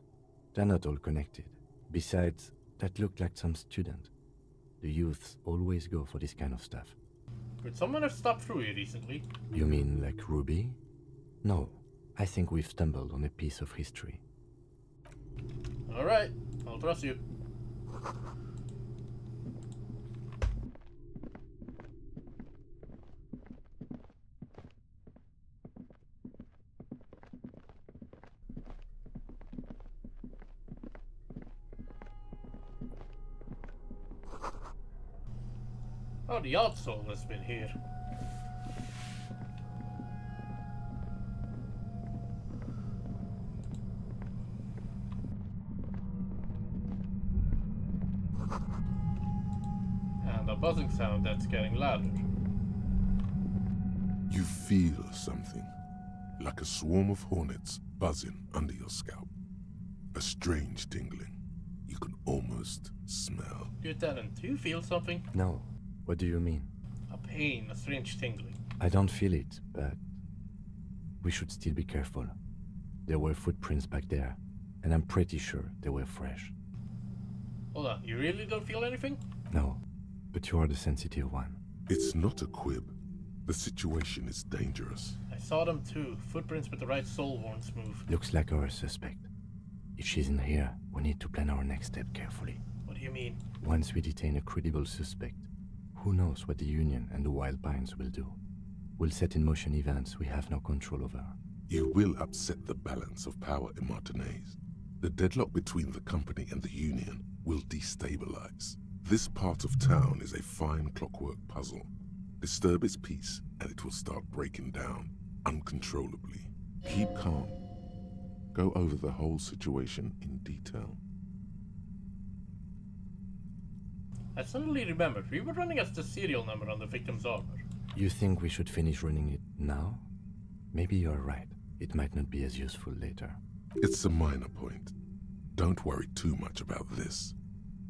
They're not all connected. Besides, that looked like some student. The youths always go for this kind of stuff. Could someone have stopped through here recently? You mean like Ruby? No, I think we've stumbled on a piece of history. Alright, I'll trust you. Oh, the odd soul has been here. And a buzzing sound that's getting louder. You feel something, like a swarm of hornets buzzing under your scalp. A strange tingling. You can almost smell. Lieutenant, do you feel something? No. What do you mean? A pain, a strange tingling. I don't feel it, but we should still be careful. There were footprints back there, and I'm pretty sure they were fresh. Hold on, you really don't feel anything? No, but you are the sensitive one. It's not a quib. The situation is dangerous. I saw them too. Footprints with the right soul horns move. Looks like our suspect. If she's in here, we need to plan our next step carefully. What do you mean? Once we detain a credible suspect, who knows what the Union and the Wild Pines will do? We'll set in motion events we have no control over. You will upset the balance of power in Martinez. The deadlock between the company and the Union will destabilize. This part of town is a fine clockwork puzzle. Disturb its peace and it will start breaking down uncontrollably. Keep calm. Go over the whole situation in detail. I suddenly remembered, we were running as the serial number on the victim's armor. You think we should finish running it now? Maybe you're right. It might not be as useful later. It's a minor point. Don't worry too much about this.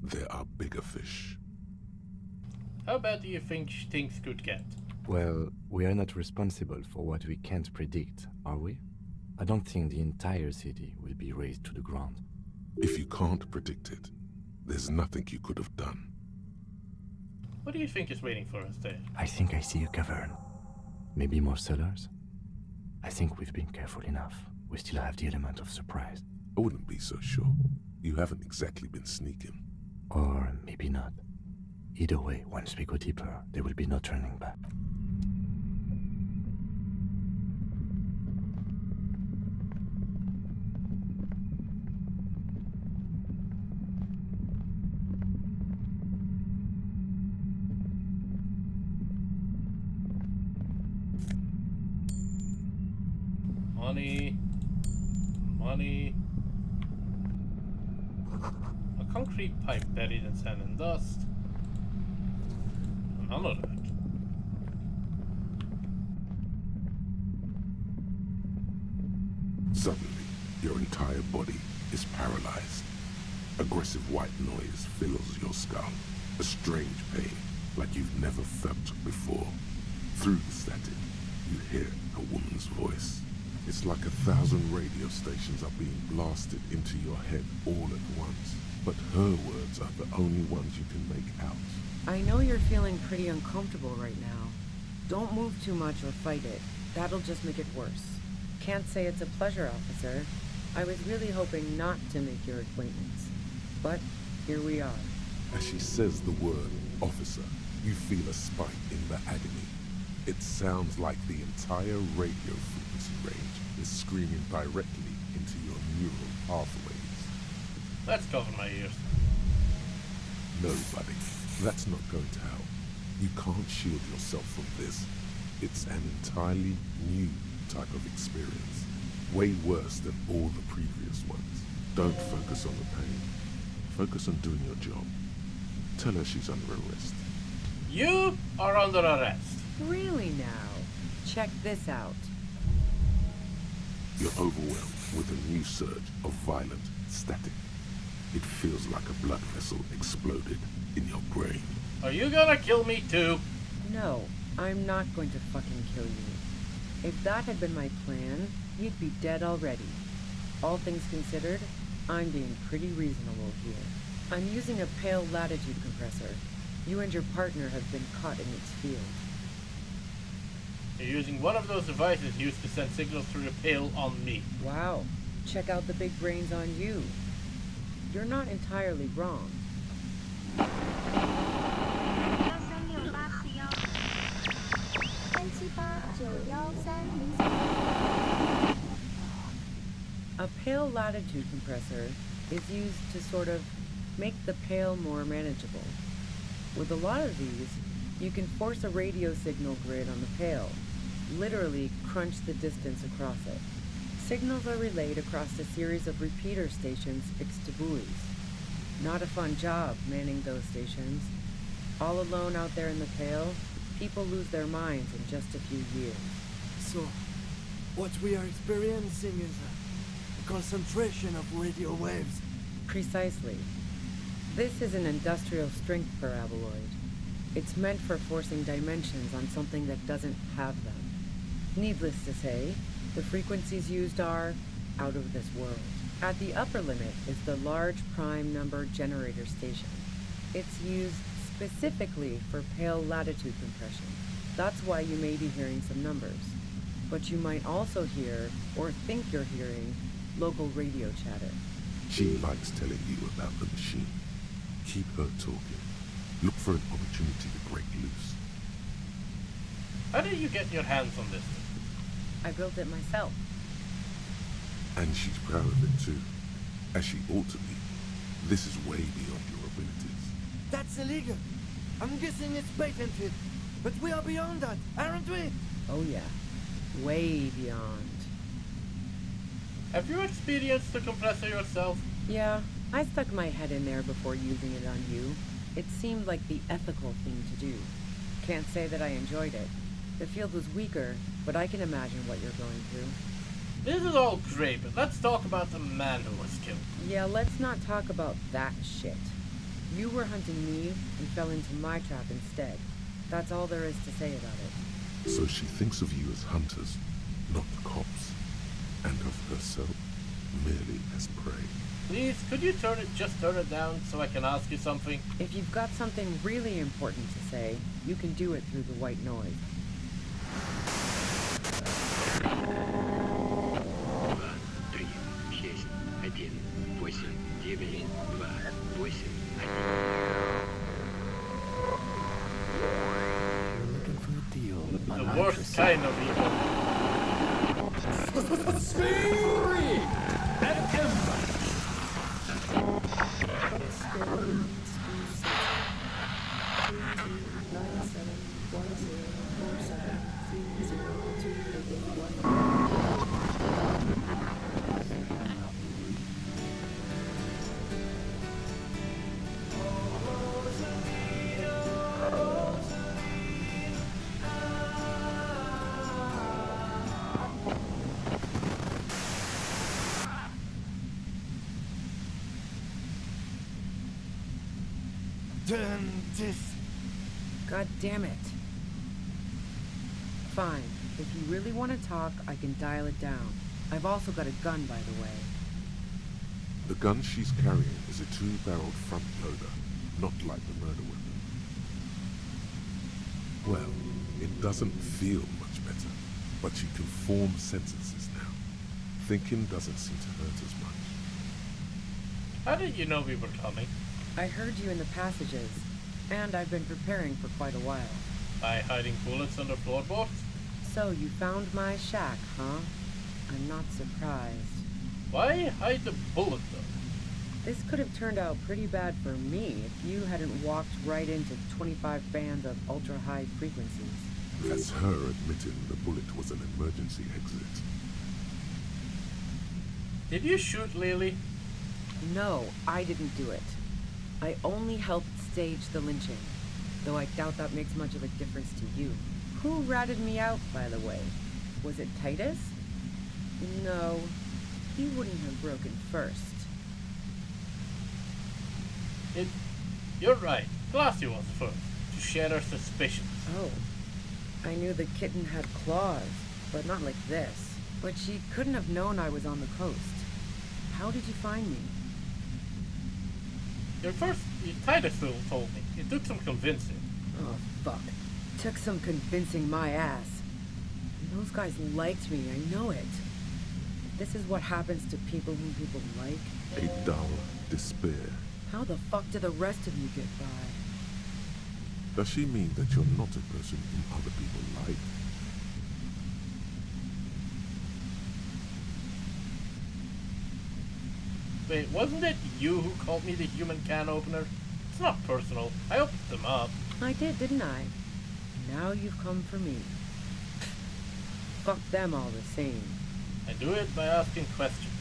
There are bigger fish. How bad do you think things could get? Well, we are not responsible for what we can't predict, are we? I don't think the entire city will be razed to the ground. If you can't predict it, there's nothing you could have done. What do you think is waiting for us there? I think I see a cavern. Maybe more cellars? I think we've been careful enough. We still have the element of surprise. I wouldn't be so sure. You haven't exactly been sneaking. Or maybe not. Either way, once we go deeper, there will be no turning back. Money. Money. A concrete pipe buried in sand and dust. An anorak. Suddenly, your entire body is paralyzed. Aggressive white noise fills your skull. A strange pain, like you've never felt before. Through the static, you hear a woman's voice. It's like 1,000 radio stations are being blasted into your head all at once. But her words are the only ones you can make out. I know you're feeling pretty uncomfortable right now. Don't move too much or fight it. That'll just make it worse. Can't say it's a pleasure, officer. I was really hoping not to make your acquaintance. But here we are. As she says the word officer, you feel a spike in the agony. It sounds like the entire radio frequency range is screaming directly into your neural pathways. Let's cover my ears. No, buddy. That's not going to help. You can't shield yourself from this. It's an entirely new type of experience. Way worse than all the previous ones. Don't focus on the pain. Focus on doing your job. Tell her she's under arrest. You are under arrest. Really now? Check this out. You're overwhelmed with a new surge of violent static. It feels like a blood vessel exploded in your brain. Are you gonna kill me too? No, I'm not going to fucking kill you. If that had been my plan, you'd be dead already. All things considered, I'm being pretty reasonable here. I'm using a pale latitude compressor. You and your partner have been caught in its field. You're using one of those devices used to send signals through the pale on me. Wow. Check out the big brains on you. You're not entirely wrong. A pale latitude compressor is used to sort of make the pale more manageable. With a lot of these, you can force a radio signal grid on the pale, literally crunch the distance across it. Signals are relayed across a series of repeater stations fixed to buoys. Not a fun job manning those stations. All alone out there in the pale, people lose their minds in just a few years. So, what we are experiencing is a concentration of radio waves. Precisely. This is an industrial strength paraboloid. It's meant for forcing dimensions on something that doesn't have them. Needless to say, the frequencies used are out of this world. At the upper limit is the large prime number generator station. It's used specifically for pale latitude compression. That's why you may be hearing some numbers. But you might also hear, or think you're hearing, local radio chatter. She likes telling you about the machine. Keep her talking. Look for an opportunity to break loose. How did you get your hands on this thing? I built it myself. And she's proud of it too, as she ought to be. This is way beyond your abilities. That's illegal. I'm guessing it's patented. But we are beyond that, aren't we? Oh yeah. Way beyond. Have you experienced the compressor yourself? Yeah, I stuck my head in there before using it on you. It seemed like the ethical thing to do. Can't say that I enjoyed it. The field was weaker, but I can imagine what you're going through. This is all great, but let's talk about the man who was killed. Yeah, let's not talk about that shit. You were hunting me and fell into my trap instead. That's all there is to say about it. So she thinks of you as hunters, not cops, and of herself merely as prey. Please, could you just turn it down so I can ask you something? If you've got something really important to say, you can do it through the white noise. The worst kind of evil. Turn this. God damn it. Fine. If you really want to talk, I can dial it down. I've also got a gun, by the way. The gun she's carrying is a 2-barreled front loader, not like the murder weapon. Well, it doesn't feel much better, but she can form sentences now. Thinking doesn't seem to hurt as much. How did you know we were coming? I heard you in the passages, and I've been preparing for quite a while. By hiding bullets under floorboards? So you found my shack, huh? I'm not surprised. Why hide the bullet, though? This could have turned out pretty bad for me if you hadn't walked right into 25 bands of ultra-high frequencies. That's her admitting the bullet was an emergency exit. Did you shoot Lily? No, I didn't do it. I only helped stage the lynching, though I doubt that makes much of a difference to you. Who ratted me out, by the way? Was it Titus? No, he wouldn't have broken first. You're right. Glassy was first to share her suspicions. Oh. I knew the kitten had claws, but not like this. But she couldn't have known I was on the coast. How did you find me? Your Titus told me. It took some convincing. Oh, fuck. Took some convincing my ass. And those guys liked me, I know it. This is what happens to people whom people like. A dull despair. How the fuck do the rest of you get by? Does she mean that you're not a person whom other people like? Wait, wasn't it you who called me the human can opener? It's not personal. I opened them up. I did, didn't I? Now you've come for me. Fuck them all the same. I do it by asking questions,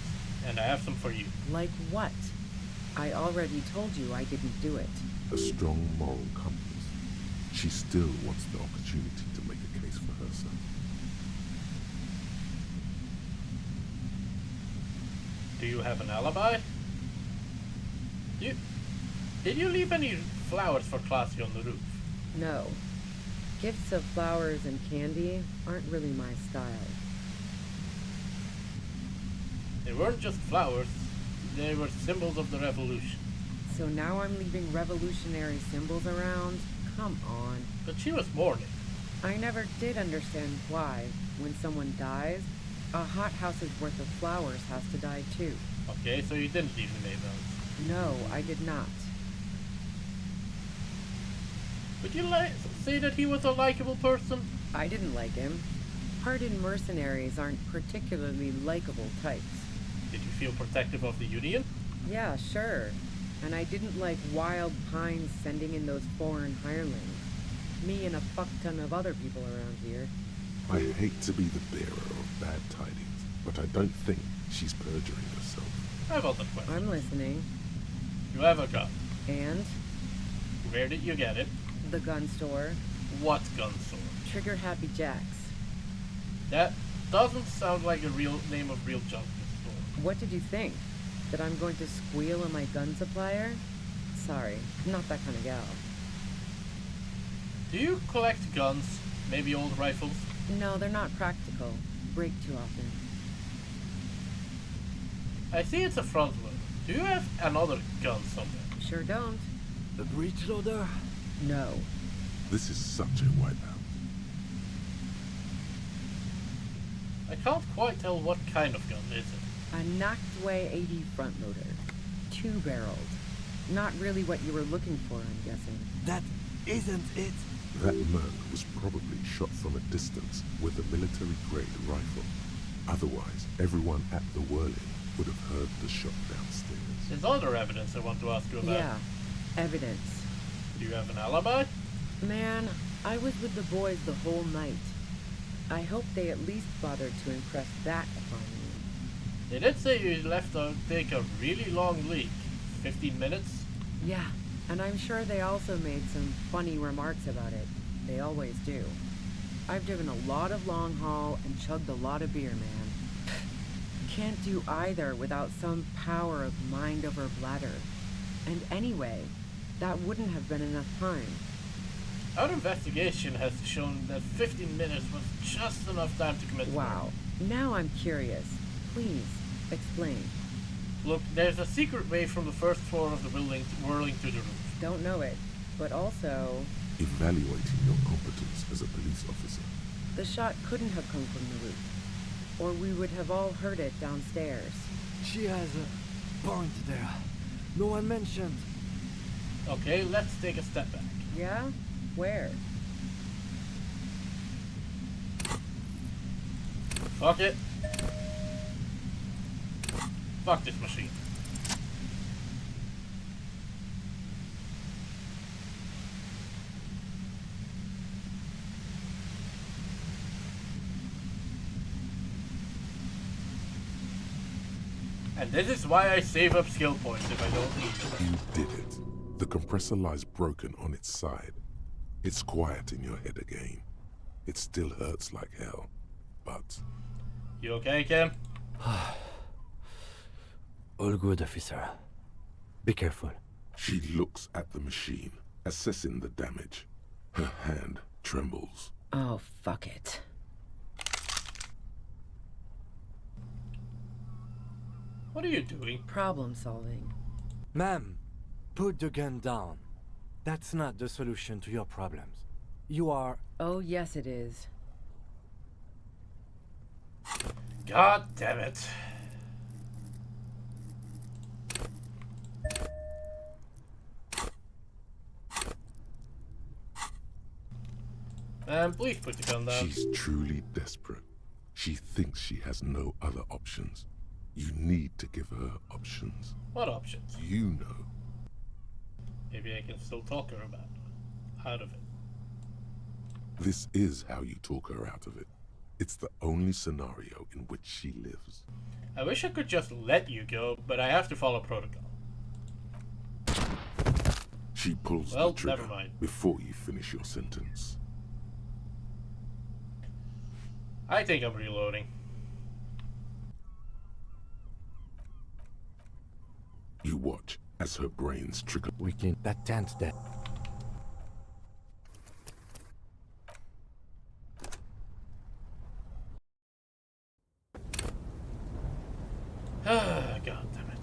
and I have some for you. Like what? I already told you I didn't do it. A strong moral compass. She still wants the opportunity to make a case for herself. Do you have an alibi? Did you leave any flowers for Classy on the roof? No. Gifts of flowers and candy aren't really my style. They weren't just flowers. They were symbols of the revolution. So now I'm leaving revolutionary symbols around? Come on. But she was mourning. I never did understand why, when someone dies, a hothouse's worth of flowers has to die too. Okay, so you didn't leave the neighbors. No, I did not. Would you say that he was a likable person? I didn't like him. Hardened mercenaries aren't particularly likable types. Did you feel protective of the Union? Yeah, sure. And I didn't like Wild Pines sending in those foreign hirelings. Me and a fuck ton of other people around here. I hate to be the bearer of bad tidings, but I don't think she's perjuring herself. I have other questions. I'm listening. You have a gun. And? Where did you get it? The gun store. What gun store? Trigger Happy Jacks. That doesn't sound like a real name of real junk store. What did you think? That I'm going to squeal on my gun supplier? Sorry, I'm not that kind of gal. Do you collect guns? Maybe old rifles? No, they're not practical. Break too often. I see it's a front loader. Do you have another gun somewhere? Sure don't. The breech loader? No. This is such a wipeout. I can't quite tell what kind of gun is it. A Nachtway 80 front loader. 2-barreled. Not really what you were looking for, I'm guessing. That isn't it. That Merc was probably shot from a distance with a military-grade rifle. Otherwise, everyone at the whirling would have heard the shot downstairs. There's other evidence I want to ask you about. Yeah, evidence. Do you have an alibi? Man, I was with the boys the whole night. I hope they at least bothered to impress that upon me. They did say you left to take a really long leak. 15 minutes? Yeah, and I'm sure they also made some funny remarks about it. They always do. I've driven a lot of long haul and chugged a lot of beer, man. Can't do either without some power of mind over bladder. And anyway, that wouldn't have been enough time. Our investigation has shown that 15 minutes was just enough time to commit Wow. Now I'm curious. Please, explain. Look, there's a secret way from the first floor of the building whirling to the roof. Don't know it, but also... Evaluating your competence as a police officer. The shot couldn't have come from the roof, or we would have all heard it downstairs. She has a point there. No one mentioned. Okay, let's take a step back. Yeah? Where? Fuck it. Fuck this machine. And this is why I save up skill points if I don't need them. You did it. The compressor lies broken on its side. It's quiet in your head again. It still hurts like hell, but... You okay, Kim? All good, officer. Be careful. She looks at the machine, assessing the damage. Her hand trembles. Oh, fuck it. What are you doing? Problem solving. Ma'am, put the gun down. That's not the solution to your problems. You are... Oh, yes it is. God damn it. Please put the gun down. She's truly desperate. She thinks she has no other options. You need to give her options. What options? You know. Maybe I can still talk her out of it. This is how you talk her out of it. It's the only scenario in which she lives. I wish I could just let you go, but I have to follow protocol. She pulls the trigger before you finish your sentence. I think I'm reloading. You watch as her brains trickle. We can... That tent's dead. God damn it.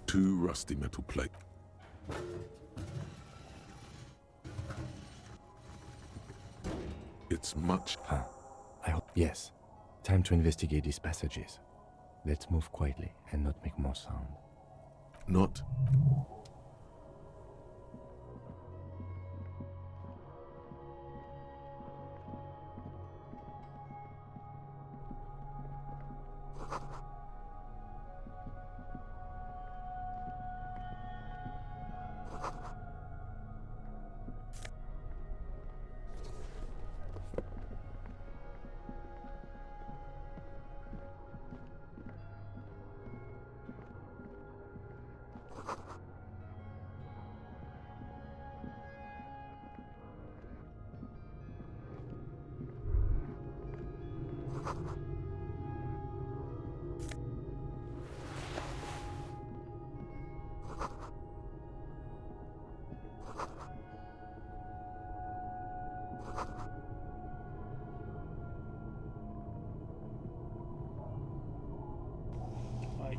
Two rusty metal plates. It's much... Huh. I hope... Yes. Time to investigate these passages. Let's move quietly and not make more sound. Not...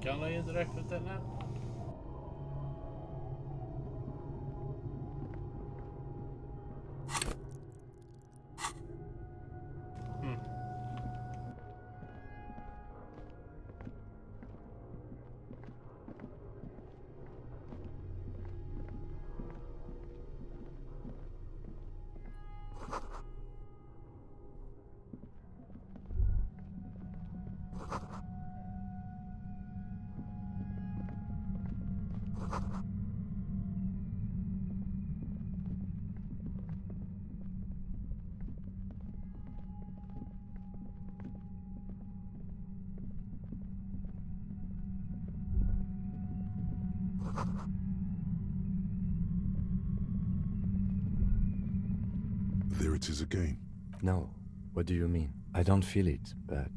Can I interact with that now? there it is again. No. What do you mean? I don't feel it, but...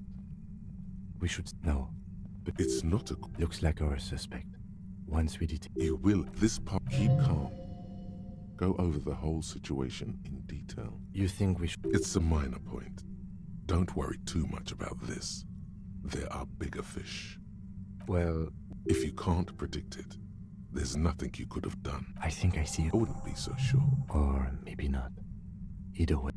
We should... No. But it's not a... Looks like our suspect. Once we detect... You will. This part... Keep calm. Go over the whole situation in detail. You think we should... It's a minor point. Don't worry too much about this. There are bigger fish. Well... If you can't predict it, there's nothing you could have done. I think I see it. I wouldn't be so sure. Or maybe not. Either way.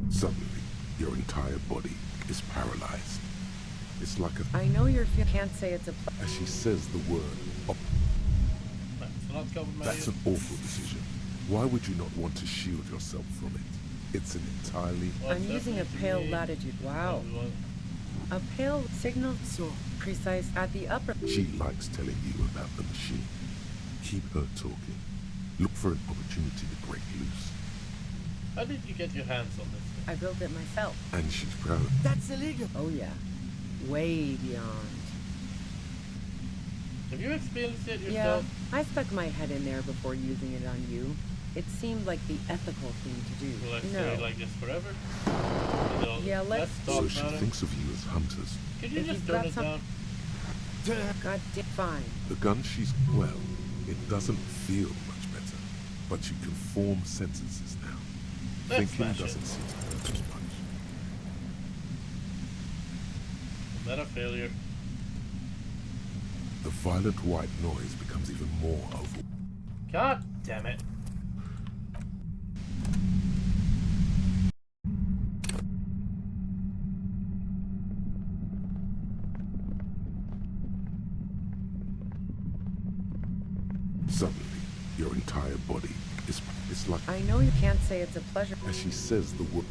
Suddenly, your entire body is paralyzed. It's like a... I know you can't say it's a... As she says the word... That's an awful decision. Why would you not want to shield yourself from it? It's an entirely... I'm using a pale latitude. Wow. A pale signal so precise at the upper... She likes telling you about the machine. Keep her talking. Look for an opportunity to break loose. How did you get your hands on this thing? I built it myself. And she's proud of it. That's illegal. Oh yeah. Way beyond. Have you experienced it yourself? Yeah, I stuck my head in there before using it on you. It seemed like the ethical thing to do. Will I no. stay like this forever? Yeah, let's talk So she about it. thinks of you as hunters. Could you If just you've turn got it down? God damn, fine. The gun she's... Well, it doesn't feel much better. But you can form sentences now. Let's Thinking smash it. doesn't seem to hurt as much. Is that a failure? The violent white noise becomes even more over... God damn it. Suddenly, your entire body is... It's like... I know you can't say it's a pleasure. As she says the word...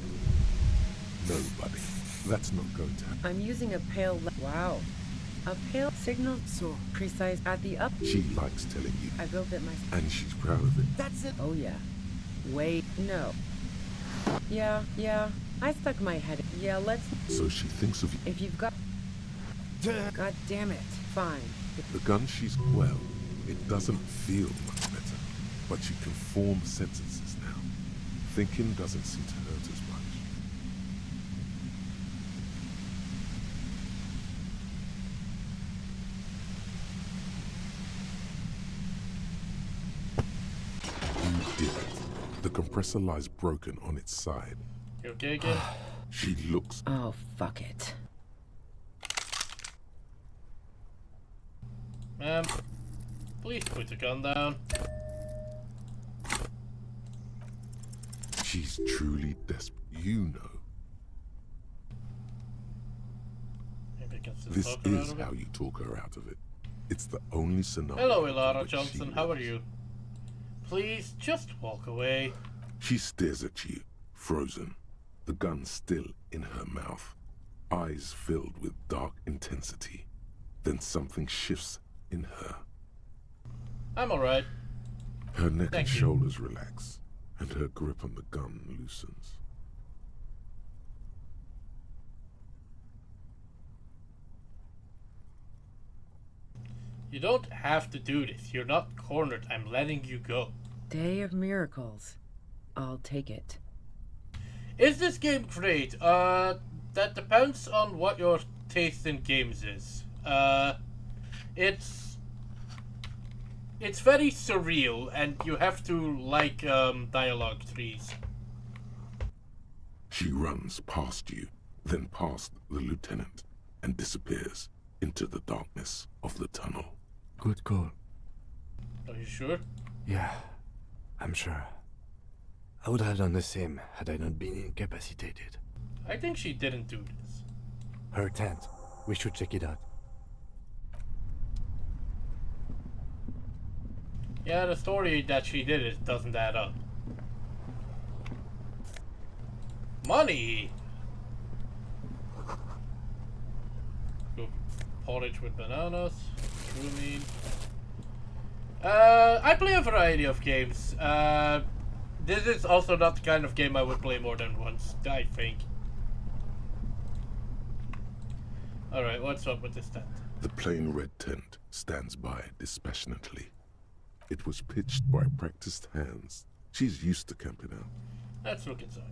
No, buddy. That's not going to happen. I'm using a pale... Wow. A pale signal so precise at the up... She likes telling you. I built it myself. And she's proud of it. That's it. Oh yeah. Wait, no. Yeah. I stuck my head in. Yeah, let's... So she thinks of you. If you've got... God damn it. Fine. The gun she's... Well, it doesn't feel much better. But you can form sentences now. Thinking doesn't seem to hurt as much. You did it. The compressor lies broken on its side. You okay again? She looks... Oh, fuck it. Ma'am, please put the gun down. She's truly desperate. You know. Maybe I can still This talk her out is of it. how you talk her out of it. It's the only scenario... Hello, in Ilara which she Johnson. How are knows. you? Please, just walk away. She stares at you, frozen, the gun still in her mouth, eyes filled with dark intensity. Then something shifts in her. I'm alright. Her neck Thank and you. shoulders relax, and her grip on the gun loosens. You don't have to do this. You're not cornered. I'm letting you go. Day of miracles. I'll take it. Is this game great? That depends on what your taste in games is. It's very surreal, and you have to like dialogue trees. She runs past you, then past the lieutenant, and disappears into the darkness of the tunnel. Good call. Are you sure? Yeah, I'm sure. I would have done the same had I not been incapacitated. I think she didn't do this. Her tent. We should check it out. Yeah, the story that she did it doesn't add up. Money! Go porridge with bananas. Mean. I play a variety of games. This is also not the kind of game I would play more than once, I think. Alright, what's up with this tent? The plain red tent stands by dispassionately. It was pitched by practiced hands. She's used to camping out. Let's look inside.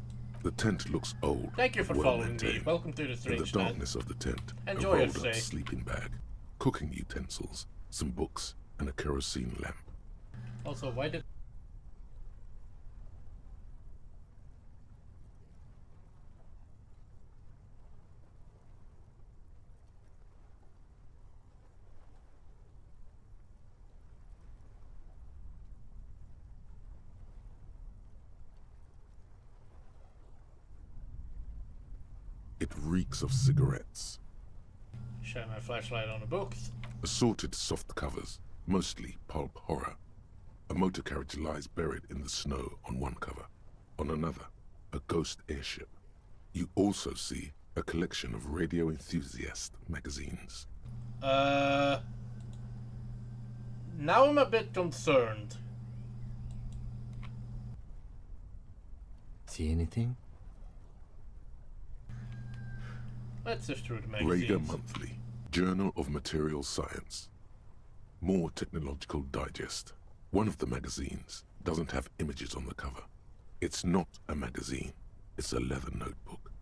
The tent looks old. Thank you for well following maintained. me. Welcome to the In strange the tent. darkness of the tent, Enjoy a your rolled up stay. sleeping bag, cooking utensils, some books, and a kerosene lamp. Also, why did... It reeks of cigarettes. Shine my flashlight on the books. Assorted soft covers, mostly pulp horror. A motor carriage lies buried in the snow on one cover. On another, a ghost airship. You also see a collection of radio enthusiast magazines. Now I'm a bit concerned. See anything? Let's sift through the magazines. Radar Monthly, Journal of Material Science. More Technological Digest. One of the magazines doesn't have images on the cover. It's not a magazine, it's a leather notebook.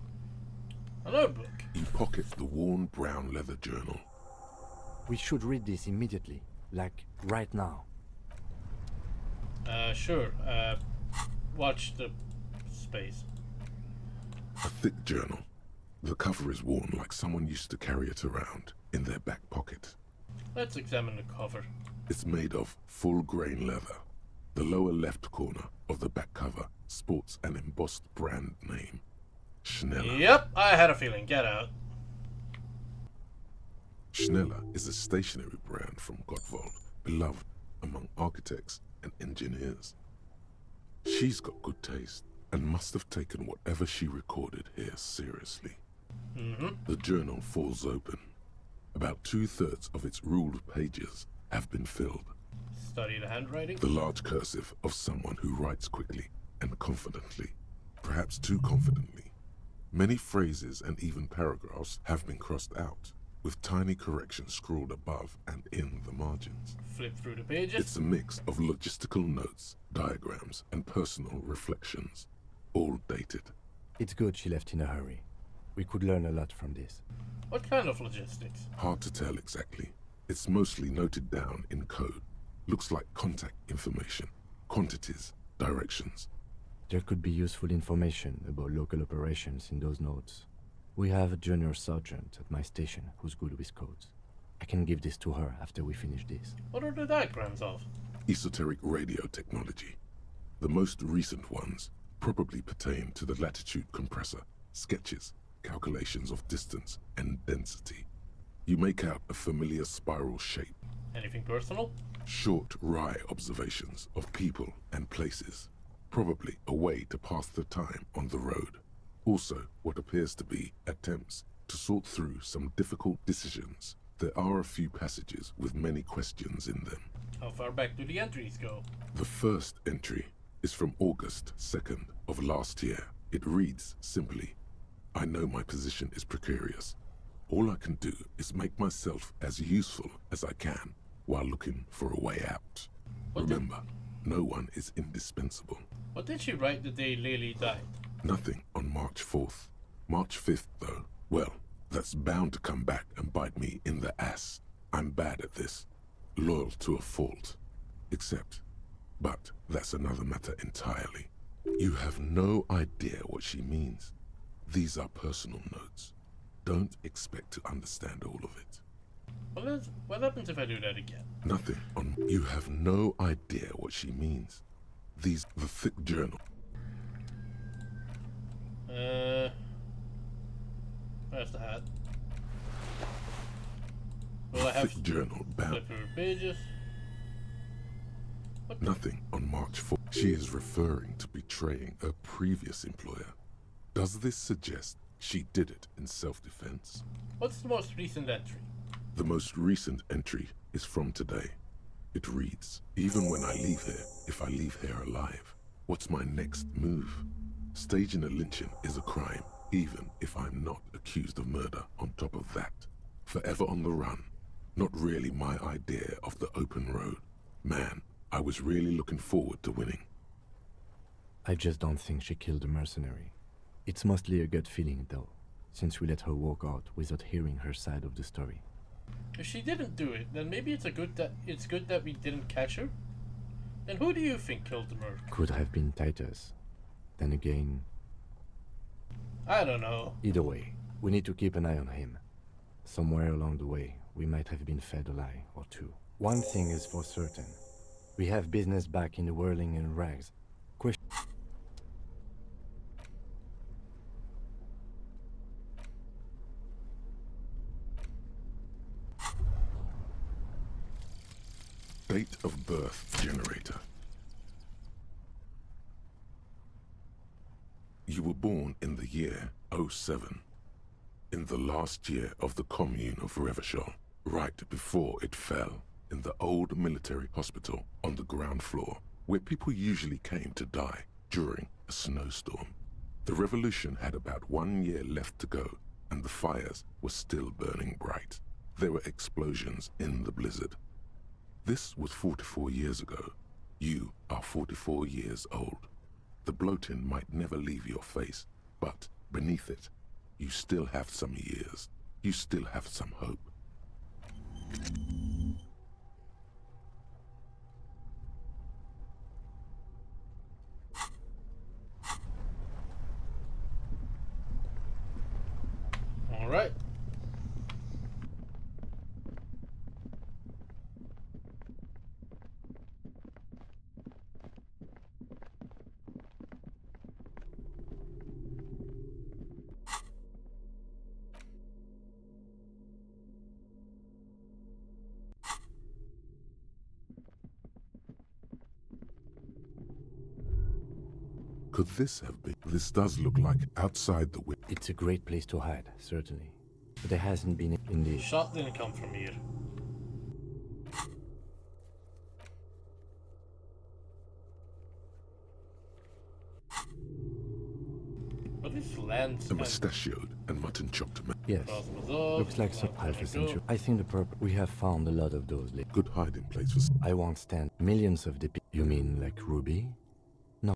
A notebook? You pocket the worn brown leather journal. We should read this immediately, like right now. Sure. Watch the space. A thick journal. The cover is worn like someone used to carry it around in their back pocket. Let's examine the cover. It's made of full-grain leather. The lower left corner of the back cover sports an embossed brand name. Schneller. Yep, I had a feeling. Get out. Schneller is a stationery brand from Gottwald, beloved among architects and engineers. She's got good taste and must have taken whatever she recorded here seriously. The journal falls open. About 2/3 of its ruled pages have been filled. Study the handwriting. The large cursive of someone who writes quickly and confidently, perhaps too confidently. Many phrases and even paragraphs have been crossed out, with tiny corrections scrawled above and in the margins. Flip through the pages. It's a mix of logistical notes, diagrams, and personal reflections, all dated. It's good she left in a hurry. We could learn a lot from this. What kind of logistics? Hard to tell exactly. It's mostly noted down in code. Looks like contact information, quantities, directions. There could be useful information about local operations in those notes. We have a junior sergeant at my station who's good with codes. I can give this to her after we finish this. What are the diagrams of? Esoteric radio technology. The most recent ones probably pertain to the latitude compressor, sketches, calculations of distance and density. You make out a familiar spiral shape. Anything personal? Short, wry observations of people and places. Probably a way to pass the time on the road. Also, what appears to be attempts to sort through some difficult decisions. There are a few passages with many questions in them. How far back do the entries go? The first entry is from August 2nd of last year. It reads simply, I know my position is precarious. All I can do is make myself as useful as I can while looking for a way out. Remember, no one is indispensable. What did she write the day Lily died? Nothing on March 4th. March 5th, though, well, that's bound to come back and bite me in the ass. I'm bad at this. Loyal to a fault. But that's another matter entirely. You have no idea what she means. These are personal notes. Don't expect to understand all of it. What happens if I do that again? Nothing on... You have no idea what she means. The thick journal. Where's the hat? Will I have thick journal bound. flip through pages? Nothing on March 4th. She is referring to betraying her previous employer. Does this suggest she did it in self-defense? What's the most recent entry? The most recent entry is from today. It reads, even when I leave here, if I leave here alive, what's my next move? Staging a lynching is a crime, even if I'm not accused of murder on top of that. Forever on the run. Not really my idea of the open road. Man, I was really looking forward to winning. I just don't think she killed a mercenary. It's mostly a gut feeling, though, since we let her walk out without hearing her side of the story. If she didn't do it, then maybe it's good that we didn't catch her. Then who do you think killed the murderer? Could have been Titus. Then again... I don't know. Either way, we need to keep an eye on him. Somewhere along the way, we might have been fed a lie or two. One thing is for certain. We have business back in the whirling and rags. Date of birth generator. You were born in the year 07, in the last year of the commune of Revachol, right before it fell, in the old military hospital on the ground floor, where people usually came to die during a snowstorm. The revolution had about 1 year left to go, and the fires were still burning bright. There were explosions in the blizzard. This was 44 years ago. You are 44 years old. The bloating might never leave your face, but beneath it, you still have some years. You still have some hope. All right. Could this have been? This does look like outside the window. It's a great place to hide, certainly. But there hasn't been in the... Shot didn't come from here. What is lens? A mustachioed and mutton chopped man. Yes. Looks like some half a century. I think the purple... We have found a lot of those. Good hiding place for... I won't stand millions of the... You mean like Ruby? No.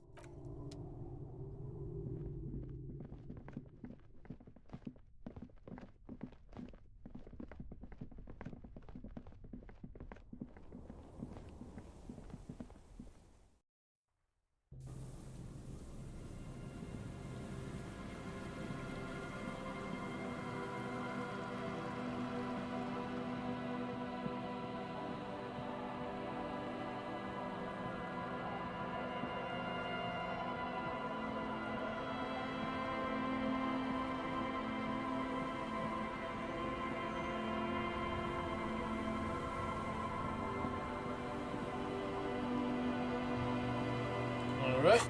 All right.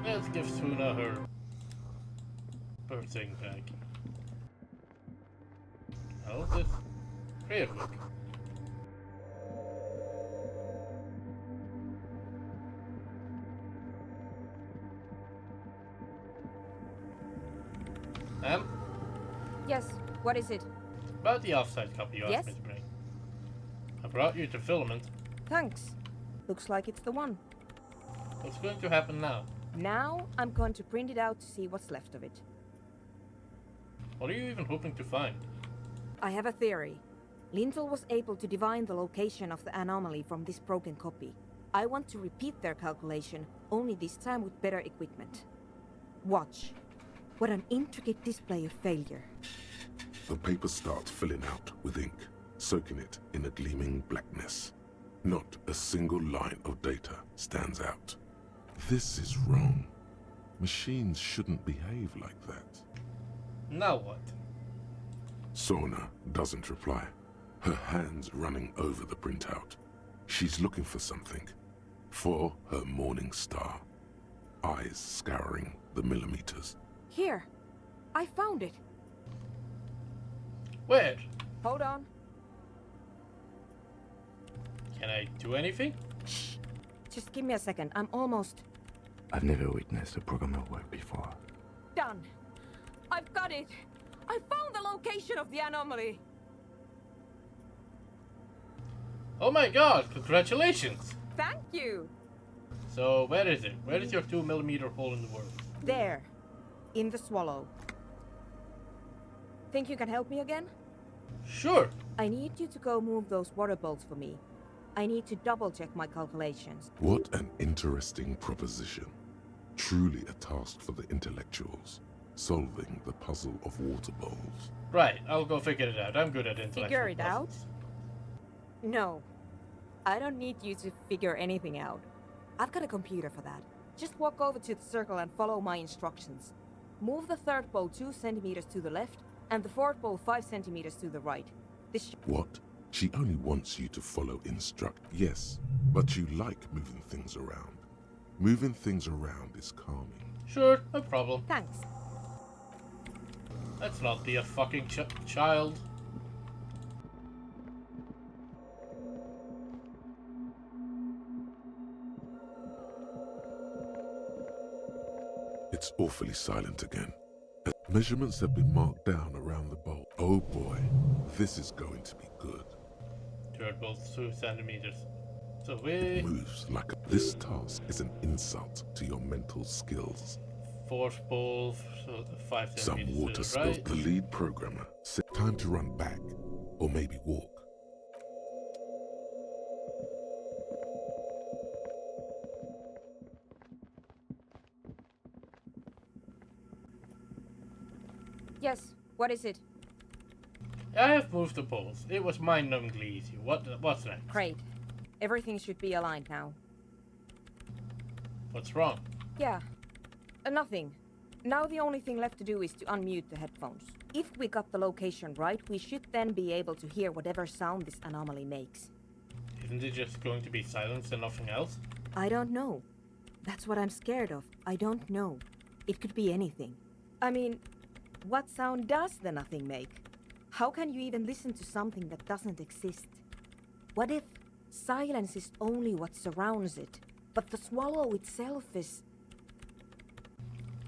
Let's give Suna her thing back. How's this? Here, look. Yes, what is it? About the offside copy you asked me to bring. I brought you to filament. Thanks. Looks like it's the one. What's going to happen now? Now, I'm going to print it out to see what's left of it. What are you even hoping to find? I have a theory. Lintel was able to divine the location of the anomaly from this broken copy. I want to repeat their calculation, only this time with better equipment. Watch. What an intricate display of failure. The paper starts filling out with ink, soaking it in a gleaming blackness. Not a single line of data stands out. This is wrong. Machines shouldn't behave like that. Now what? Sona doesn't reply, her hands running over the printout. She's looking for something. For her morning star. Eyes scouring the millimeters. Here. I found it. Where? Hold on. Can I do anything? Shh. Just give me a second. I'm almost... I've never witnessed a programmer work before. done. I've got it. I found the location of the anomaly. Oh my god, congratulations! Thank you. So, where is it? Where is your 2mm hole in the world? There. In the swallow. Think you can help me again? Sure. I need you to go move those water bolts for me. I need to double-check my calculations. What an interesting proposition. Truly a task for the intellectuals. Solving the puzzle of water bowls. Right, I'll go figure it out. I'm good at intellectual Figure it out? puzzles. No. I don't need you to figure anything out. I've got a computer for that. Just walk over to the circle and follow my instructions. Move the third bowl 2 centimeters to the left, and the fourth bowl 5 centimeters to the right. What? She only wants you to follow yes, but you like moving things around. Moving things around is calming. Sure, no problem. Thanks. Let's not be a fucking child. It's awfully silent again. Measurements have been marked down around the bowl. Oh boy, this is going to be good. Third bowl 2 centimeters. So we... Moves like this task is an insult to your mental skills. Fourth bowl, so 5 centimeters Some water to the spills. right. The lead programmer said time to run back, or maybe walk. Yes, what is it? I have moved the bowls. It was mind-numbingly easy. What's next? Great. Everything should be aligned now. What's wrong? Yeah. Nothing. Now the only thing left to do is to unmute the headphones. If we got the location right, we should then be able to hear whatever sound this anomaly makes. Isn't it just going to be silence and nothing else? I don't know. That's what I'm scared of. I don't know. It could be anything. I mean, what sound does the nothing make? How can you even listen to something that doesn't exist? What if silence is only what surrounds it, but the swallow itself is...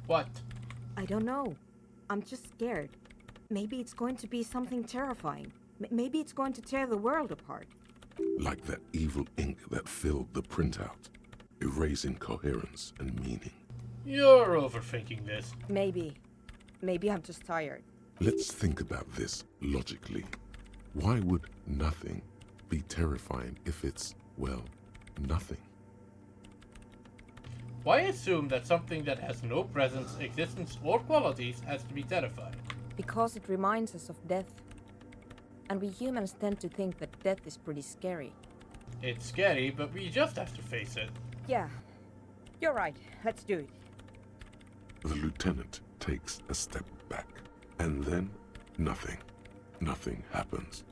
What? I don't know. I'm just scared. Maybe it's going to be something terrifying. Maybe it's going to tear the world apart. Like that evil ink that filled the printout, erasing coherence and meaning. You're overthinking this. Maybe. Maybe I'm just tired. Let's think about this logically. Why would nothing be terrifying if it's, well, nothing? Why assume that something that has no presence, existence, or qualities has to be terrifying? Because it reminds us of death. And we humans tend to think that death is pretty scary. It's scary, but we just have to face it. Yeah. You're right. Let's do it. The lieutenant takes a step back. And then, nothing. Nothing happens.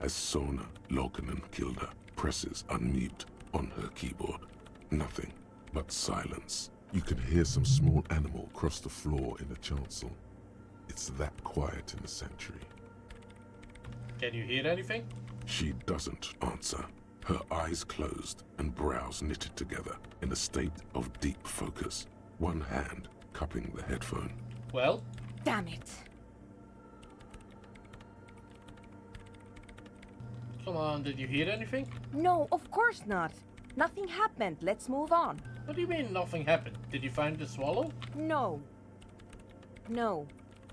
As Sona Lokanen-Kilda presses unmute on her keyboard. Nothing but silence. You can hear some small animal cross the floor in the chancel. It's that quiet in the sanctuary. Can you hear anything? She doesn't answer. Her eyes closed and brows knitted together in a state of deep focus. One hand cupping the headphone. Well? Damn it. Come on, did you hear anything? No, of course not. Nothing happened. Let's move on. What do you mean nothing happened? Did you find the swallow? No. No.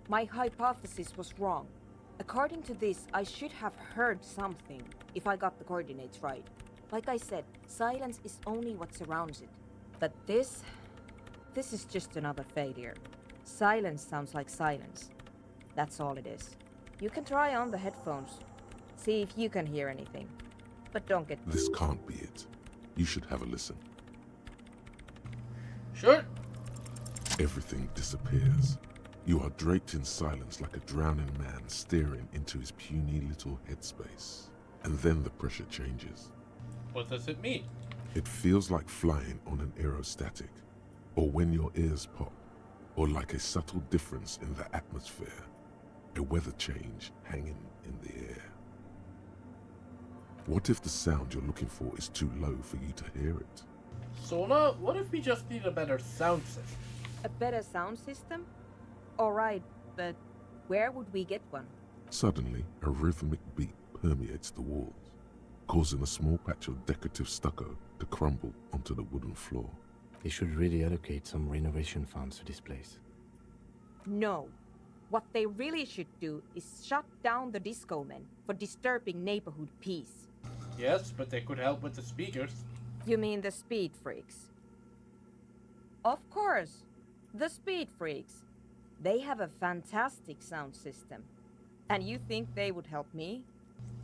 My hypothesis was wrong. According to this, I should have heard something if I got the coordinates right. Like I said, silence is only what surrounds it. But this is just another failure. Silence sounds like silence. That's all it is. You can try on the headphones. See if you can hear anything. But don't get... This can't be it. You should have a listen. Sure. Everything disappears. You are draped in silence like a drowning man staring into his puny little headspace. And then the pressure changes. What does it mean? It feels like flying on an aerostatic, or when your ears pop, or like a subtle difference in the atmosphere, a weather change hanging in the air. What if the sound you're looking for is too low for you to hear it? Sona, what if we just need a better sound system? A better sound system? Alright, but where would we get one? Suddenly, a rhythmic beat permeates the walls, causing a small patch of decorative stucco to crumble onto the wooden floor. They should really allocate some renovation funds to this place. No. What they really should do is shut down the disco men for disturbing neighborhood peace. Yes, but they could help with the speakers. You mean the speed freaks? Of course, the speed freaks. They have a fantastic sound system. And you think they would help me?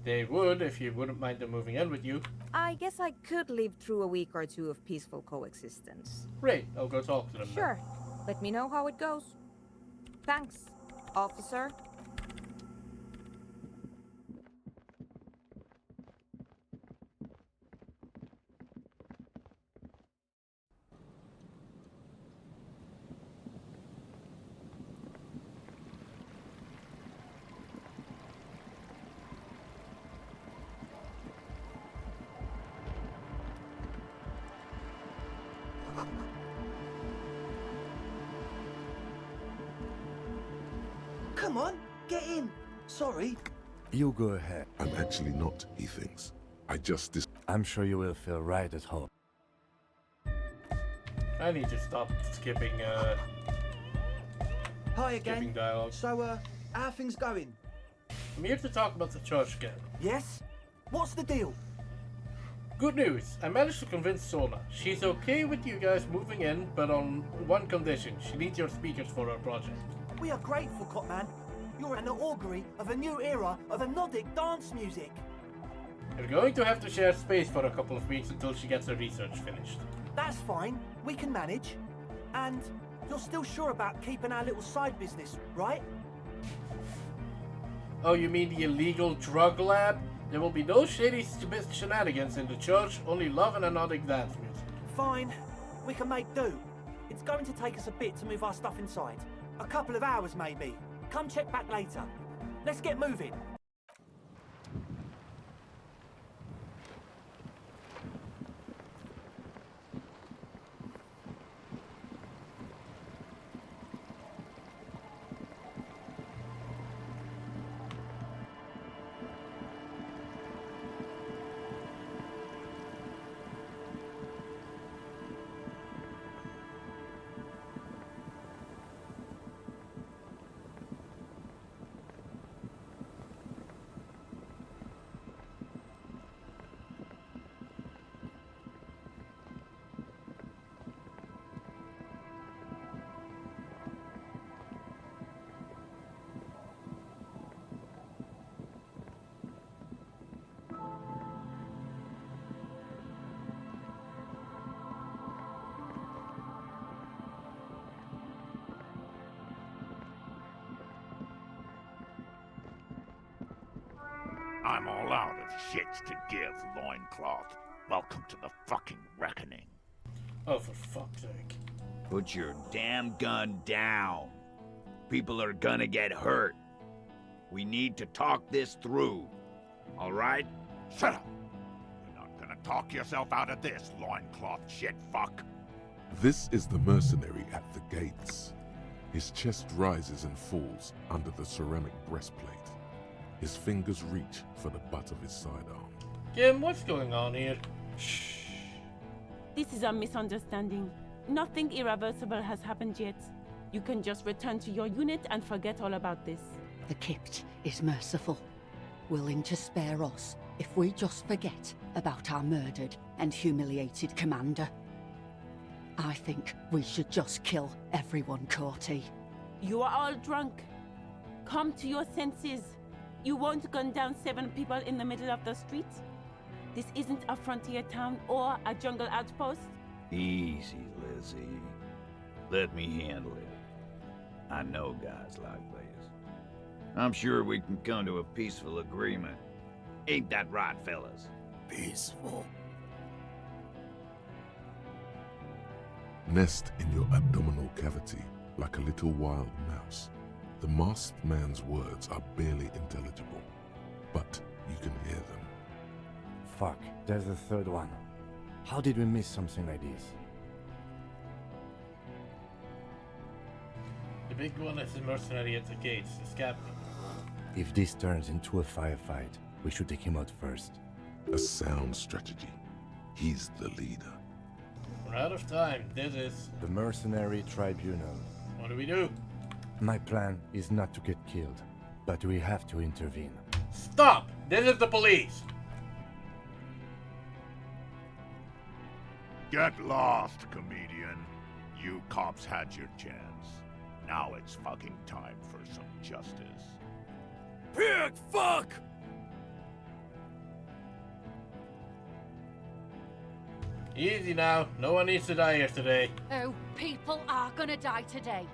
They would, if you wouldn't mind them moving in with you. I guess I could live through a week or two of peaceful coexistence. Great, I'll go talk to them. Sure. Let me know how it goes. Thanks, officer. Come on, get in. Sorry. You go ahead. I'm actually not, he thinks. I'm sure you will feel right at home. I need to stop skipping, Hi again. skipping dialogue. So, how are things going? I'm here to talk about the church again. Yes? What's the deal? Good news. I managed to convince Sona. She's okay with you guys moving in, but on one condition. She needs your speakers for her project. We are grateful, Copman. You're an augury of a new era of Nordic dance music. You're going to have to share space for a couple of weeks until she gets her research finished. That's fine. We can manage. And you're still sure about keeping our little side business, right? Oh, you mean the illegal drug lab? There will be no shady shenanigans in the church, only love and Nordic dance music. Fine. We can make do. It's going to take us a bit to move our stuff inside. A couple of hours, maybe. Come check back later. Let's get moving. I'm all out of shits to give, loincloth. Welcome to the fucking reckoning. Oh, for fuck's sake. Put your damn gun down. People are gonna get hurt. We need to talk this through. All right? Shut up! You're not gonna talk yourself out of this, loincloth shit fuck. This is the mercenary at the gates. His chest rises and falls under the ceramic breastplate. His fingers reach for the butt of his sidearm. Kim, what's going on here? Shh. This is a misunderstanding. Nothing irreversible has happened yet. You can just return to your unit and forget all about this. The Kypt is merciful, willing to spare us if we just forget about our murdered and humiliated commander. I think we should just kill everyone, Corty. You are all drunk. Come to your senses. You won't gun down 7 people in the middle of the street. This isn't a frontier town or a jungle outpost. Easy, Lizzie. Let me handle it. I know guys like this. I'm sure we can come to a peaceful agreement. Ain't that right, fellas? Peaceful. Nest in your abdominal cavity like a little wild mouse. The masked man's words are barely intelligible, but you can hear them. Fuck, there's a third one. How did we miss something like this? The big one is the mercenary at the gates, the captain. If this turns into a firefight, we should take him out first. A sound strategy. He's the leader. We're out of time. This is... The Mercenary Tribunal. What do we do? My plan is not to get killed, but we have to intervene. Stop! This is the police! Get lost, comedian. You cops had your chance. Now it's fucking time for some justice. Pig fuck! Easy now. No one needs to die here today. Oh, people are gonna die today.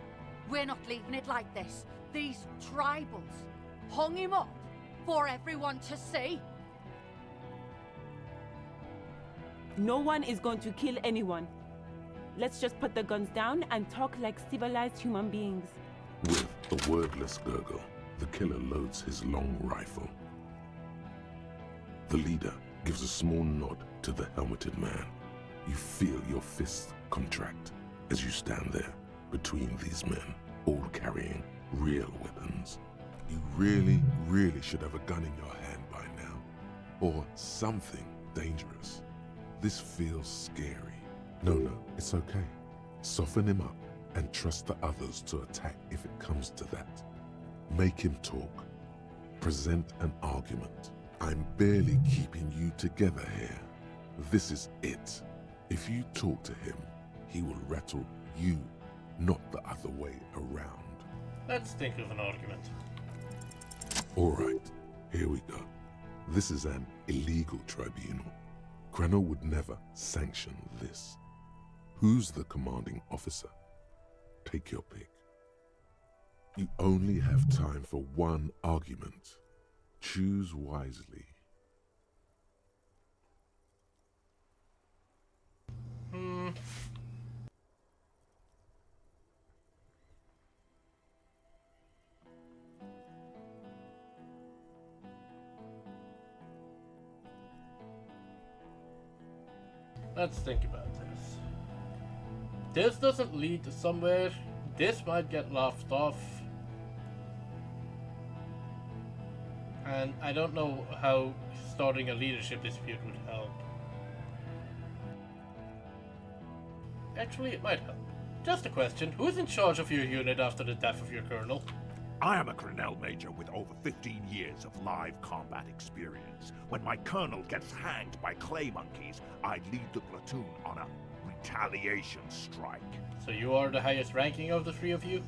We're not leaving it like this. These tribals hung him up for everyone to see. No one is going to kill anyone. Let's just put the guns down and talk like civilized human beings. With a wordless gurgle, the killer loads his long rifle. The leader gives a small nod to the helmeted man. You feel your fists contract as you stand there between these men, all carrying real weapons. You really should have a gun in your hand by now, or something dangerous. This feels scary. No, it's okay. Soften him up and trust the others to attack if it comes to that. Make him talk. Present an argument. I'm barely keeping you together here. This is it. If you talk to him, he will rattle you, not the other way around. Let's think of an argument. Alright, here we go. This is an illegal tribunal. Krenner would never sanction this. Who's the commanding officer? Take your pick. You only have time for one argument. Choose wisely. Let's think about this. This doesn't lead to somewhere. This might get laughed off. And I don't know how starting a leadership dispute would help. Actually, it might help. Just a question. Who's in charge of your unit after the death of your colonel? I am a Grinnell Major with over 15 years of live combat experience. When my colonel gets hanged by clay monkeys, I lead the platoon on a retaliation strike. So you are the highest ranking of the three of you?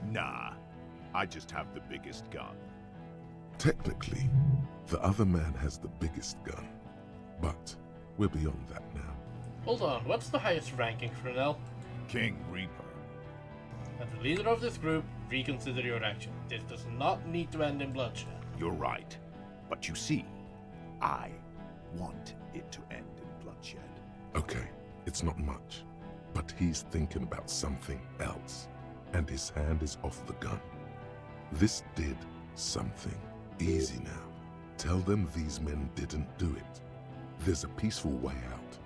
Nah, I just have the biggest gun. Technically, the other man has the biggest gun, but we're beyond that now. Hold on, what's the highest ranking, Fresnel? King Reaper. As the leader of this group, reconsider your action. This does not need to end in bloodshed. You're right. But you see, I want it to end in bloodshed. Okay, it's not much, but he's thinking about something else, and his hand is off the gun. This did something. Easy now. Tell them these men didn't do it. There's a peaceful way out.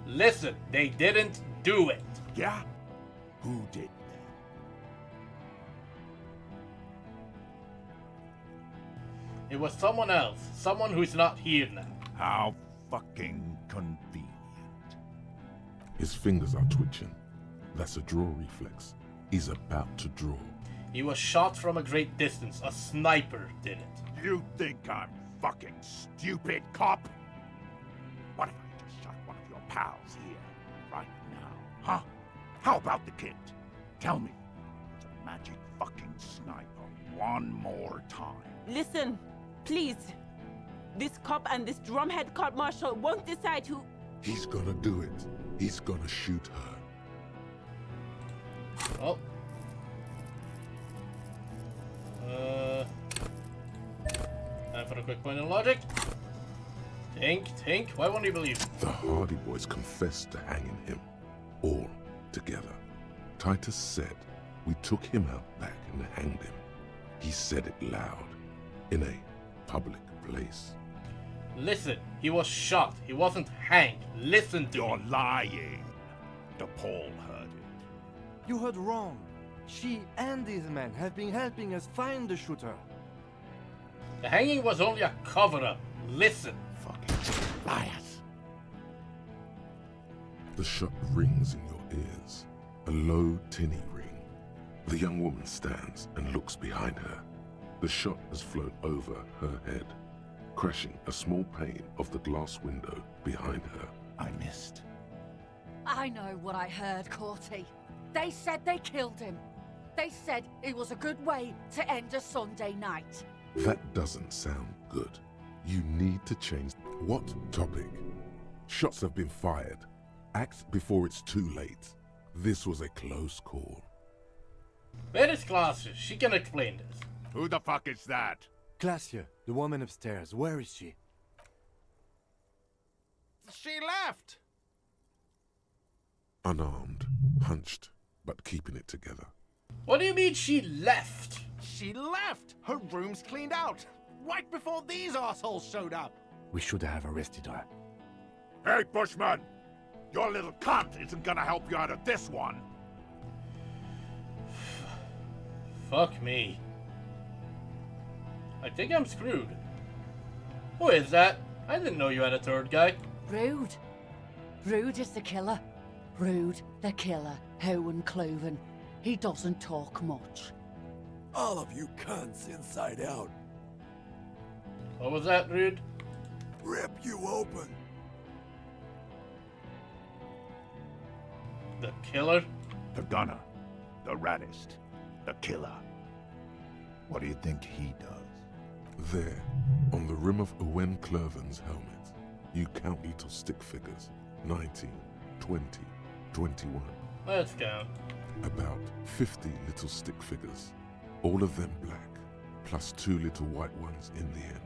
Listen, they didn't do it. Yeah? Who did then? It was someone else. Someone who's not here now. How fucking convenient. His fingers are twitching. That's a draw reflex. He's about to draw. He was shot from a great distance. A sniper did it. You think I'm fucking stupid, cop? What if I just shot one of your pals here, right now? Huh? How about the kid? Tell me, it's a magic fucking sniper one more time. Listen, please. This cop and this drumhead cop marshal won't decide who... He's gonna do it. He's gonna shoot her. Well. Time for a quick point of logic. Think. Why won't he believe? The Hardy Boys confessed to hanging him. All together. Titus said, we took him out back and hanged him. He said it loud. In a public place. Listen, he was shot. He wasn't hanged. Listen to You're me. lying. DePaul heard it. You heard wrong. She and these men have been helping us find the shooter. The hanging was only a cover-up. Listen. Fucking liars. The shot rings in your ears. A low, tinny ring. The young woman stands and looks behind her. The shot has flown over her head, crashing a small pane of the glass window behind her. I missed. I know what I heard, Corty. They said they killed him. They said it was a good way to end a Sunday night. That doesn't sound good. You need to change. What topic? Shots have been fired. Act before it's too late. This was a close call. Where is Glacier? She can explain this. Who the fuck is that? Glacier, the woman upstairs. Where is she? She left! Unarmed, hunched, but keeping it together. What do you mean she left? She left! Her room's cleaned out! Right before these assholes showed up! We should have arrested her. Hey, Bushman! Your little cunt isn't gonna help you out of this one! Fuck me. I think I'm screwed. Who is that? I didn't know you had a third guy. Rude. Rude is the killer. Rude, the killer. Owen Cloven. He doesn't talk much. All of you cunts inside out. What was that, Rude? Rip you open. The killer? The gunner. The raddest. The killer. What do you think he does? There, on the rim of Owen Clerven's helmet, you count little stick figures. 19, 20, 21. Let's count. About 50 little stick figures. All of them black, plus 2 little white ones in the end.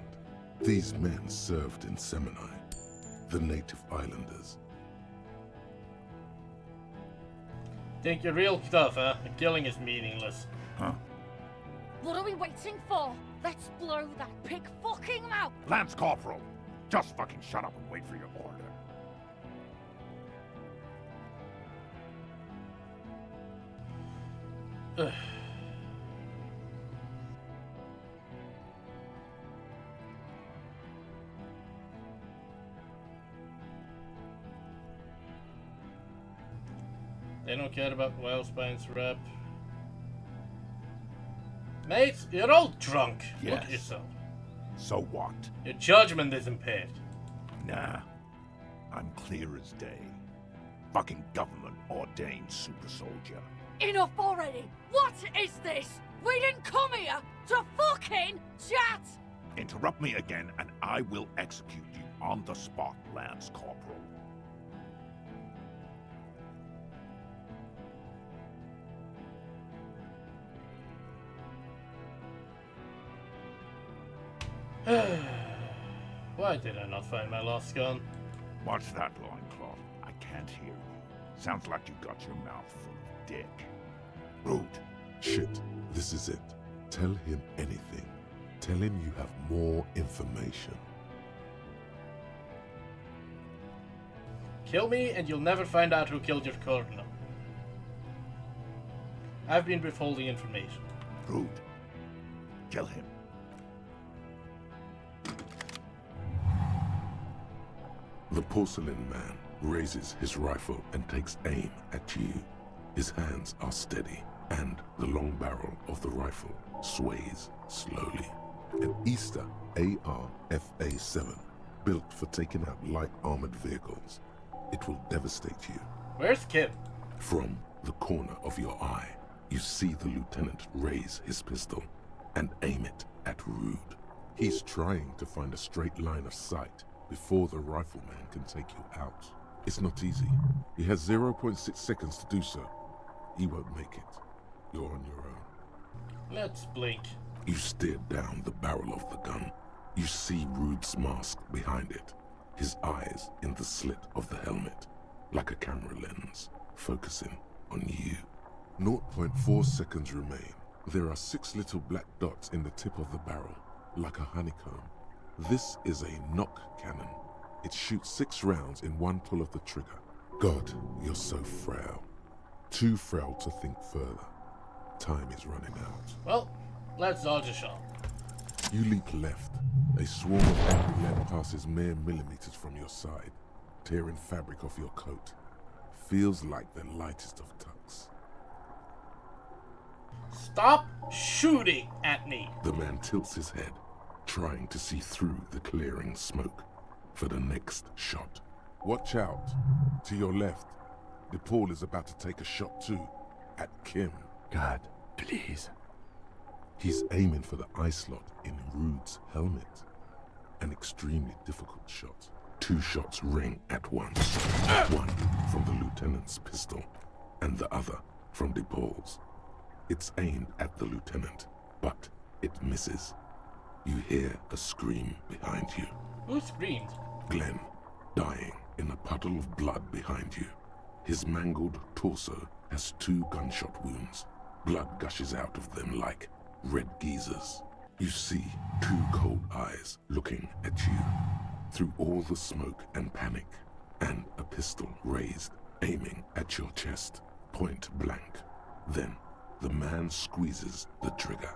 These men served in Seminai, the native islanders. Think you're real tough, huh? The killing is meaningless. Huh? What are we waiting for? Let's blow that pig fucking mouth! Lance Corporal! Just fucking shut up and wait for your order. They don't care about Wildspine's rep. Mate, you're all drunk. Yes. Look at yourself. So what? Your judgment is impaired. Nah. I'm clear as day. Fucking government-ordained super soldier. Enough already! What is this? We didn't come here to fucking chat! Interrupt me again and I will execute you on the spot, Lance Corporal. Why did I not find my lost gun? Watch that loincloth. I can't hear you. Sounds like you got your mouth full of dick. Rude. Shit, this is it. Tell him anything. Tell him you have more information. Kill me and you'll never find out who killed your colonel. I've been withholding information. Rude. Kill him. The porcelain man raises his rifle and takes aim at you. His hands are steady, and the long barrel of the rifle sways slowly. An Easter AR-FA-7, built for taking out light armored vehicles. It will devastate you. Where's Kip? From the corner of your eye, you see the lieutenant raise his pistol and aim it at Rude. He's trying to find a straight line of sight before the rifleman can take you out. It's not easy. He has 0.6 seconds to do so. He won't make it. You're on your own. Let's blink. You stare down the barrel of the gun. You see Rude's mask behind it, his eyes in the slit of the helmet, like a camera lens, focusing on you. 0.4 seconds remain. There are 6 little black dots in the tip of the barrel, like a honeycomb. This is a knock cannon. It shoots 6 rounds in one pull of the trigger. God, you're so frail. Too frail to think further. Time is running out. Well, let's dodge a shot. You leap left. A swarm of angry lead passes mere millimeters from your side, tearing fabric off your coat. Feels like the lightest of tucks. Stop shooting at me! The man tilts his head, trying to see through the clearing smoke for the next shot. Watch out. To your left, DePaul is about to take a shot too, at Kim. God, please. He's aiming for the eye slot in Rude's helmet. An extremely difficult shot. 2 shots ring at once. One from the lieutenant's pistol, and the other from DePaul's. It's aimed at the lieutenant, but it misses. You hear a scream behind you. Who screamed? Glenn, dying in a puddle of blood behind you. His mangled torso has 2 gunshot wounds. Blood gushes out of them like red geysers. You see 2 cold eyes looking at you through all the smoke and panic, and a pistol raised, aiming at your chest, point blank. Then the man squeezes the trigger.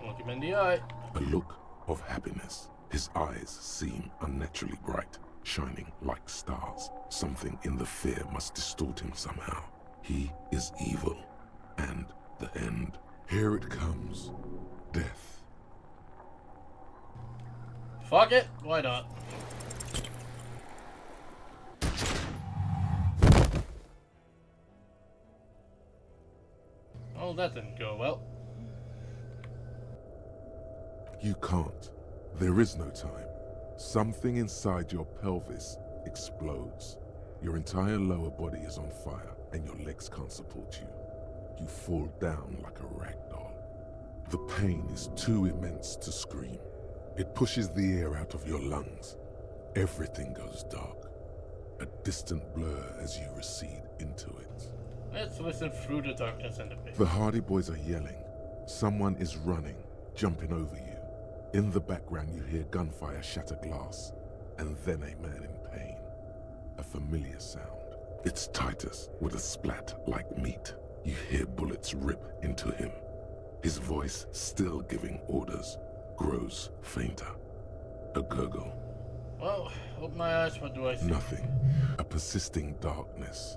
Look him in the eye. A look of happiness. His eyes seem unnaturally bright, shining like stars. Something in the fear must distort him somehow. He is evil, and the end. Here it comes. Death. Fuck it, why not? Oh, that didn't go well. You can't. There is no time. Something inside your pelvis explodes. Your entire lower body is on fire, and your legs can't support you. You fall down like a rag doll. The pain is too immense to scream. It pushes the air out of your lungs. Everything goes dark. A distant blur as you recede into it. Let's listen through the darkness and the pit. The Hardy Boys are yelling. Someone is running, jumping over you. In the background you hear gunfire shatter glass, and then a man in pain. A familiar sound. It's Titus with a splat like meat. You hear bullets rip into him. His voice, still giving orders, grows fainter. A gurgle. Well, open my eyes, what do I see? Nothing. A persisting darkness.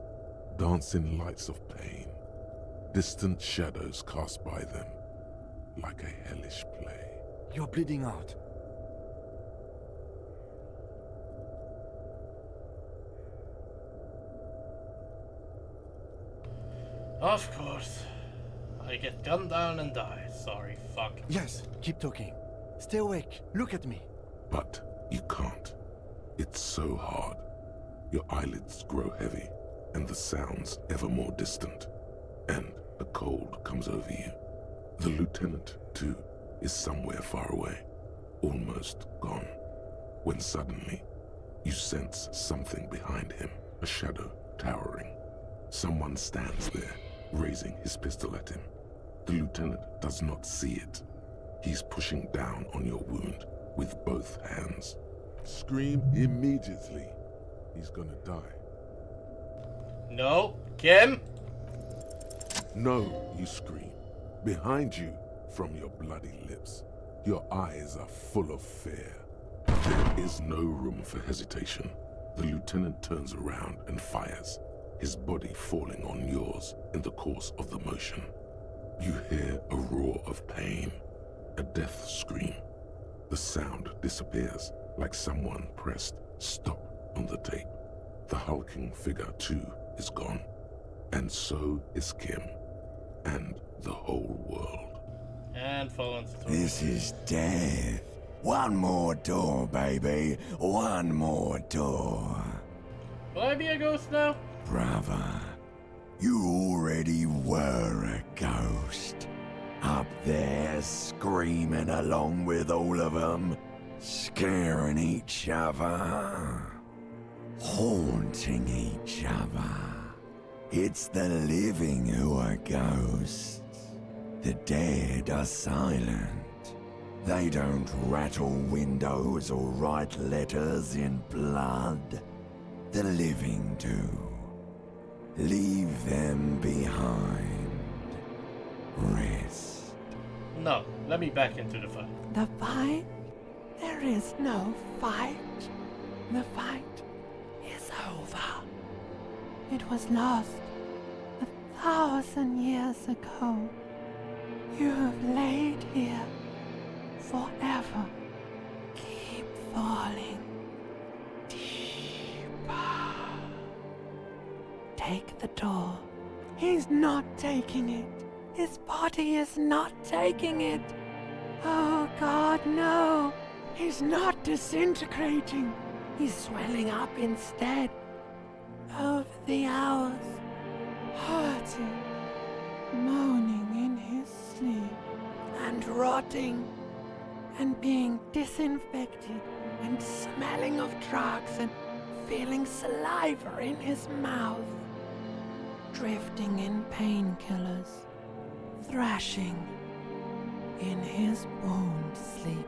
Dancing lights of pain. Distant shadows cast by them. Like a hellish play. You're bleeding out. Of course. I get gunned down and die. Sorry, fuck. Yes, keep talking. Stay awake. Look at me. But you can't. It's so hard. Your eyelids grow heavy, and the sounds ever more distant. And a cold comes over you. The lieutenant, too, is somewhere far away, almost gone. When suddenly, you sense something behind him, a shadow towering. Someone stands there, raising his pistol at him. The lieutenant does not see it. He's pushing down on your wound with both hands. Scream immediately. He's gonna die. No, Kim? No, you scream. Behind you, from your bloody lips, your eyes are full of fear. There is no room for hesitation. The lieutenant turns around and fires, his body falling on yours in the course of the motion. You hear a roar of pain, a death scream. The sound disappears like someone pressed stop on the tape. The hulking figure, too, is gone. And so is Kim, and the whole world. And fallen. This is death. One more door, baby. One more door. Will I be a ghost now? Brother, you already were a ghost. Up there screaming along with all of them, scaring each other, haunting each other. It's the living who are ghosts. The dead are silent. They don't rattle windows or write letters in blood. The living do. Leave them behind. Rest. No, let me back into the fight. The fight? There is no fight. The fight is over. It was lost 1,000 years ago. You have laid here forever. Keep falling deeper. Take the door. He's not taking it. His body is not taking it. Oh God, no. He's not disintegrating. He's swelling up instead. Over the hours, hurting, moaning in his sleep, and rotting, and being disinfected, and smelling of drugs, and feeling saliva in his mouth, drifting in painkillers, thrashing in his wound sleep.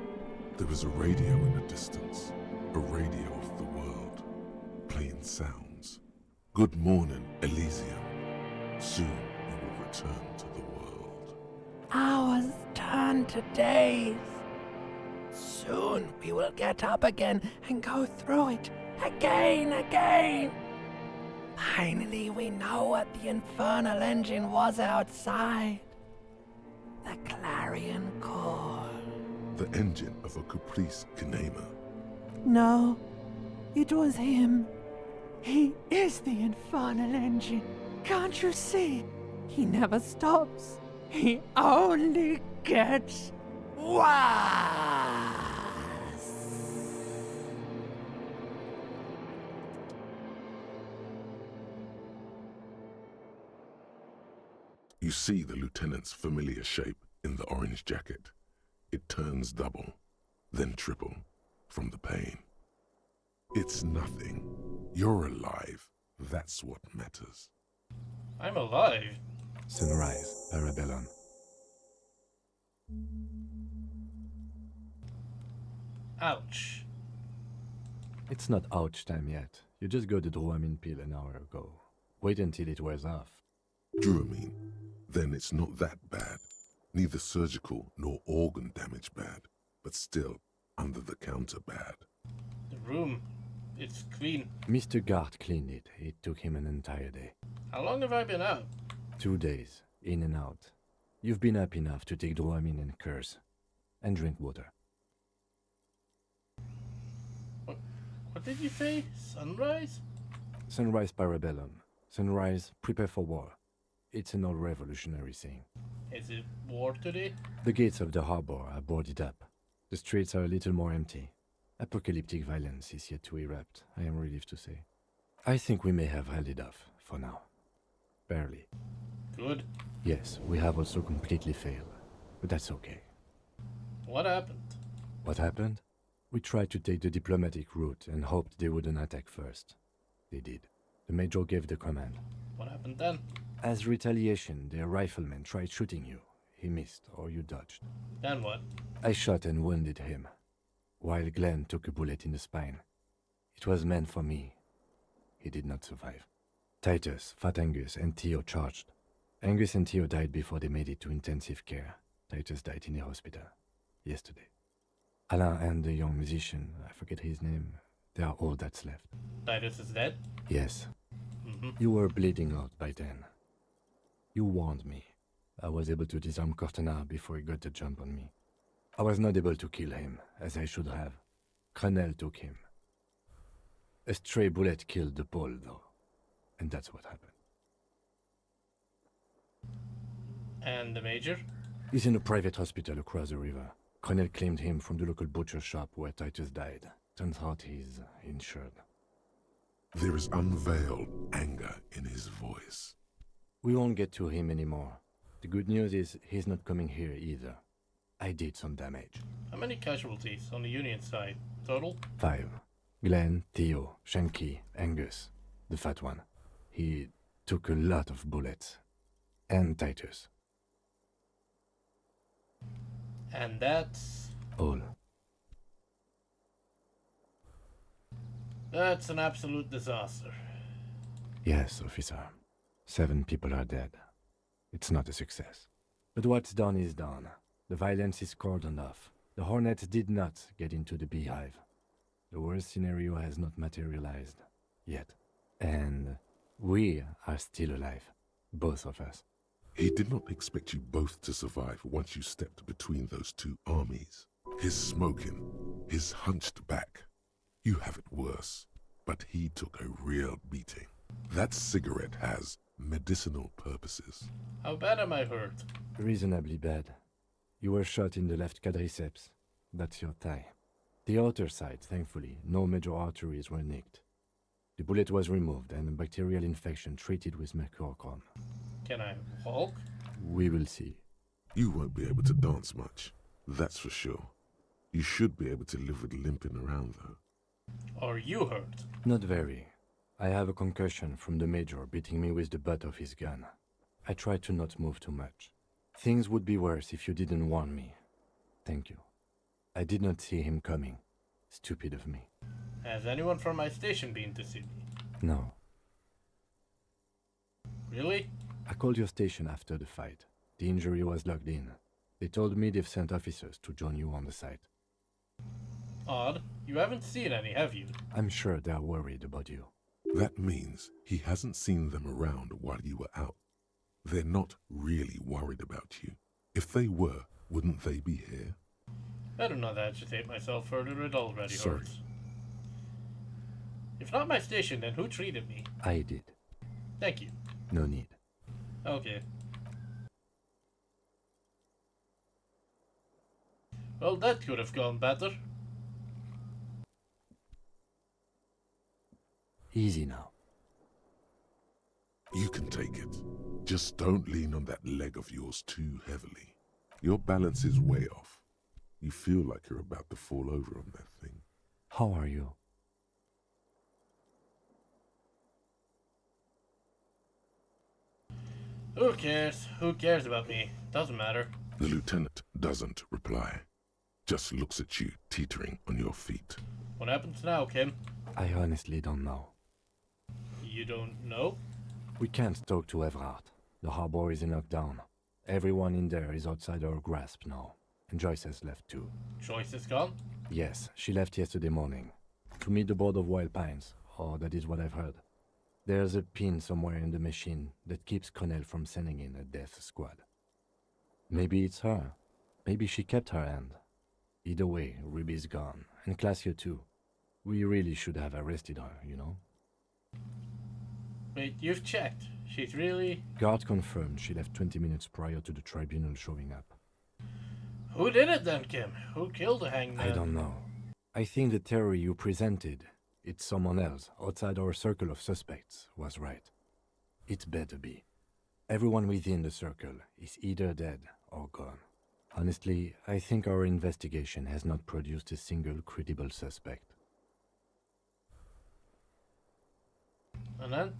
There was a radio in the distance, a radio of the world, playing sounds. Good morning, Elysium. Soon you will return to the world. Hours turn to days. Soon we will get up again and go through it again. Finally we know what the infernal engine was outside. The clarion call. The engine of a Caprice Kinema. No, it was him. He is the infernal engine. Can't you see? He never stops. He only gets worse. You see the lieutenant's familiar shape in the orange jacket. It turns double, then triple, from the pain. It's nothing. You're alive. That's what matters. I'm alive. Sunrise, Parabellum. Ouch. It's not ouch time yet. You just got the Dramamine pill an hour ago. Wait until it wears off. Dramamine. Then it's not that bad. Neither surgical nor organ damage bad, but still under the counter bad. The room, it's clean. Mr. Gart cleaned it. It took him an entire day. How long have I been out? 2 days, in and out. You've been up enough to take Dramamine and curse. And drink water. What did you say? Sunrise? Sunrise Parabellum. Sunrise, prepare for war. It's an old revolutionary saying. Is it war today? The gates of the harbor are boarded up. The streets are a little more empty. Apocalyptic violence is yet to erupt, I am relieved to say. I think we may have held it off, for now. Barely. Good. Yes, we have also completely failed. But that's okay. What happened? What happened? We tried to take the diplomatic route and hoped they wouldn't attack first. They did. The major gave the command. What happened then? As retaliation, their rifleman tried shooting you. He missed, or you dodged. Then what? I shot and wounded him, while Glenn took a bullet in the spine. It was meant for me. He did not survive. Titus, Fat Angus, and Theo charged. Angus and Theo died before they made it to intensive care. Titus died in a hospital. Yesterday. Alain and the young musician, I forget his name, they are all that's left. Titus is dead? Yes. Mm-hmm. You were bleeding out by then. You warned me. I was able to disarm Cortana before he got the jump on me. I was not able to kill him, as I should have. Crenel took him. A stray bullet killed the Pole, though. And that's what happened. And the Major? He's in a private hospital across the river. Colonel claimed him from the local butcher shop where Titus died. Turns out he's insured. There is unveiled anger in his voice. We won't get to him anymore. The good news is he's not coming here either. I did some damage. How many casualties on the Union side? Total? 5. Glenn, Theo, Shanky, Angus. The fat one. He took a lot of bullets. And Titus. And that's... all. That's an absolute disaster. Yes, officer. 7 people are dead. It's not a success. But what's done is done. The violence is cordoned off. The Hornets did not get into the beehive. The worst scenario has not materialized. Yet. And we are still alive. Both of us. He did not expect you both to survive once you stepped between those two armies. His smoking, his hunched back. You have it worse, but he took a real beating. That cigarette has medicinal purposes. How bad am I hurt? Reasonably bad. You were shot in the left quadriceps. That's your thigh. The outer side, thankfully, no major arteries were nicked. The bullet was removed and a bacterial infection treated with mercurochrome. Can I walk? We will see. You won't be able to dance much, that's for sure. You should be able to live with limping around, though. Are you hurt? Not very. I have a concussion from the Major beating me with the butt of his gun. I tried to not move too much. Things would be worse if you didn't warn me. Thank you. I did not see him coming. Stupid of me. Has anyone from my station been to see me? No. Really? I called your station after the fight. The injury was logged in. They told me they've sent officers to join you on the site. Odd. You haven't seen any, have you? I'm sure they're worried about you. That means he hasn't seen them around while you were out. They're not really worried about you. If they were, wouldn't they be here? I do not agitate myself further, it already Sorry. hurts. If not my station, then who treated me? I did. Thank you. No need. Okay. Well, that could have gone better. Easy now. You can take it. Just don't lean on that leg of yours too heavily. Your balance is way off. You feel like you're about to fall over on that thing. How are you? Who cares? Who cares about me? Doesn't matter. The lieutenant doesn't reply. Just looks at you, teetering on your feet. What happens now, Kim? I honestly don't know. You don't know? We can't talk to Everard. The harbor is in lockdown. Everyone in there is outside our grasp now. And Joyce has left too. Joyce is gone? Yes, she left yesterday morning. To meet the board of Wild Pines. Oh, that is what I've heard. There's a pin somewhere in the machine that keeps Connell from sending in a death squad. Maybe it's her. Maybe she kept her hand. Either way, Ruby's gone. And Classio too. We really should have arrested her, you know? Wait, you've checked. She's really... Guard confirmed she left 20 minutes prior to the tribunal showing up. Who did it then, Kim? Who killed the hangman? I don't know. I think the theory you presented, it's someone else outside our circle of suspects, was right. It better be. Everyone within the circle is either dead or gone. Honestly, I think our investigation has not produced a single credible suspect. An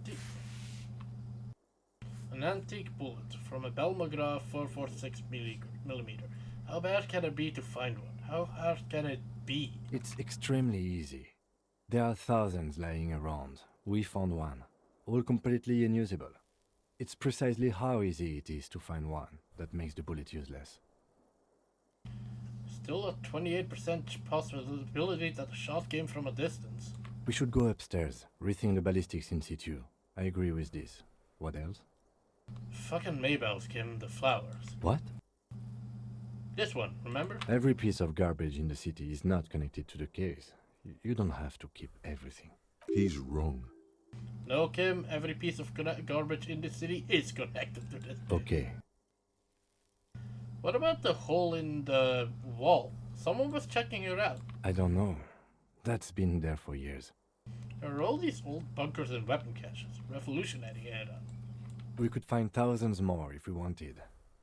antique bullet from a Belmagra 446 millimeter. How bad can it be to find one? How hard can it be? It's extremely easy. There are thousands lying around. We found one, all completely unusable. It's precisely how easy it is to find one that makes the bullet useless. Still a 28% possibility that the shot came from a distance. We should go upstairs, rethink the ballistics in situ. I agree with this. What else? Fucking Maybells, Kim, the flowers. What? This one, remember? Every piece of garbage in the city is not connected to the case. You don't have to keep everything. He's wrong. No, Kim, every piece of garbage in the city is connected to this. Okay. What about the hole in the wall? Someone was checking it out. I don't know. That's been there for years. There are all these old bunkers and weapon caches. Revolutionary era. We could find thousands more if we wanted.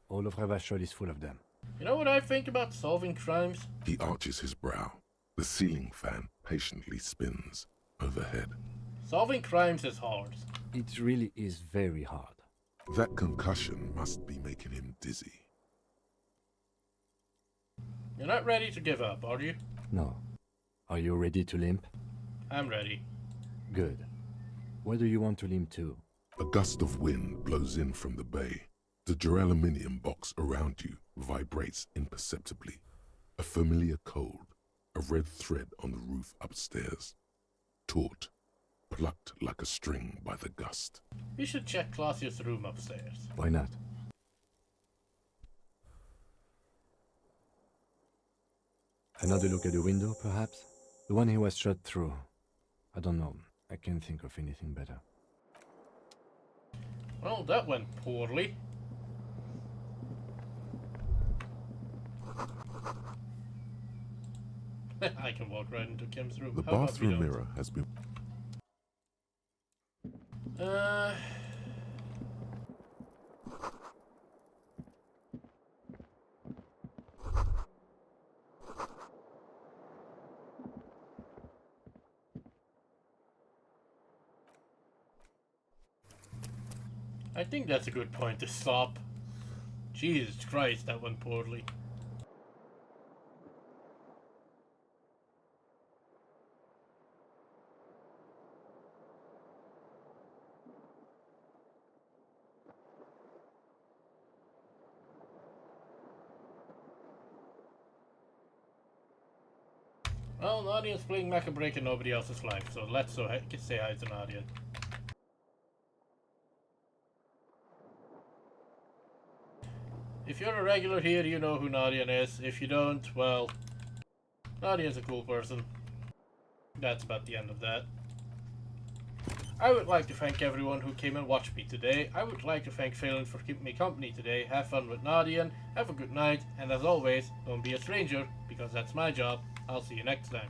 All of Revachol is full of them. You know what I think about solving crimes? He arches his brow. The ceiling fan patiently spins overhead. Solving crimes is hard. It really is very hard. That concussion must be making him dizzy. You're not ready to give up, are you? No. Are you ready to limp? I'm ready. Good. Where do you want to limp to? A gust of wind blows in from the bay. The duraluminum box around you vibrates imperceptibly. A familiar cold, a red thread on the roof upstairs. Taut, plucked like a string by the gust. We should check Clausius' room upstairs. Why not? Another look at the window, perhaps? The one he was shot through. I don't know. I can't think of anything better. Well, that went poorly. I can walk right into Kim's room. The How about we bathroom don't? mirror has been... I think that's a good point to stop. Jesus Christ, that went poorly. Well, Nadia's playing Mecha Break in nobody else's life, so let's say hi to Nadia. If you're a regular here, you know who Nadia is. If you don't, well, Nadia's a cool person. That's about the end of that. I would like to thank everyone who came and watched me today. I would like to thank Phelan for keeping me company today. Have fun with Nadia, have a good night, and as always, don't be a stranger, because that's my job. I'll see you next time.